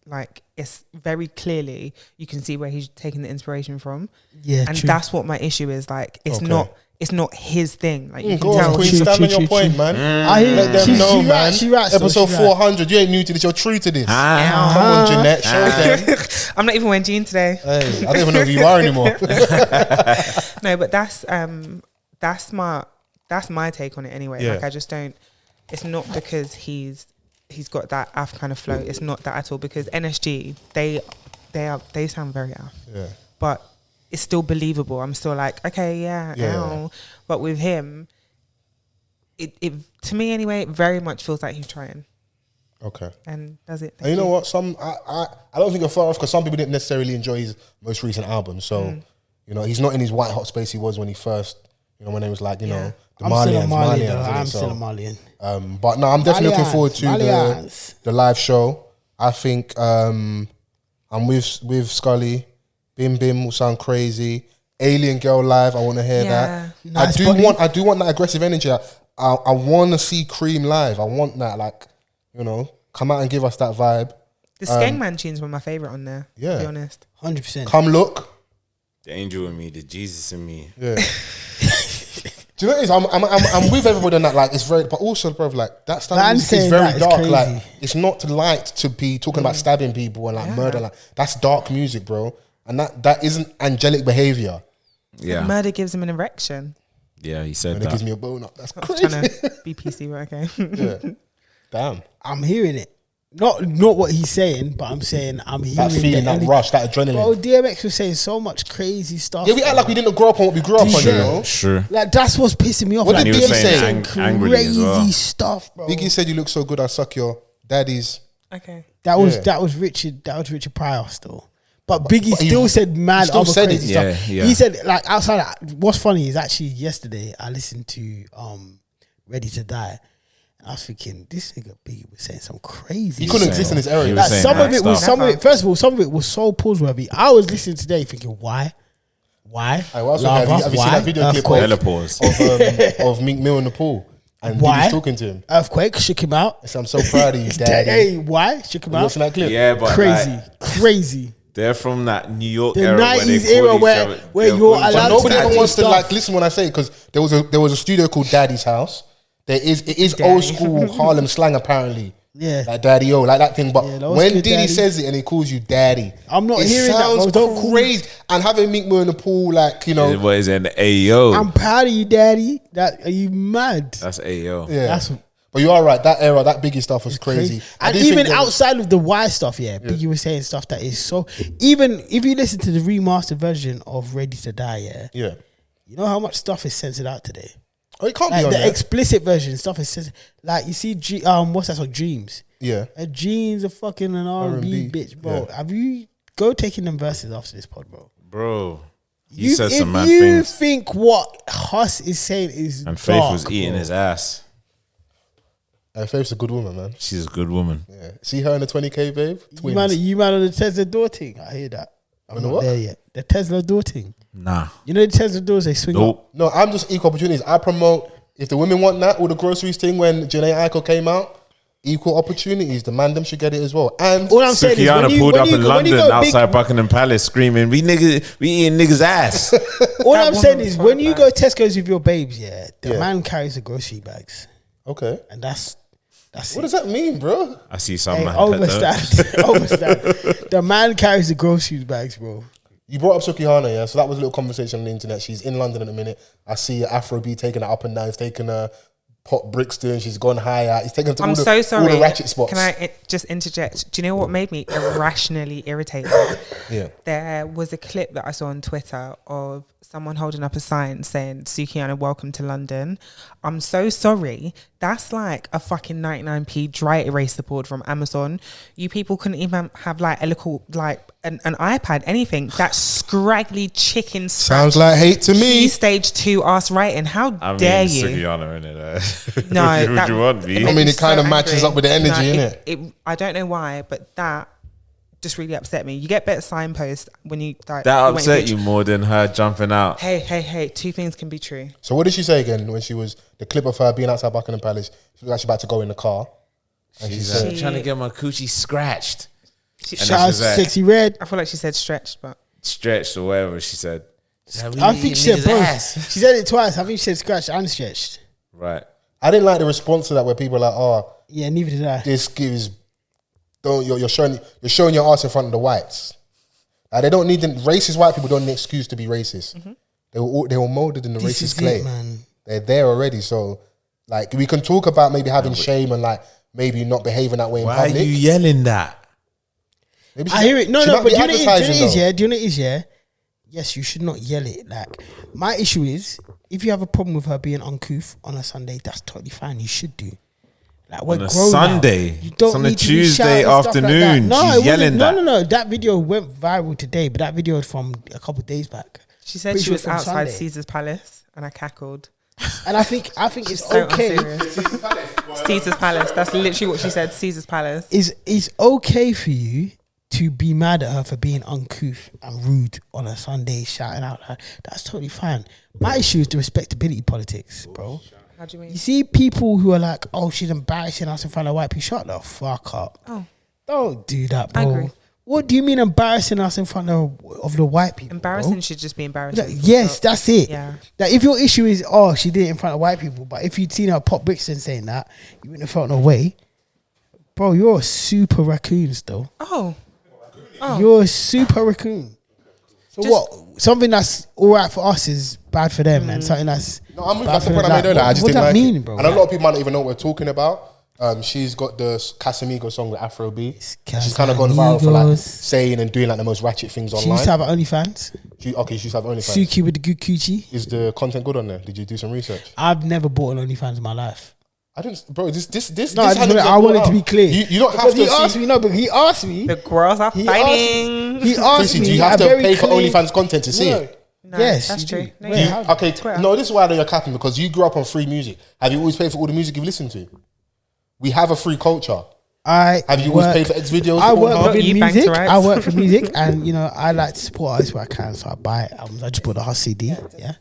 like it's very clearly you can see where he's taking the inspiration from. Yeah, and true. that's what my issue is. Like it's not his thing. Like you can Go tell. on, Queen, stand on your point, man. I hear Let them know, man. She writes, Episode 400. You ain't new to this. You're true to this. Come on, Jeanette. Show them. I'm not even wearing jeans today. Hey, I don't even know who you are anymore. No, but that's my take on it anyway. Yeah. Like I just don't. It's not because he's got that Af kind of flow. It's not that at all. Because NSG, they sound very Af. Yeah. But it's still believable. I'm still like, okay, yeah. Ow. But with him, it to me anyway, it very much feels like he's trying. Okay. And does it? And you know what? I don't think you're far off because some people didn't necessarily enjoy his most recent album. So, you know, he's not in his white hot space he was when he first, you know, when it was like, you know, the Malians. I'm still a Malian. But no, I'm definitely looking forward to the live show. I think I'm with Scully. Bim Bim will sound crazy. Alien Girl live, I want to hear that. Nice I do want that aggressive energy. I want to see Cream live. I want that, like, you know, come out and give us that vibe. The Skengman tunes were my favourite on there, to be honest. 100%. Come look. The angel in me, the Jesus in me. Yeah. Do you know what it is? I'm with everybody on that. Like, it's very, but also, bro, like that stuff is very dark. Crazy. Like, it's not light to be talking about stabbing people and like murder. Like, that's dark music, bro. And that isn't angelic behavior. Yeah. Murder gives him an erection. Yeah, he said And that. it gives me a bone up. That's I was crazy. trying to be PC, but okay. Yeah. Damn. I'm hearing it. Not what he's saying, but I'm saying I'm hearing That feeling, that rush, that adrenaline. Bro, DMX was saying so much crazy stuff. Yeah, we act like we didn't grow up on what we grew up on, you know? Sure. Like, that's what's pissing me off. What like, did he was DMX saying say? angrily as well. Crazy stuff, bro. Biggie said you look so good, I suck your daddy's. Okay. That was Yeah. Richard Pryor still. But Biggie but he still said mad still other said crazy it. stuff. Yeah. He said, like, outside of, what's funny is actually yesterday I listened to Ready to Die. And I was thinking, this nigga Biggie was saying some crazy He couldn't stuff. exist in this era. He was Like, saying some mad of it was stuff. first of all, some of it was so pause-worthy. I was listening today thinking, why? Have you seen that video clip Hella pause. of Meek Mill in the pool? And Why? Biggie's talking to him. Earthquake shook him out. I said, I'm so proud of you, daddy. Hey, why? Shook him You out. watching that clip? Yeah, but Crazy. like, Crazy. they're from that New York The era where they 90s era called where- each other- where they're you're called each allowed other But nobody to ever do wants to stuff. like listen when I say it because there was a studio called Daddy's House. It is old school Harlem slang apparently. Yeah. Like daddy o, like that thing. But Yeah, that was when good, Diddy daddy. says it and he calls you daddy, I'm not it hearing that, sounds bro. Don't call me- crazy. And having Meek Mill in the pool, like, you know, What is it? The Ayo. I'm proud of you, daddy. Are you mad? That's Ayo. yeah. That's But you are right. That era, that Biggie stuff was crazy. I And do think even there was- outside of the Y stuff, Biggie was saying stuff that is so. Even if you listen to the remastered version of Ready to Die, yeah. you know how much stuff is censored out today. Oh, it can't be Like on the there. explicit version stuff is censored. Like you see, what's that song? Dreams. Yeah. Jeans are fucking an R&B bitch, bro. yeah. Have you go taking them verses after this pod, bro? Bro. He said some if mad you things. think what Hus is saying is And Faith dark, was eating bro. his ass. Faith's a good woman, man. She's a good woman. Yeah. See her in the 20K, babe? You man on the Tesla door thing. I hear that. I'm On the not what? there yet. The Tesla door thing. Nah. You know the Tesla doors, they swing up. Nope. No, I'm just equal opportunities. I promote, if the women want that, all the groceries thing when Janae Aiko came out, equal opportunities. The man them should get it as well. And All I'm saying is Sukihana pulled up in London go outside Buckingham Palace screaming, we eating niggas' ass. all That I'm saying woman is was when you fine. go Tesco's with your babes, the Yeah. man carries the grocery bags. okay. And that's What it. does that mean, bro? I see some Hey, man. overstand. The man carries the grocery bags, bro. You brought up Sukihana, yeah? So that was a little conversation on the internet. She's in London in a minute. I see Afrobeat taking her up and down. He's taking her Pop Brixton. She's gone higher. He's taken her to I'm all, so sorry. all the ratchet spots. Can I just interject? Do you know what made me irrationally irritated? Yeah. There was a clip that I saw on Twitter of someone holding up a sign saying, Sukihana, welcome to London. I'm so sorry. That's like a fucking 99p dry eraser board from Amazon. You people couldn't even have like a little, like an iPad, anything. That scraggly chicken Sounds like hate to me. stage 2 ass writing. How dare you? Sukihana in it. No, Would that- you want me? I mean, made me it kind of so matches angry. up with the energy, innit? I don't know why, but that just really upset me. You get better signposts when you like, That you went upset into- you more than her jumping out. Hey, 2 things can be true. So what did she say again when she was, the clip of her being outside Buckingham Palace, she was actually about to go in the car. And she She's said, trying to get my coochie scratched. Shout out Sexy Red. I feel like she said stretched, but stretched or whatever she said. I think she said both. She said it twice. I think she said scratched and stretched. Right. I didn't like the response to that where people are like, oh, yeah, neither did I. This gives you're showing your ass in front of the whites. They don't need racist white people don't need an excuse to be racist. Mm-hmm. They were molded in the racist clay. Man. They're there already. So like we can talk about maybe having shame and like maybe not behaving that way in public. Why are you yelling that? Maybe I hear it. No, but do you know what it is, yeah? Yes, you should not yell it. Like, my issue is, if you have a problem with her being uncouth on a Sunday, that's totally fine. You should do. Like, we're on a grown Sunday, now. You don't it's on a need to be Tuesday shouting stuff afternoon. Like that. She's yelling that. No. That video went viral today, but that video is from a couple of days back. She said she was outside Caesar's Palace, and I cackled. And I think it's so okay. Caesar's Palace. That's literally what she said. Caesar's Palace. It's okay for you to be mad at her for being uncouth and rude on a Sunday, shouting out loud. That's totally fine. My issue is the respectability politics, bro. How do you mean? You see people who are like, oh, she's embarrassing us in front of white people. Shut the fuck up. Oh. Don't do that, bro. I agree. What do you mean embarrassing us in front of the white people? Embarrassing bro? should just be embarrassing. Yes, that's it. Yeah. That if your issue is, oh, she did it in front of white people, but if you'd seen her pop Brixton saying that, you wouldn't have felt no way. Bro, you're a super raccoon still. Oh. You're a super raccoon. So just what? Something that's all right for us is bad for them, and something that's I'm with that's the point I made earlier. I just what didn't that like mean, it. bro? And a lot of people might not even know what we're talking about. She's got the Casamigo song with Afro B. She's kind of gone viral for like saying and doing like the most ratchet things online. She used to have OnlyFans. She used to have OnlyFans. Suki with the good coochie. Is the content good on there? Did you do some research? I've never bought an OnlyFans in my life. I didn't, bro. This. No, I want it to be clear. You don't have to. He asked me. No, but he asked me. The girls are fighting. He asked Chrissy, me. do you have to pay for OnlyFans content to see it? No, yes, that's true. No, Okay, no, this is why I know you're capping, because you grew up on free music. Have you always paid for all the music you've listened to? We have a free culture. Have you always paid for X videos? I work for music. I work for music, and I like to support artists where I can, so I buy albums. I just bought the Hus CD. Yeah.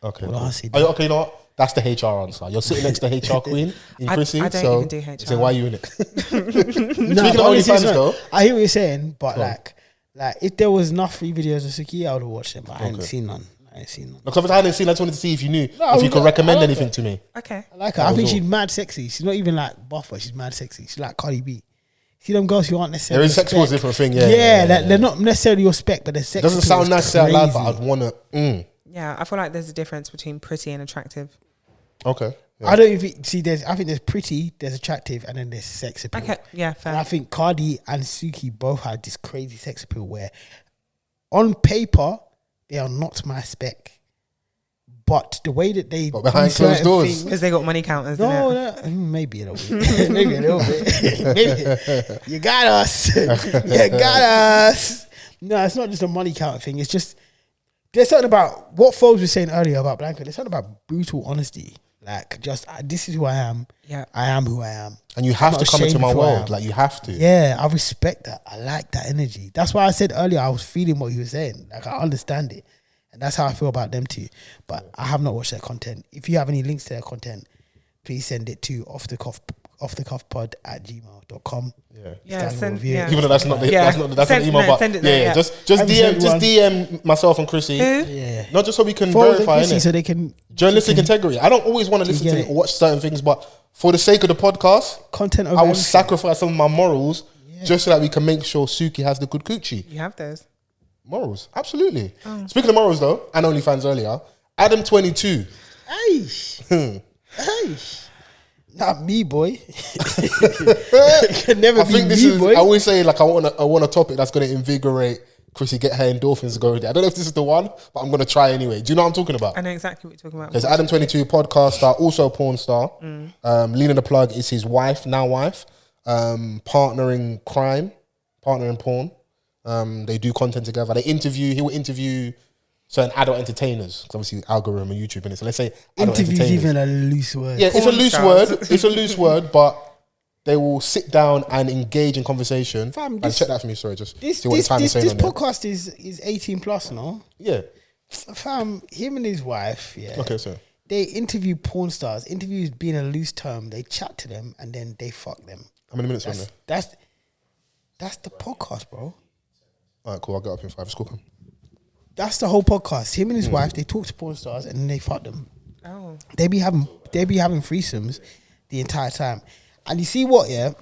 Okay. Cool. Okay, you know what? That's the HR answer. You're sitting next to the HR queen in Chrissy. I don't even do HR. So why are you in it? No, Speaking of OnlyFans though, I hear what you're saying, but like if there was enough free videos of Suki, I would have watched them, but I ain't seen none. Because I hadn't seen, I just wanted to see if you knew, if you could recommend anything to me. Okay. I like her. I think she's mad sexy. She's not even like buff, but she's mad sexy. She's like Cardi B. See them girls who aren't necessarily. There is sex was a different thing, they're not necessarily your spec, but they're sexy. Doesn't sound nice to say out loud, but I'd want to. Yeah, I feel like there's a difference between pretty and attractive. Okay. Yeah. I don't even see. I think there's pretty, there's attractive, and then there's sex appeal. Okay, yeah, fair. And I think Cardi and Suki both had this crazy sex appeal where, on paper, they are not my spec, but the way that they behind closed doors, because they got money counters. No, maybe a little bit. Maybe a little bit. Maybe. You got us. You got us. No, it's not just a money counter thing. It's just there's something about what Fols was saying earlier about BLANCO. There's something about brutal honesty. Like, just this is who I am. Yeah, I am who I am, and you have to come into my world. Like, you have to. Yeah, I respect that. I like that energy. That's why I said earlier I was feeling what he was saying. Like, I understand it, and that's how I feel about them too. But I have not watched their content. If you have any links to their content, please send it to offthecuffpod@gmail.com. Yeah, send, even though that's not the, that's an email, but send it there, just DM myself and Chrissy. Yeah, not just so we can verify it, so they can journalistic integrity. I don't always want to listen to or watch certain things, but for the sake of the podcast, content, I will sacrifice some of my morals just so that we can make sure Suki has the good coochie. You have those morals, absolutely. Speaking of morals, though, and OnlyFans earlier, Adam 22. Hey. Not me, boy. It can never be me, boy. I always say, like, I want a topic that's going to invigorate Chrissy, get her endorphins going. I don't know if this is the one, but I'm going to try anyway. Do you know what I'm talking about? I know exactly what you're talking about. There's Adam 22, podcast star, also a porn star. Leading the plug is his wife, now wife. Partner in crime, partner in porn. They do content together. He will interview certain adult entertainers, because obviously algorithm and YouTube in it. So let's say interview is even a loose word. Yeah, it's a loose word. It's a loose word, but they will sit down and engage in conversation. Fam, check that for me. Sorry, just see what the time is saying. This podcast is 18 plus, no? Yeah. Fam, him and his wife. Yeah. Okay, so they interview porn stars. Interviews being a loose term. They chat to them and then they fuck them. How many minutes on there? That's the podcast, bro. All right, cool. I'll get up in 5. It's cool. That's the whole podcast. Him and his wife, they talk to porn stars and then they fuck them. Oh. They be having threesomes the entire time. And you see what, yeah?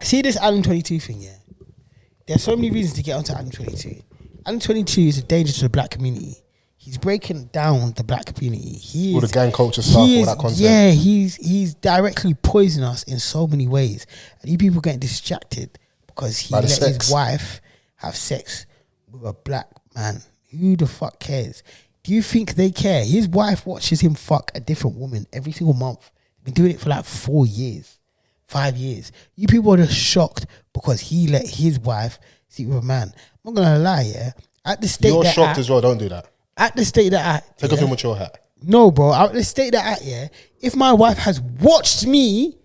See this Adam 22 thing, yeah? There's so many reasons to get onto Adam 22. Adam 22 is a danger to the black community. He's breaking down the black community. All the gang culture stuff, all that content. Yeah, he's directly poisoning us in so many ways. And you people getting distracted because he let his wife have sex with a black man. Who the fuck cares? Do you think they care? His wife watches him fuck a different woman every single month. Been doing it for like 4 years, 5 years. You people are just shocked because he let his wife sleep with a man. I'm not gonna lie, yeah. At the state you're that shocked as well. Don't do that. At the state that take off your mature hat. No, bro. At the state that yeah. If my wife has watched me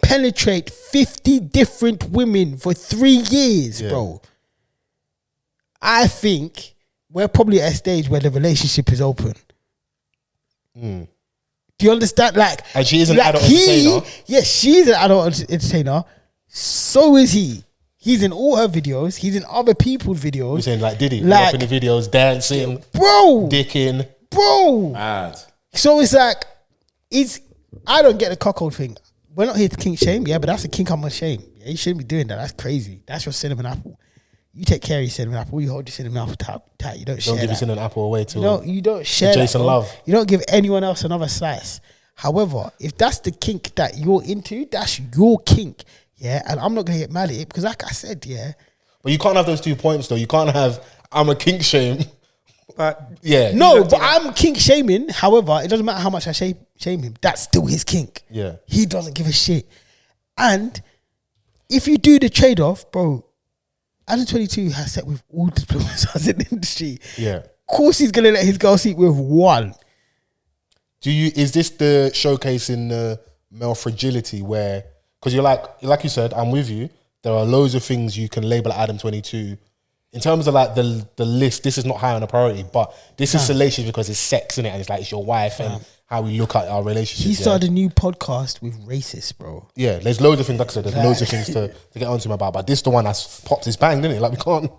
penetrate 50 different women for 3 years, bro, I think we're probably at a stage where the relationship is open. Do you understand? Like, and she is an adult entertainer. Yes, she's an adult entertainer. So is he. He's in all her videos. He's in other people's videos. You're saying like Diddy, like, up in the videos, dancing, bro, dicking, bro. Mad. So it's like, I don't get the cuckold thing. We're not here to kink shame, yeah, but that's a kink I'm shame. Yeah, you shouldn't be doing that. That's crazy. That's your cinnamon apple. You take care of your cinnamon apple. You hold your cinnamon apple tight. You don't share. Don't give that. your cinnamon apple away to. You don't share. Jason that, Love. You don't give anyone else another slice. However, if that's the kink that you're into, that's your kink. Yeah, and I'm not gonna get mad at it because, like I said, yeah. But you can't have those 2 points though. You can't have I'm a kink shame. But but I'm kink shaming. However, it doesn't matter how much I shame him. That's still his kink. Yeah, he doesn't give a shit. And if you do the trade off, bro, Adam 22 has set with all the influencers in the industry. Yeah, of course he's gonna let his girl sleep with one. Is this the showcase in the male fragility where? Because you're like you said, I'm with you. There are loads of things you can label Adam 22. In terms of like the list, this is not high on the priority, but this is salacious because it's sex, innit? And it's like it's your wife and how we look at our relationship. He started a new podcast with racists, bro. Yeah, there's loads of things, like I said, there's loads of things to get onto him about. But this is the one that's popped his bang, didn't it? Like we can't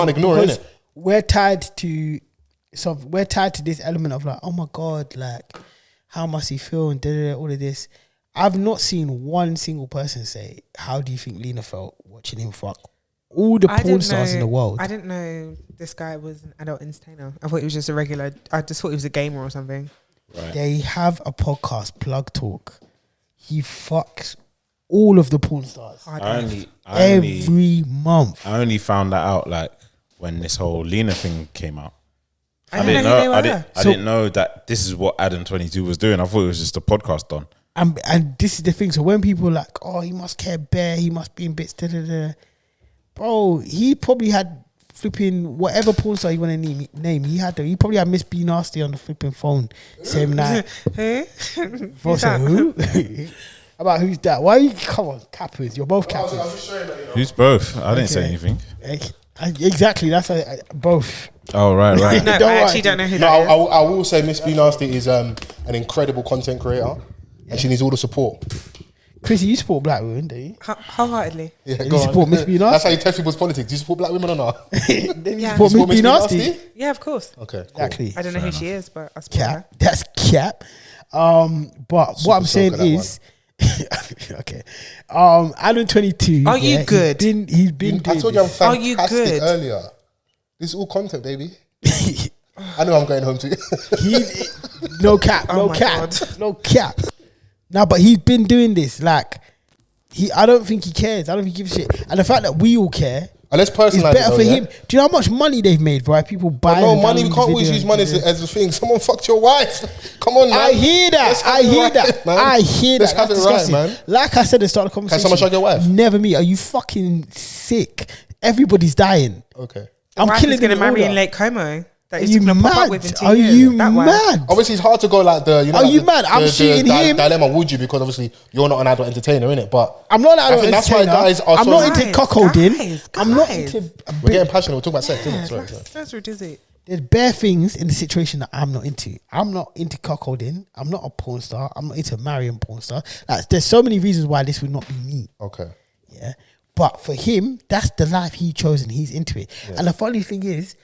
ignore it, innit? We're tied to this element of like, oh my God, like how must he feel and all of this. I've not seen one single person say, how do you think Lena felt watching him fuck all the porn stars in the world? I didn't know this guy was an adult entertainer. I thought he was just I just thought he was a gamer or something. Right. They have a podcast, Plug Talk. He fucks all of the porn stars. Every month. I only found that out like when this whole Lena thing came out. I didn't know. I didn't know that this is what Adam 22 was doing. I thought it was just a podcast done. And this is the thing. So when people are like, oh, he must care bare, he must be in bits, bro, he probably had flipping whatever porn star you want to name. He probably had Miss B Nasty on the flipping phone same night. Who? Who? About who's that? Why you come on, cappers? You're both cappers. Who's both? I didn't say anything. Exactly, that's both. Oh right. No, I actually don't know who that is. I will say Miss B Nasty is an incredible content creator. And she needs all the support. Chrissy, you support black women, do you? Wholeheartedly. Yeah, you support Miss B Nasty? That's how you test people's politics. Do you support black women or not? Yeah. Support Miss B Nasty? Yeah, of course. Okay, cool. Exactly. I don't know who she is, but I support her. That's cap. But what I'm saying is, okay. Adam 22. Are you good? He's been. I told you I'm fantastic Are you good? earlier. This is all content, baby. I know I'm going home to. No cap. Oh No my cap. God. No cap. No, but he's been doing this. Like, I don't think he cares. I don't think he gives a shit. And the fact that we all care. And let's personalize it's better for him. Do you know how much money they've made, right? People buy. No money. We can't always use money as a thing. Someone fucked your wife. Come on, man. I hear that. I hear that. Let's have it right, man. Like I said, to start the conversation. Can someone shag your wife? Never me. Are you fucking sick? Everybody's dying. Okay. I'm killing. Going to marry in Lake Como. Are you mad? Are you mad? Obviously, it's hard to go like the. Are you mad? I'm shooting him. Dilemma, would you? Because obviously you're not an adult entertainer, innit? But I'm not an adult entertainer. That's why guys are. I'm not into cuckolding. I'm not into. We're getting passionate. We're talking about sex, isn't it? Sorry. That's ridiculous. There's bare things in the situation that I'm not into. I'm not into cuckolding. I'm not a porn star. I'm not into marrying porn star. There's so many reasons why this would not be me. Okay. Yeah. But for him, that's the life he chose and he's into it. Yeah. And the funny thing is,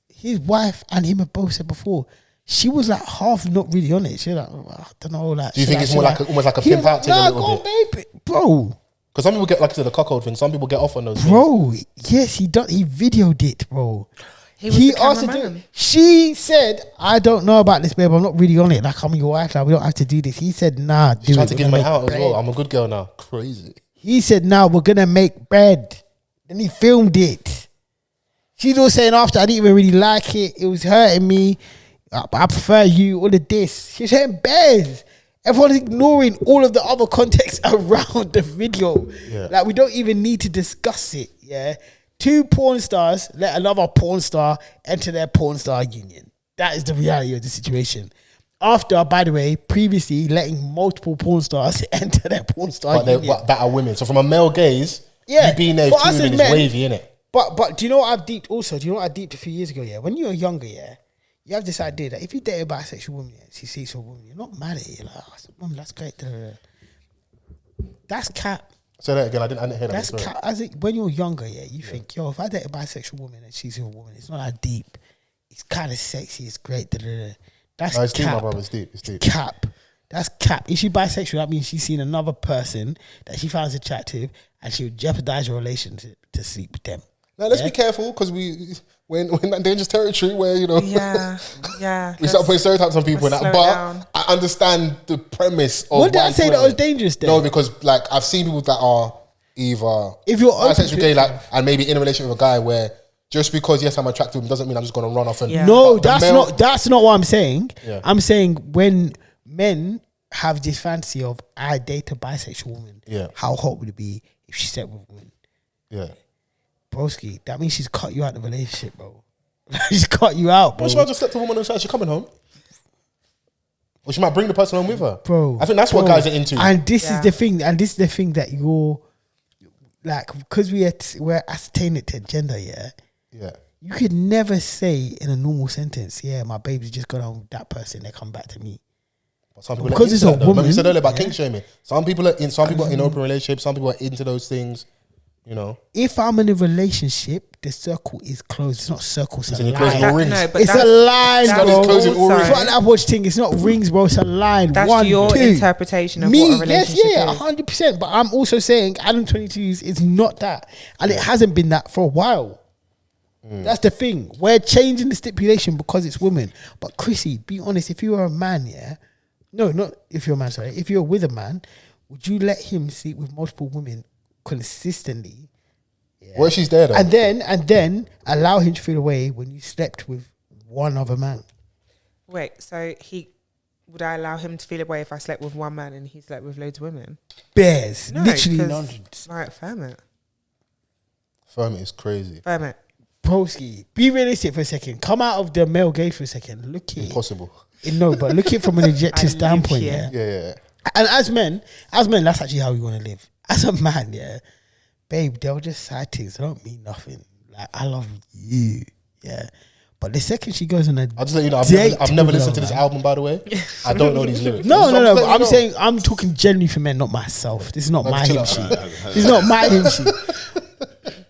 his wife and him have both said before, she was like half not really on it. She was like, I don't know. Like, do you think it's more like almost like a pimp out thing a little bit? Baby, bro. Because some people get, like I said, the cuckold thing. Some people get off on those bro, things. Yes, he done. He videoed it, bro. He asked to do. She said, "I don't know about this, babe. I'm not really on it. Like, I'm your wife. Like, we don't have to do this." He said, "Nah, do it." Tried to get me out as well. I'm a good girl now. Crazy. He said, "Nah, we're gonna make bread." Then he filmed it. She's all saying after, "I didn't even really like it. It was hurting me. I prefer you." All of this. She's saying bears. Everyone's ignoring all of the other context around the video. Yeah. Like, we don't even need to discuss it. Yeah. 2 porn stars let another porn star enter their porn star union. That is the reality of the situation. After, by the way, previously letting multiple porn stars enter their porn star union. But that are women. So from a male gaze, you being there 2 women is wavy, innit? But do you know what I've deeped also? Do you know what I deeped a few years ago? Yeah, when you were younger, yeah, you have this idea that if you date a bisexual woman, yeah, she sees a woman, you're not mad at it. You're like, oh, woman, that's great. That's cap. Say that again. I didn't hear that. That's cap. As it, when you're younger, yeah, you think, yo, if I date a bisexual woman and she's a woman, it's not that deep. It's kind of sexy. It's great. That's it's cap. deep, my brother. It's deep. It's deep. Cap. That's cap. If she's bisexual, that means she's seen another person that she finds attractive, and she would jeopardize your relationship to sleep with them. Now let's be careful because we're in that dangerous territory where we start putting stereotypes on people and that. But I understand the premise of. What did I say that was dangerous? Then? No, because like I've seen people that are either if you're bisexual, gay, like, and maybe in a relationship with a guy where just because I'm attracted to him doesn't mean I'm just going to run off and no, that's not what I'm saying. Yeah. I'm saying when men have this fantasy of I date a bisexual woman, how hot would it be if she slept with a woman? Yeah. Broski, that means she's cut you out of the relationship, bro. She's cut you out, bro. Well, she might just slept with a woman and said she's coming home. Or she might bring the person home with her. Bro. I think that's what guys are into. And this is the thing, that you're, like, because we're ascertaining to gender, yeah? You could never say in a normal sentence, my baby's just gone home with that person, they come back to me. Some people because it's a woman. Like we said earlier about kink shaming. Some people are in open relationships, some people are into those things. You know, if I'm in a relationship, the circle is closed. It's not circles. It's a line. It's a line, bro. It's not that watch thing. It's not rings, bro. It's a line. That's 1, your 2. interpretation of what a relationship is. 100%. But I'm also saying Adam 22s is not that, and it hasn't been that for a while. That's the thing. We're changing the stipulation because it's women. But Chrissy, be honest. If you were a man, no, not if you're a man. Sorry, if you're with a man, would you let him sleep with multiple women consistently? What if she's there though? And then allow him to feel away when you slept with one other man. Wait, so would I allow him to feel away if I slept with one man and he slept with loads of women? Bears, no, literally hundreds. Right, firm it is crazy. Firm it. Broski, be realistic for a second. Come out of the male gaze for a second. Look at impossible. No, but look at it from an objective standpoint. Yeah. And as men, that's actually how we want to live. As a man, babe, they were just side things. They don't mean nothing. Like, I love you, But the second she goes on a I'll just let you know, I've never listened to this album, by the way. I don't know these lyrics. No. But I'm saying, I'm talking generally for men, not myself. This is not my hymn sheet. This is not my hymn sheet.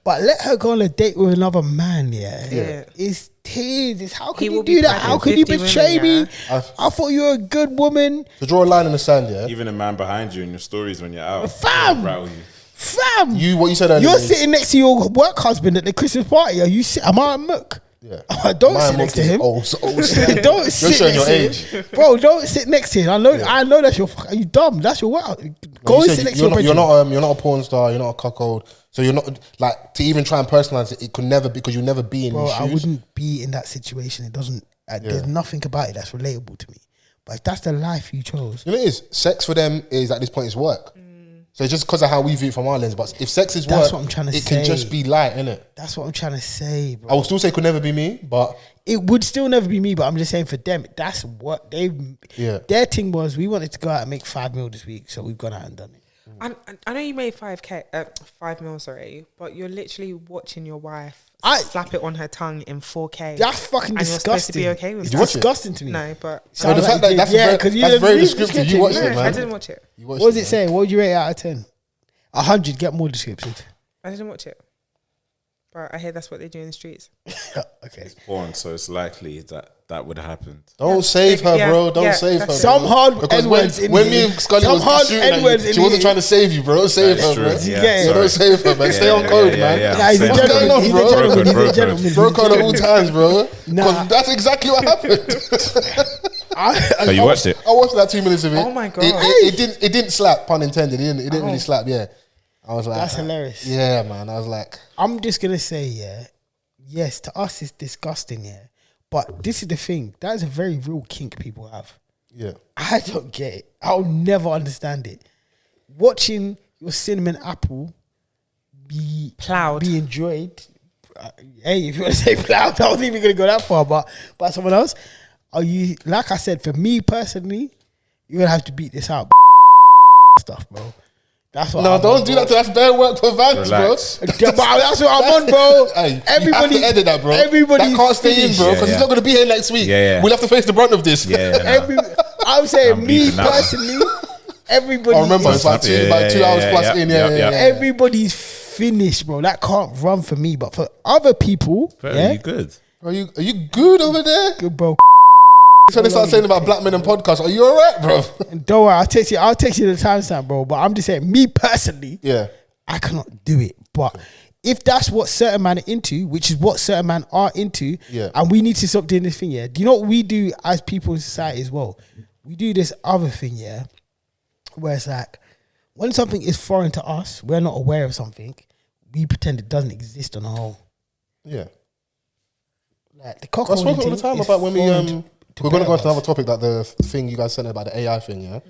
But let her go on a date with another man, It's tears. It's how can you do that? How can you betray me? I thought you were a good woman. To draw a line in the sand, Even a man behind you in your stories when you're out. Fam! Rattle you. Fam! What you said earlier. You're sitting next to your work husband at the Christmas party. Am I a muck? Yeah. Don't sit next to him. Don't sit next to him. Bro, don't sit next to him. I know that's your... Are you dumb? That's your work. Go and sit next to your You're not a porn star. You're not a cuckold. So you're not... Like, to even try and personalize it, it could never... Because you'll never be in these shoes. I wouldn't be in that situation. It doesn't... There's nothing about it that's relatable to me. But if that's the life you chose... You know what it is? Sex for them is, at this point, is work. So it's just because of how we view it from our lens. But if sex is that's work, what I'm trying to it say. can just be light, innit? That's what I'm trying to say, bro. I will still say it could never be me, but... It would still never be me, but I'm just saying for them, that's what their thing was, we wanted to go out and make 5 mil this week, so we've gone out and done it. I know you made 5 mil, sorry, but you're literally watching your wife slap it on her tongue in 4K. That's fucking disgusting. You're supposed to be okay with it. It's disgusting to me. No, but so the fact that that's very descriptive. You watched it, man. I didn't watch it. What does it say? What would you rate it out of 10? 100. Get more descriptive. I didn't watch it, but I hear that's what they do in the streets. Okay. Porn, so it's likely that would happen. Don't save her, bro. Don't save her. Some hard N-words in when me and Scully was shooting at you, she wasn't trying to save you, bro. Don't save her, bro. Yeah. Don't save her, man. Stay on code, man. Nah, he's a gentleman. He's a gentleman. He's a gentleman. Broke on at all times, bro. Because that's exactly what happened. So you watched it? I watched that 2 minutes of it. Oh my God. It didn't slap, pun intended. It didn't really slap, yeah. I was like, That's hilarious. Yeah, man. I was like, I'm just gonna say, yes, to us it's disgusting, but this is the thing. That is a very real kink people have. yeah. I don't get it. I'll never understand it. Watching your cinnamon apple be Plowed. be enjoyed. Hey, if you want to say plowed, I wasn't even gonna go that far, but by someone else. Are you, like I said, for me personally, you're gonna have to beat this out, stuff, bro. That's what. No, I'm don't on, do bro. that. That's bare work for Vans, Relax. bro. Yeah, but that's what I'm on, bro. Hey, Everybody, you have to edit that, bro. Everybody that can't stay in, bro, because Yeah, he's not going to be here next week. Yeah. We'll have to face the brunt of this. I'm saying I'm me beeping that one. personally. Everybody. I remember is- it's like 2 hours plus in. Yeah. Everybody's finished, bro. That can't run for me, but for other people, Bro, yeah, you good? Are you good over there? good, bro. Trying to start saying about black men and podcasts. Are you all right, bro? And don't worry, I'll text you the timestamp, bro. But I'm just saying, me personally, Yeah. I cannot do it. But if that's what certain men are into, which is what certain men are into, Yeah. and we need to stop doing this thing, yeah. Do you know what we do as people in society as well? We do this other thing, yeah, where it's like when something is foreign to us, we're not aware of something, we pretend it doesn't exist on a whole. Yeah. Like the I spoke cockroach all the time about when we're going to go into another topic, like the thing you guys sent about the AI thing, yeah.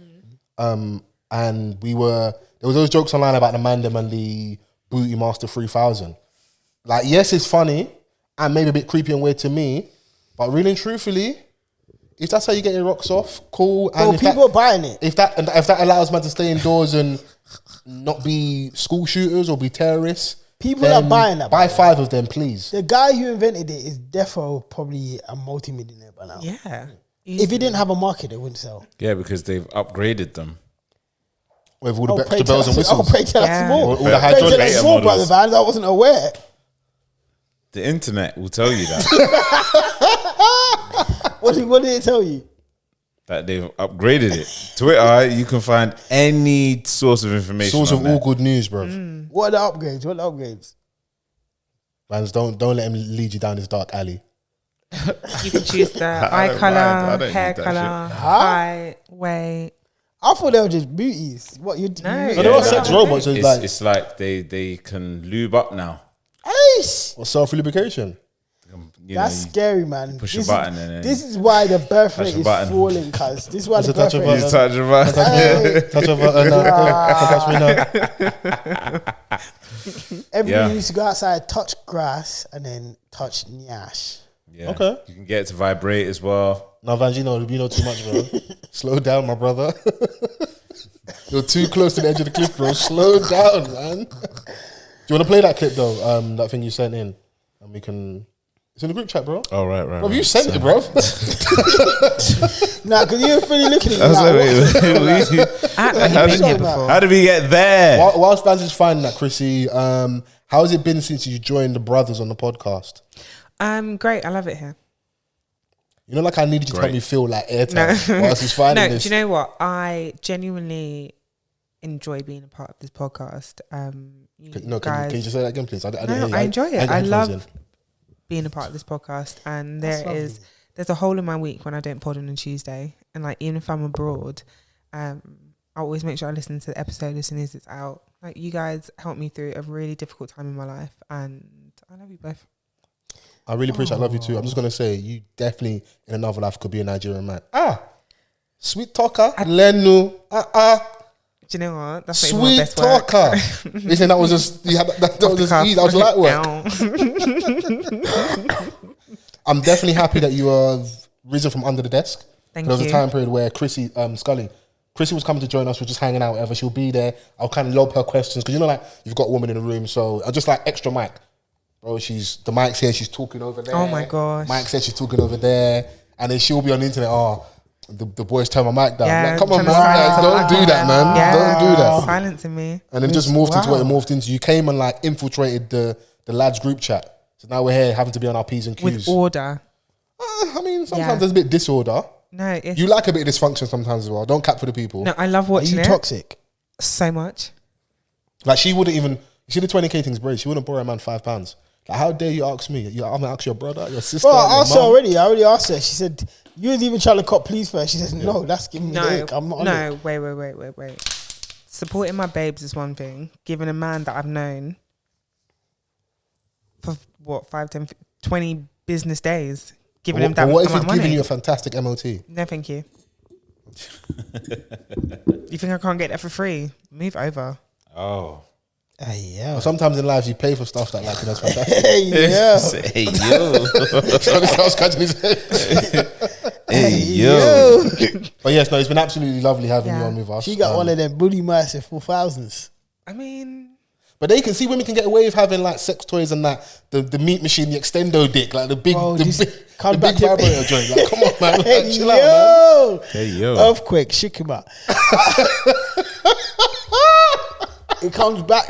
And there was those jokes online about the Mandem and the Booty Master 3000. Like, yes, it's funny and maybe a bit creepy and weird to me, but really and truthfully, if that's how you get your rocks off, cool. And Bro, people are buying it. If that allows man to stay indoors and not be school shooters or be terrorists, People are buying that. Buy 5 of them, please. The guy who invented it is defo probably a multi-millionaire by now. Yeah. If he didn't have a market, it wouldn't sell. Yeah, because they've upgraded them. With all the extra bells and whistles. Oh, pray tell us more. All the Pray tell hydraulic us more, brother Vans. I wasn't aware. The internet will tell you that. What did it tell you? That they've upgraded it. Twitter, you can find any source of information. Source of on all there. good news, bro. What are the upgrades? Mans, don't let him lead you down this dark alley. You can choose the eye don't color, mind. I don't hair need that color, shit. height, weight. I thought they were just booties. What you? No. So there are sex robots. So It's like they can lube up now. Aish. self-lubrication. You That's know, scary, man. push this a button and then this is why the birth rate touch a is button. falling, cuz. This is why the That's a birth touch rate of you touch a button. Touch me now. Everybody used to go outside, touch grass, and then touch nyash. Yeah. Okay. You can get it to vibrate as well. Now, Vans, you know too much, bro. Slow down, my brother. You're too close to the edge of the cliff, bro. Slow down, man. Do you want to play that clip, though? That thing you sent in? And we can... It's in the group chat, bro. Oh, right. Bro, you sent it, bro. Nah, because you're fully looking at I was me. like, I've been here before. how did we get there? Whilst Vans is finding that, Chrissy, how has it been since you joined the brothers on the podcast? Great. I love it here. You know, like I needed you to help Great. me feel like airtime whilst he's finding No, this. do you know what? I genuinely enjoy being a part of this podcast. Can you just say that again, please? I didn't hear you. I enjoy it. ain't got I headphones love being a part of this podcast, and there's a hole in my week when I don't pod on a Tuesday, and like even if I'm abroad, I always make sure I listen to the episode as soon as it's out. Like you guys helped me through a really difficult time in my life, and I love you both. I really appreciate it. I love you too. I'm just going to say, you definitely in another life could be a Nigerian man. Sweet talker. Lenu. Do you know what? That's not even my Sweet best work. talker. Listen, that was just, that was just easy. That was light work. I'm definitely happy that you have risen from under the desk. Thank There was you. a time period where Chrissy, Scully was coming to join us. We're just hanging out, whatever. She'll be there. I'll kind of lob her questions because you know, like you've got a woman in the room, so I just like extra mic, bro. The mic's here. She's talking over there. Oh my gosh. Mike said she's talking over there, and then she'll be on the internet. the boys turn my mic down. Yeah, Like, come on, trying to man. silence Like, the don't do mic that, down. man. Yeah. Don't do that. Silencing me. And then just morphed into what it morphed into. You came and like infiltrated the lads group chat. So now we're here having to be on our P's and Q's. With order. I mean, sometimes there's a bit disorder. No, it's... You like a bit of dysfunction sometimes as well. Don't cap for the people. No, I love watching it. Are you toxic? So much. Like she wouldn't even, you see the 20k things braid, she wouldn't borrow a man £5. Like how dare you ask me? I'm gonna ask your brother, your sister. Well, I asked her mum. already. I already asked her. She said, you was even trying to cop please first. She said, no, that's giving me the ick. I'm not on it. Wait. Supporting my babes is one thing. Giving a man that I've known for what, 5, 10, 20 business days. Giving him that But what if amount he's of giving money? you a fantastic MOT? No, thank you. You think I can't get that for free? Move over. Oh. Hey, yeah. Sometimes in life you pay for stuff that like that's fantastic. Hey, yeah. Hey, yo. So this was scratching his head. Hey, yo. But yes, no, it's been absolutely lovely having you Yeah. on with us. She got one of them bully mice in 4,000s. I mean... But they can see women can get away with having like sex toys and that the meat machine, the extendo dick, like the big vibrator joint. Like, come on, man, like, Hey, chill out, man. Hey, yo. Earthquake, shook him out. It comes back.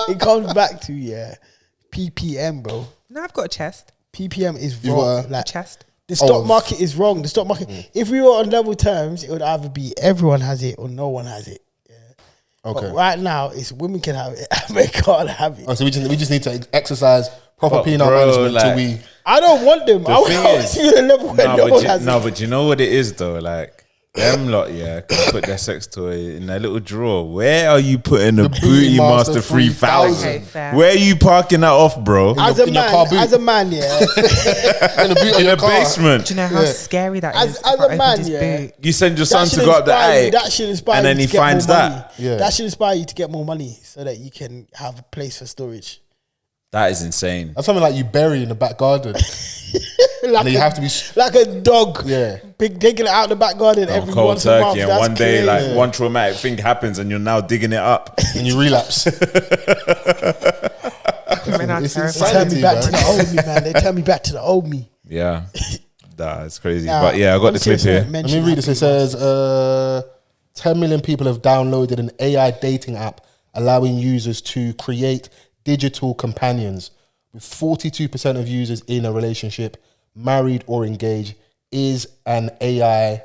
It comes back to PPM, bro. No, I've got a chest. PPM is You wrong. got Like, Chest. the stock market is wrong. The stock market. If we were on level terms, it would either be everyone has it or no one has it. Okay. But right now, it's women can have it, men can't have it. Oh, so we just need to exercise proper But penile bro, management like- till we. I don't want them. I thing want is- to see the level where no one has it. but you know what it is though? Like, them lot, can put their sex toy in their little drawer. Where are you putting the Booty Master 3000? Okay, fair. Where are you parking that off, bro? As in your car boot. a man, yeah. In the boot of In your the car. basement. Do you know how scary that is? As if I a opened man, his yeah. boot? You send your son That to should go up the inspire you. attic, That should inspire and you then he to get finds more that. money. Yeah. That should inspire you to get more money so that you can have a place for storage. That is insane. That's something like you bury in the back garden. And then you have to be. Like a dog. Yeah. Taking it out the back garden every Cold once a month. turkey, and That's one day, crazy. like one traumatic thing happens, and you're now digging it up. And you relapse. Men are It's terrifying. They insanity, turn me back to man. the old me, man. They turn me back to the old me. Yeah, it's crazy. Nah, but yeah, I got the honestly, clip here. Let me read this. It says 10 million people have downloaded an AI dating app allowing users to create digital companions. With 42% of users in a relationship, married or engaged, is an AI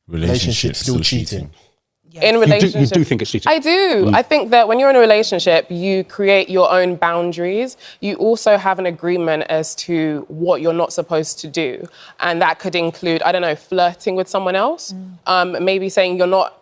relationship still cheating? In relationship, You do think it's cheating? I do. I think that when you're in a relationship, you create your own boundaries. You also have an agreement as to what you're not supposed to do. And that could include, I don't know, flirting with someone else. Maybe saying you're not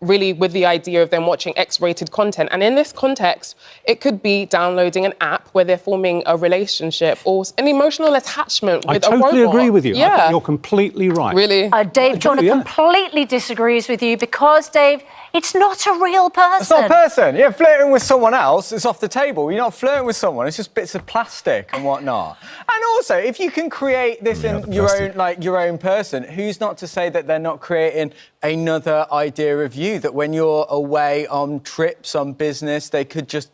really with the idea of them watching X-rated content. And in this context, it could be downloading an app where they're forming a relationship or an emotional attachment with a robot. I totally agree with you. I Yeah. think you're completely right. Really? Dave Johnner yeah. completely disagrees with you because, Dave, it's not a real person. It's not a person. Yeah, flirting with someone else, it's off the table. You're not flirting with someone, it's just bits of plastic and whatnot. And also, if you can create this in your own person, who's not to say that they're not creating another idea of you, that when you're away on trips, on business, they could just,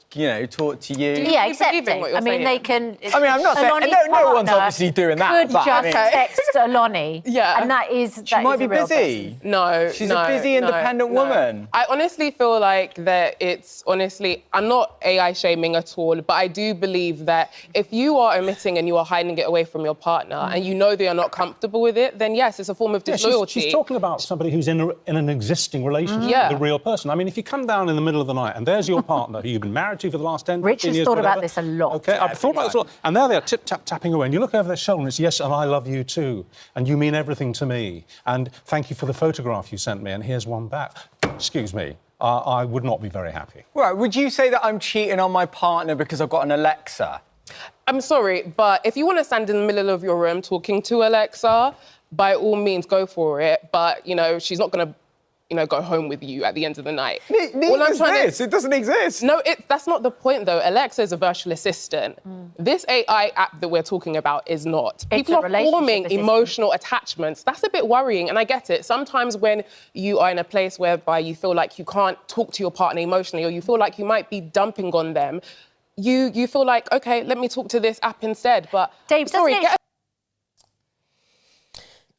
talk to you. Yeah, you except believing what you're I mean, saying? they can. I mean, I'm not saying, Aloni's no one's partner obviously doing that. Could but, just text Aloni. Yeah. And that is. she might be busy. No, She's no, a busy, no, independent no. woman. I honestly feel like that I'm not AI shaming at all, but I do believe that if you are omitting and you are hiding it away from your partner and you know they are not comfortable with it, then yes, it's a form of disloyalty. She's talking about somebody who's in an existing relationship Yeah. with a real person. I mean, if you come down in the middle of the night and there's your partner who you've been married to for the last 10, Rich 15 has years, thought about whatever. this a lot. Okay, I've thought about this a lot. And there they are, tip-tap-tapping away. And you look over their shoulder and it's, yes, and I love you too. And you mean everything to me. And thank you for the photograph you sent me. And here's one back. Excuse me. I would not be very happy. Right, would you say that I'm cheating on my partner because I've got an Alexa? I'm sorry, but if you want to stand in the middle of your room talking to Alexa, by all means, go for it. But, she's not going to, go home with you at the end of the night. It doesn't exist. No, that's not the point, though. Alexa is a virtual assistant. This AI app that we're talking about is not. People a are relationship forming assistant. emotional attachments. That's a bit worrying, and I get it. Sometimes when you are in a place whereby you feel like you can't talk to your partner emotionally, or you feel like you might be dumping on them, you feel like, okay, let me talk to this app instead. But Dave, sorry, doesn't it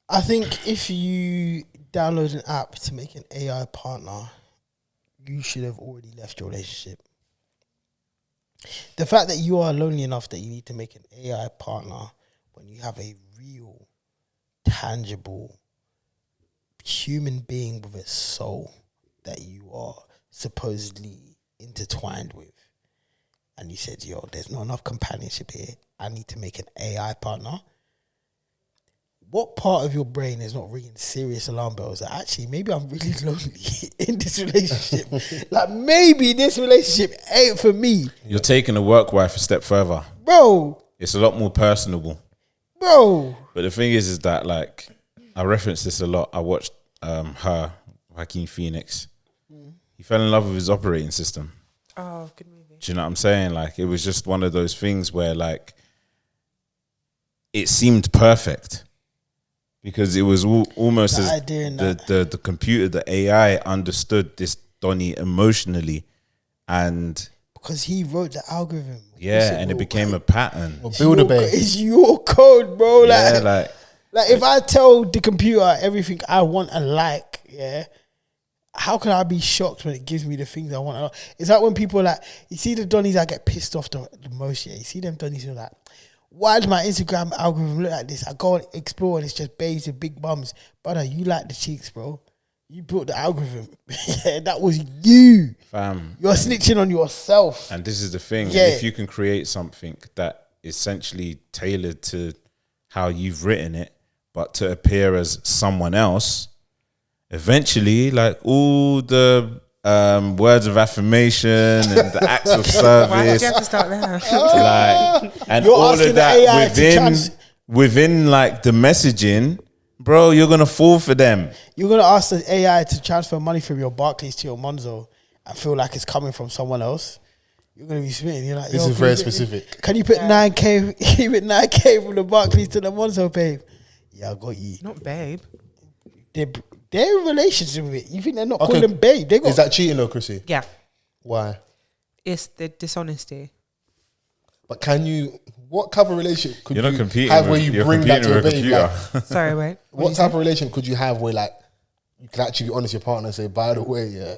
I think if you download an app to make an AI partner, you should have already left your relationship. The fact that you are lonely enough that you need to make an AI partner when you have a real, tangible human being with a soul that you are supposedly intertwined with, and you said, yo, there's not enough companionship here, I need to make an AI partner. What part of your brain is not ringing serious alarm bells that actually maybe I'm really lonely in this relationship? Like maybe this relationship ain't for me. You're taking a work wife a step further. Bro. It's a lot more personable. Bro. But the thing is that like, I reference this a lot. I watched her, Joaquin Phoenix. He fell in love with his operating system. Oh, good movie. Do you know what I'm saying? Like, it was just one of those things where like, it seemed perfect. Because it was almost as the computer, the AI understood this Donnie emotionally, and because he wrote the algorithm. Yeah, and it became a pattern. Or build a base. It's your code, bro. Yeah, like if I tell the computer everything I want and like, yeah, how can I be shocked when it gives me the things I want? It's like when people like, you see the Donnies that get pissed off the most, yeah. You see them Donnies who are like, why does my Instagram algorithm look like this? I go and explore and it's just babes with big bums. Brother, you like the cheeks, bro. You built the algorithm. Yeah, that was you. Fam. You're snitching on yourself. And this is the thing. Yeah. If you can create something that essentially tailored to how you've written it, but to appear as someone else, eventually, like all the words of affirmation and the acts of service. Why did you have to start there? Like, and You're all of asking the that AI within like the messaging, bro, you're gonna fall for them. You're gonna ask the AI to transfer money from your Barclays to your Monzo and feel like it's coming from someone else. You're gonna be smitten. You're like, this is very specific. Can you put 9K? Can you put 9K from the Barclays to the Monzo, babe? Yeah, I got you. Not babe. They're in relationship with it. You think they're not calling them babe? They got. Is that cheating though, Chrissy? Yeah. Why? It's the dishonesty. But can you? What type of relationship could You're not you competing have with- where you you're bring that competing to a with a babe? computer. Like, Sorry, wait. what type of relationship could you have where like you can actually be honest with your partner and say, by the way, yeah,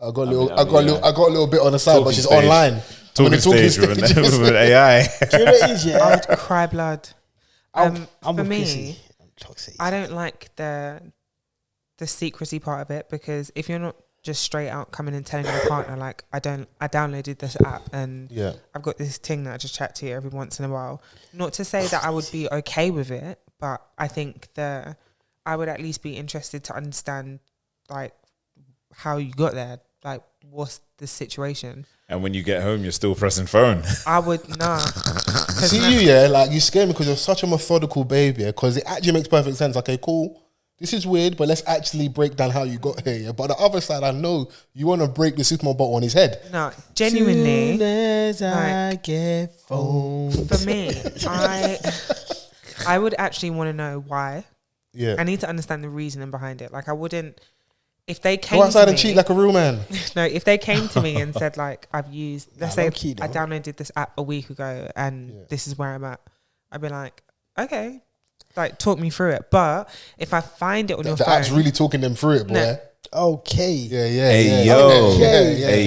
I got a little bit on the side, but she's stage. online. Talking stage with an AI. Do you know what it is, yeah? I would cry blood. I'm For with me, Chrissy. Toxic. I don't like the secrecy part of it, because if you're not just straight out coming and telling your partner like, I downloaded this app and I've got this thing that I just chat to you every once in a while. Not to say that I would be okay with it, but I think that I would at least be interested to understand like how you got there, like what's the situation. And when you get home, you're still pressing phone. I would See you, yeah, like you scare me because you're such a methodical baby. Because it actually makes perfect sense. Okay, cool. This is weird, but let's actually break down how you got here. Yeah? But the other side, I know you want to break the Superman bottle on his head. No, genuinely. Soon as I get phones. For me, I would actually want to know why. Yeah, I need to understand the reasoning behind it. Like I wouldn't, if they came go outside to and me, cheat like a real man. No, if they came to me and said like, I've used, let's say low-key though. I downloaded this app a week ago and this is where I'm at, I'd be like, okay, like talk me through it. But if I find it on your The phone, app's really talking them through it, boy. No. Okay. Yeah. Hey,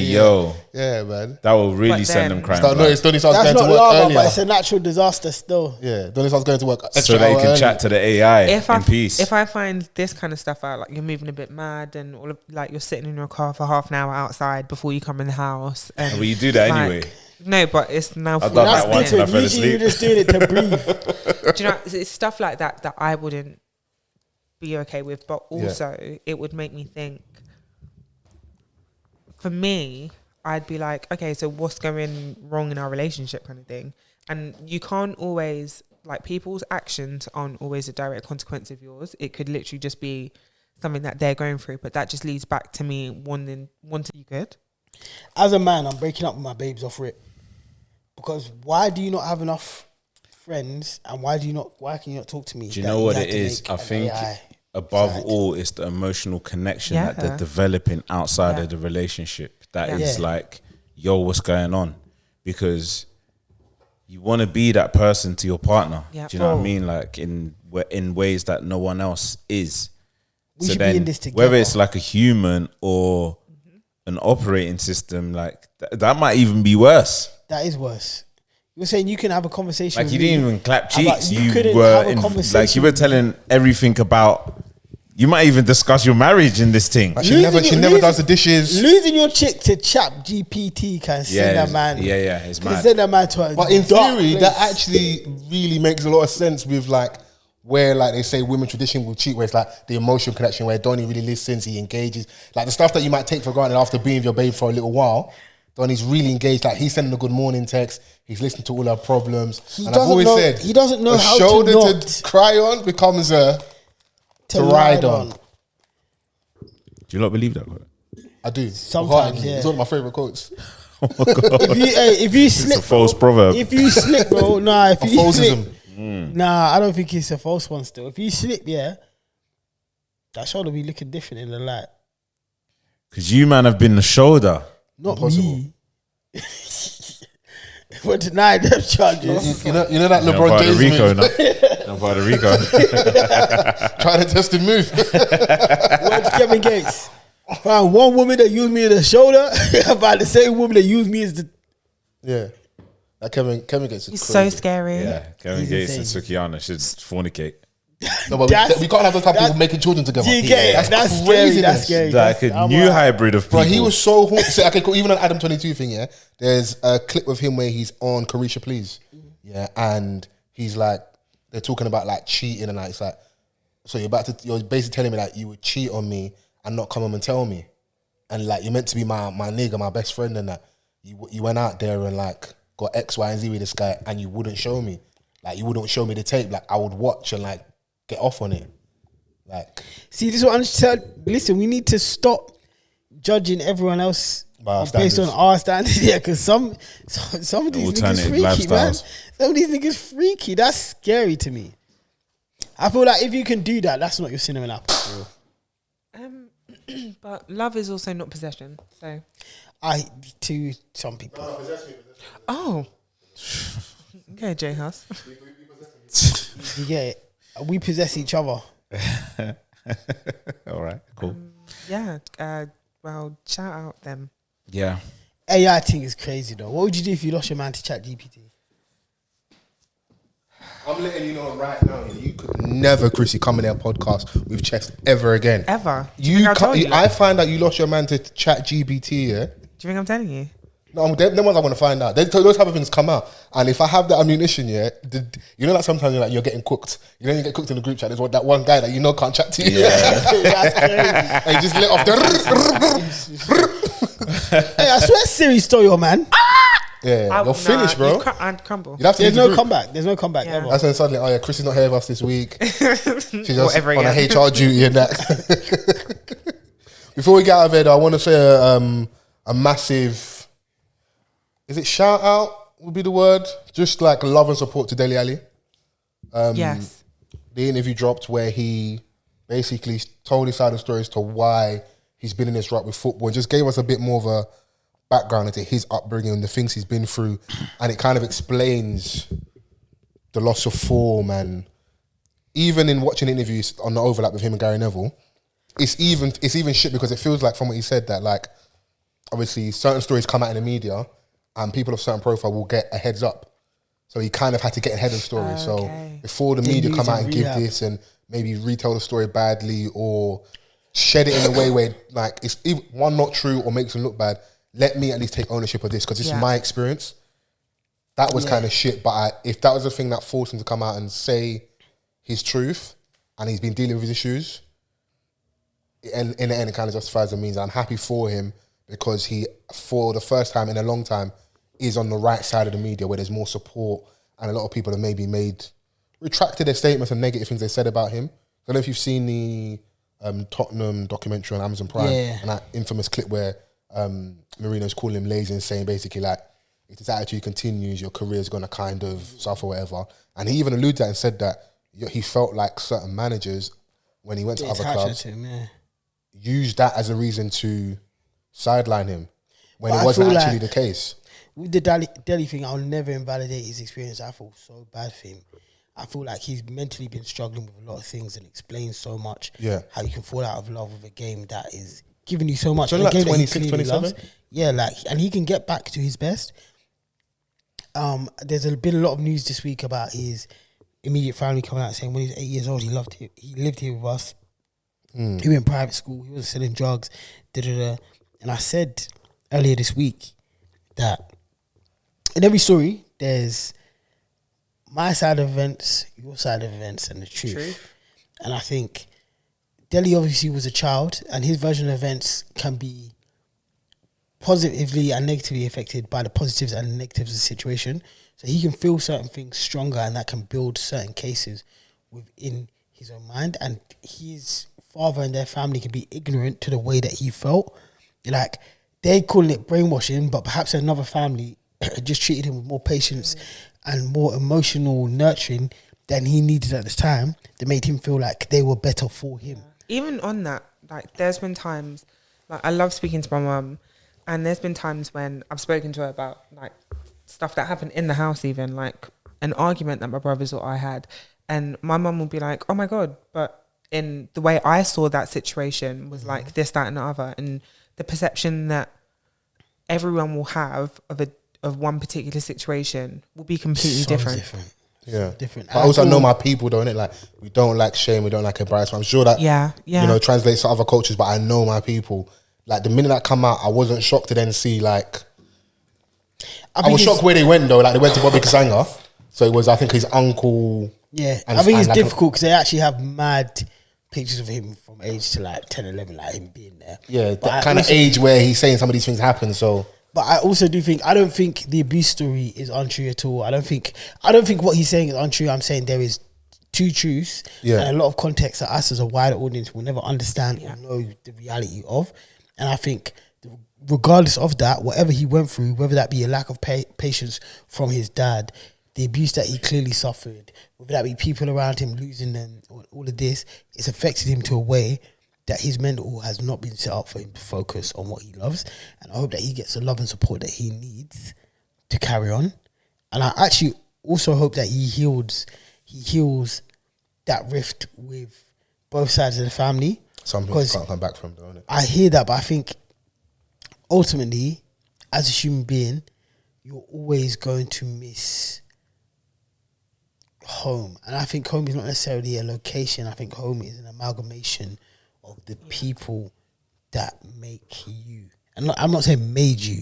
yo. Yeah, man. That will really But send then- them crime. Start notice Donnie starts That's going not to work lava, earlier. but it's a natural disaster still. Yeah, Donnie starts going to work extra So they hour can early. chat to the AI in peace. If I find this kind of stuff out, like you're moving a bit mad and all of, like you're sitting in your car for half an hour outside before you come in the house. And Well, you do that like, anyway. No, but it's now. I've done That's that once and I different. fell Usually you're asleep. just doing it to breathe. Do you know, it's stuff like that that I wouldn't be okay with, but also it would make me think. For me, I'd be like, okay, so what's going wrong in our relationship, kind of thing. And you can't always, like, people's actions aren't always a direct consequence of yours. It could literally just be something that they're going through, but that just leads back to me wanting you good. As a man, I'm breaking up with my babes off rip. Because why do you not have enough friends, and why can you not talk to me? Do you that know what had it to is? make I an think AI above side? all, it's the emotional connection Yeah. that they're developing outside of the relationship. That is Yeah. like, yo, what's going on? Because you want to be that person to your partner. Yeah. Do you know what I mean? Like in in ways that no one else is. We should be in this together. Whether it's like a human or an operating system, like that might even be worse. That is worse. You're saying you can have a conversation. Like with you me didn't even clap cheeks. you You couldn't were have a conversation like you were with me. telling everything about. You might even discuss your marriage in this thing. Like she never does the dishes. Losing your chick to Chat GPT can send that man. It's can mad. send that man to a But in dark theory, place. that actually really makes a lot of sense with like where like they say women tradition will cheat, where it's like the emotional connection, where Donnie really listens, he engages, like the stuff that you might take for granted after being with your babe for a little while. Donnie's really engaged. Like he's sending a good morning text. He's listening to all our problems. He and I've always said he doesn't know a how shoulder to not to cry on becomes a to ride on. Do you not believe that? I do. Sometimes, yeah. It's one of my favorite quotes. If you slip, It's a false proverb. If you slip, bro, nah. If A you falsism. slip, nah, I don't think it's a false one. Still, if you slip, yeah, that shoulder be looking different in the light. Because you man have been the shoulder. Not Impossible. me. We're denying them charges. You know that You're LeBron Puerto James Rico, move? no? You're Puerto Rico. Trying to test the move. What's Kevin Gates? Found one woman that used me in the shoulder about the same woman that used me as the. Yeah. That Kevin gets He's so scary. Yeah, Kevin He's Gates and insane. Sukihana should fornicate. No, but we can't have those type of people making children together. Do you get it? That's scary. craziness. That's scary. Like That's- a I'm new like- hybrid of people. Bro, he was so so okay, cool. Even on Adam 22 thing, yeah. There's a clip of him where he's on Carisha Please. Yeah, and he's like, they're talking about like cheating and like it's like, so you're basically telling me like you would cheat on me and not come home and tell me. And like you're meant to be my nigga, my best friend, and that you went out there and like got X, Y, and Z with this guy and you wouldn't show me. Like you wouldn't show me the tape. Like I would watch and like get off on it. Like, see, this is what I'm saying. Listen, we need to stop judging everyone else By our based on standards. our standards. Yeah, because some of these niggas Alternative freaky, man. lifestyles. Some of these niggas freaky. That's scary to me. I feel like if you can do that, that's not your cinema apple. But love is also not possession. So, To some people. oh, okay, J Hus. You get it? We possess each other. All right, cool. Yeah. Well, shout out them. Yeah. AI thing is crazy though. What would you do if you lost your man to Chat GPT? I'm letting you know right now, you could never, Chrissy, come in our podcast with chest ever again. Ever. Do You think I can't. told you I that? find out you lost your man to Chat GPT, yeah? Do you think I'm telling you? No, them ones I want to find out. Those type of things come out, and if I have that ammunition, yeah, you know, like sometimes you're getting cooked. You know, you get cooked in the group chat. There's that one guy that you know can't chat to you. That's crazy. And you just let off the. Hey, I swear Siri stole your man. Yeah, you're finished, bro. I'd crumble. You'd have to There's leave the no group. comeback. There's no comeback Yeah. ever. That's when suddenly, oh yeah, Chris is not here with us this week. She's just Whatever on a again. HR duty and that. Before we get out of here, though, I want to say a massive. Is it shout out? Would be the word. Just like love and support to Dele Ali. Yes. The interview dropped where he basically told his side of the story as to why he's been in this rut with football and just gave us a bit more of a background into his upbringing and the things he's been through, and it kind of explains the loss of form. And even in watching interviews on the overlap with him and Gary Neville, it's even shit because it feels like from what he said that like obviously certain stories come out in the media and people of certain profile will get a heads up. So he kind of had to get ahead of the story. So Okay. before the They media knew come to out and give rehab. this and maybe retell the story badly or shed it in a way where like it's either one not true or makes them look bad, let me at least take ownership of this because this Yeah. is my experience. That was kind of shit. But if that was the thing that forced him to come out and say his truth and he's been dealing with his issues, and in the end it kind of justifies the means. I'm happy for him because he, for the first time in a long time, is on the right side of the media where there's more support and a lot of people have maybe retracted their statements and negative things they said about him. I don't know if you've seen the Tottenham documentary on Amazon Prime and that infamous clip where Mourinho's calling him lazy and saying basically like, if this attitude continues, your career's going to kind of suffer, whatever. And he even alluded to that and said that he felt like certain managers, when he went to other clubs, used that as a reason to sideline him when But it I wasn't feel actually like the case. With the Delhi thing, I'll never invalidate his experience. I feel so bad for him. I feel like he's mentally been struggling with a lot of things and explains so much. Yeah. How you can fall out of love with a game that is giving you so much. So and a like game that he 26, clearly 27? loves. Yeah, like, and he can get back to his best. There's been a lot of news this week about his immediate family coming out saying when he was 8 years old, he lived here with us. He went to private school. He was selling drugs. And I said earlier this week that in every story, there's my side of events, your side of events, and the truth. And I think Dele obviously was a child, and his version of events can be positively and negatively affected by the positives and negatives of the situation. So he can feel certain things stronger, and that can build certain cases within his own mind. And his father and their family can be ignorant to the way that he felt. Like, they calling it brainwashing, but perhaps another family just treated him with more patience and more emotional nurturing than he needed at the time, that made him feel like they were better for him. Even on that, like, there's been times, like, I love speaking to my mum, and there's been times when I've spoken to her about, like, stuff that happened in the house, even, like, an argument that my brothers or I had, and my mum will be like, oh my God, but in the way I saw that situation was like this, that, and the other, and the perception that everyone will have of one particular situation will be completely different. Yeah, different. But I also know my people, don't it? Like, we don't like shame, we don't like embarrassment. I'm sure that you know, translates to other cultures, but I know my people. Like, the minute that come out, I wasn't shocked to then see, like, I was shocked where they went though. Like, they went to Bobby Kasanga, so it was, I think, his uncle. Yeah, I think it's like difficult because they actually have mad pictures of him from age to like 10, 11, like him being there. Yeah, that kind of age where he's saying some of these things happen. So, but I also do think, I don't think the abuse story is untrue at all. I don't think what he's saying is untrue. I'm saying there is two truths and a lot of context that us as a wider audience will never understand or know the reality of. And I think regardless of that, whatever he went through, whether that be a lack of patience from his dad, the abuse that he clearly suffered, whether that be people around him losing them, all of this, it's affected him to a way that his mental has not been set up for him to focus on what he loves. And I hope that he gets the love and support that he needs to carry on. And I actually also hope that he heals that rift with both sides of the family. Some people can't come back from, don't it? I hear that, but I think ultimately, as a human being, you're always going to miss home. And I think home is not necessarily a location. I think home is an amalgamation of the people that make you. And I'm not saying made you,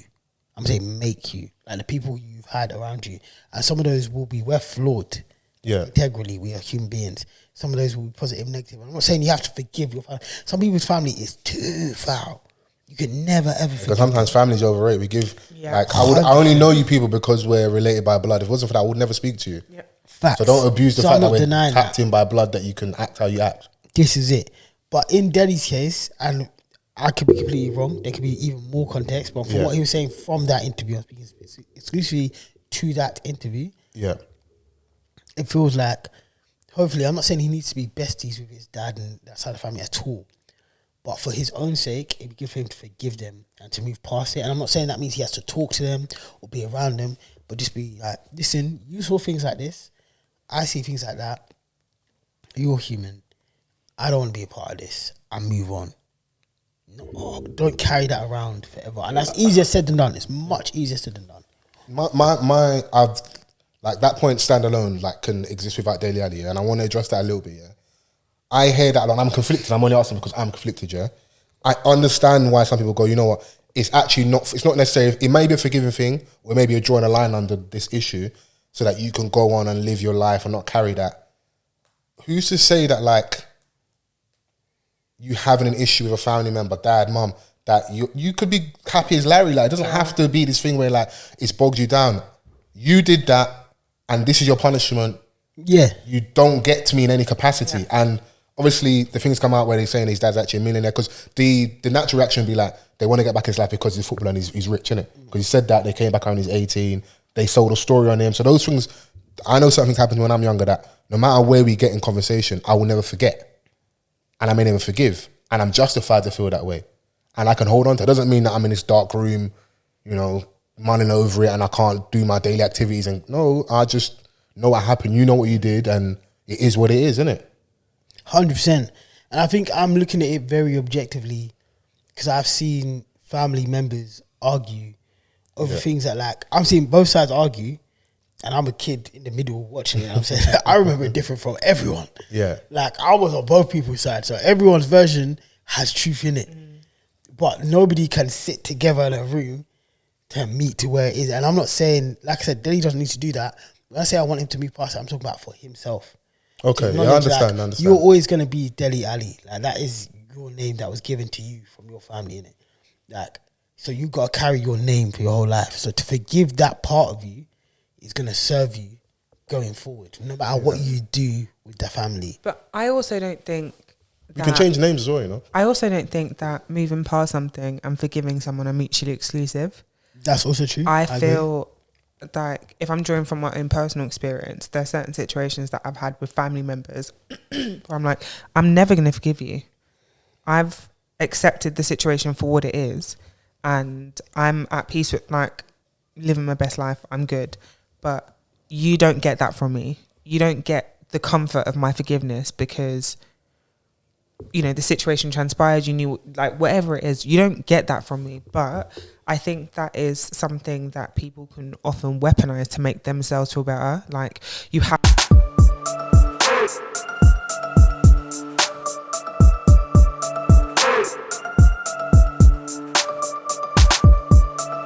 I'm saying make you. Like the people you've had around you. And some of those will be, we're flawed. Yeah. Integrally, we are human beings. Some of those will be positive, negative. I'm not saying you have to forgive your family. Some people's family is too foul. You can never ever forgive. Because sometimes families overrated. We give, like, I only know you people because we're related by blood. If it wasn't for that, I would never speak to you. Yeah. Facts. So don't abuse the fact that we're denying tapped in by blood, that you can act how you act. This is it. But in Dele's case, and I could be completely wrong, there could be even more context, but from what he was saying from that interview, I'm speaking exclusively to that interview. Yeah. It feels like, hopefully, I'm not saying he needs to be besties with his dad and that side of the family at all. But for his own sake, it'd be good for him to forgive them and to move past it. And I'm not saying that means he has to talk to them or be around them, but just be like, listen, you saw things like this. I see things like that. You're human. I don't want to be a part of this. And move on. No, don't carry that around forever. And that's easier said than done. It's much easier said than done. I've, like, that point standalone, like, can exist without Dele Ali, and I want to address that a little bit. I hear that, and I'm conflicted. I'm only asking because I'm conflicted. I understand why some people go, you know what? It's actually not. It's not necessarily. It may be a forgiving thing, or maybe you're drawing a line under this issue, so that you can go on and live your life and not carry that. Who's to say that, like, you having an issue with a family member, dad, mum, that you could be happy as Larry? Like, it doesn't have to be this thing where, like, it's bogged you down. You did that, and this is your punishment. Yeah, you don't get to me in any capacity. And obviously, the things come out where they're saying his dad's actually a millionaire, because the natural reaction would be like, they want to get back in his life because he's footballer and he's rich, innit? Because he said that, they came back when he's 18, they sold a story on him. So those things, I know something's happened when I'm younger that no matter where we get in conversation, I will never forget. And I may never forgive. And I'm justified to feel that way. And I can hold on to it. It doesn't mean that I'm in this dark room, you know, mulling over it and I can't do my daily activities. And no, know what happened, you know what you did, and it is what it is, isn't it? 100%. And I think I'm looking at it very objectively because I've seen family members argue over things that, like, I'm seeing both sides argue, and I'm a kid in the middle watching it. I'm saying I remember it different from everyone. Yeah. Like, I was on both people's side, so everyone's version has truth in it. But nobody can sit together in a room to meet to where it is. And I'm not saying, like I said, Dele doesn't need to do that. When I say I want him to move past it, I'm talking about for himself. Okay, I understand. You're always going to be Dele Ali. Like, that is your name that was given to you from your family, innit? Like, so you got to carry your name for your whole life. So to forgive that part of you is going to serve you going forward, no matter what you do with the family. But I also don't think you can change names as well, you know. I also don't think that moving past something and forgiving someone are mutually exclusive. That's also true. I feel like if I'm drawing from my own personal experience, there are certain situations that I've had with family members where I'm like, I'm never going to forgive you. I've accepted the situation for what it is, and I'm at peace with, like, living my best life. I'm good. But you don't get that from me. You don't get the comfort of my forgiveness because, you know, the situation transpired, you knew, like, whatever it is, you don't get that from me. But I think that is something that people can often weaponize to make themselves feel better. Like, you have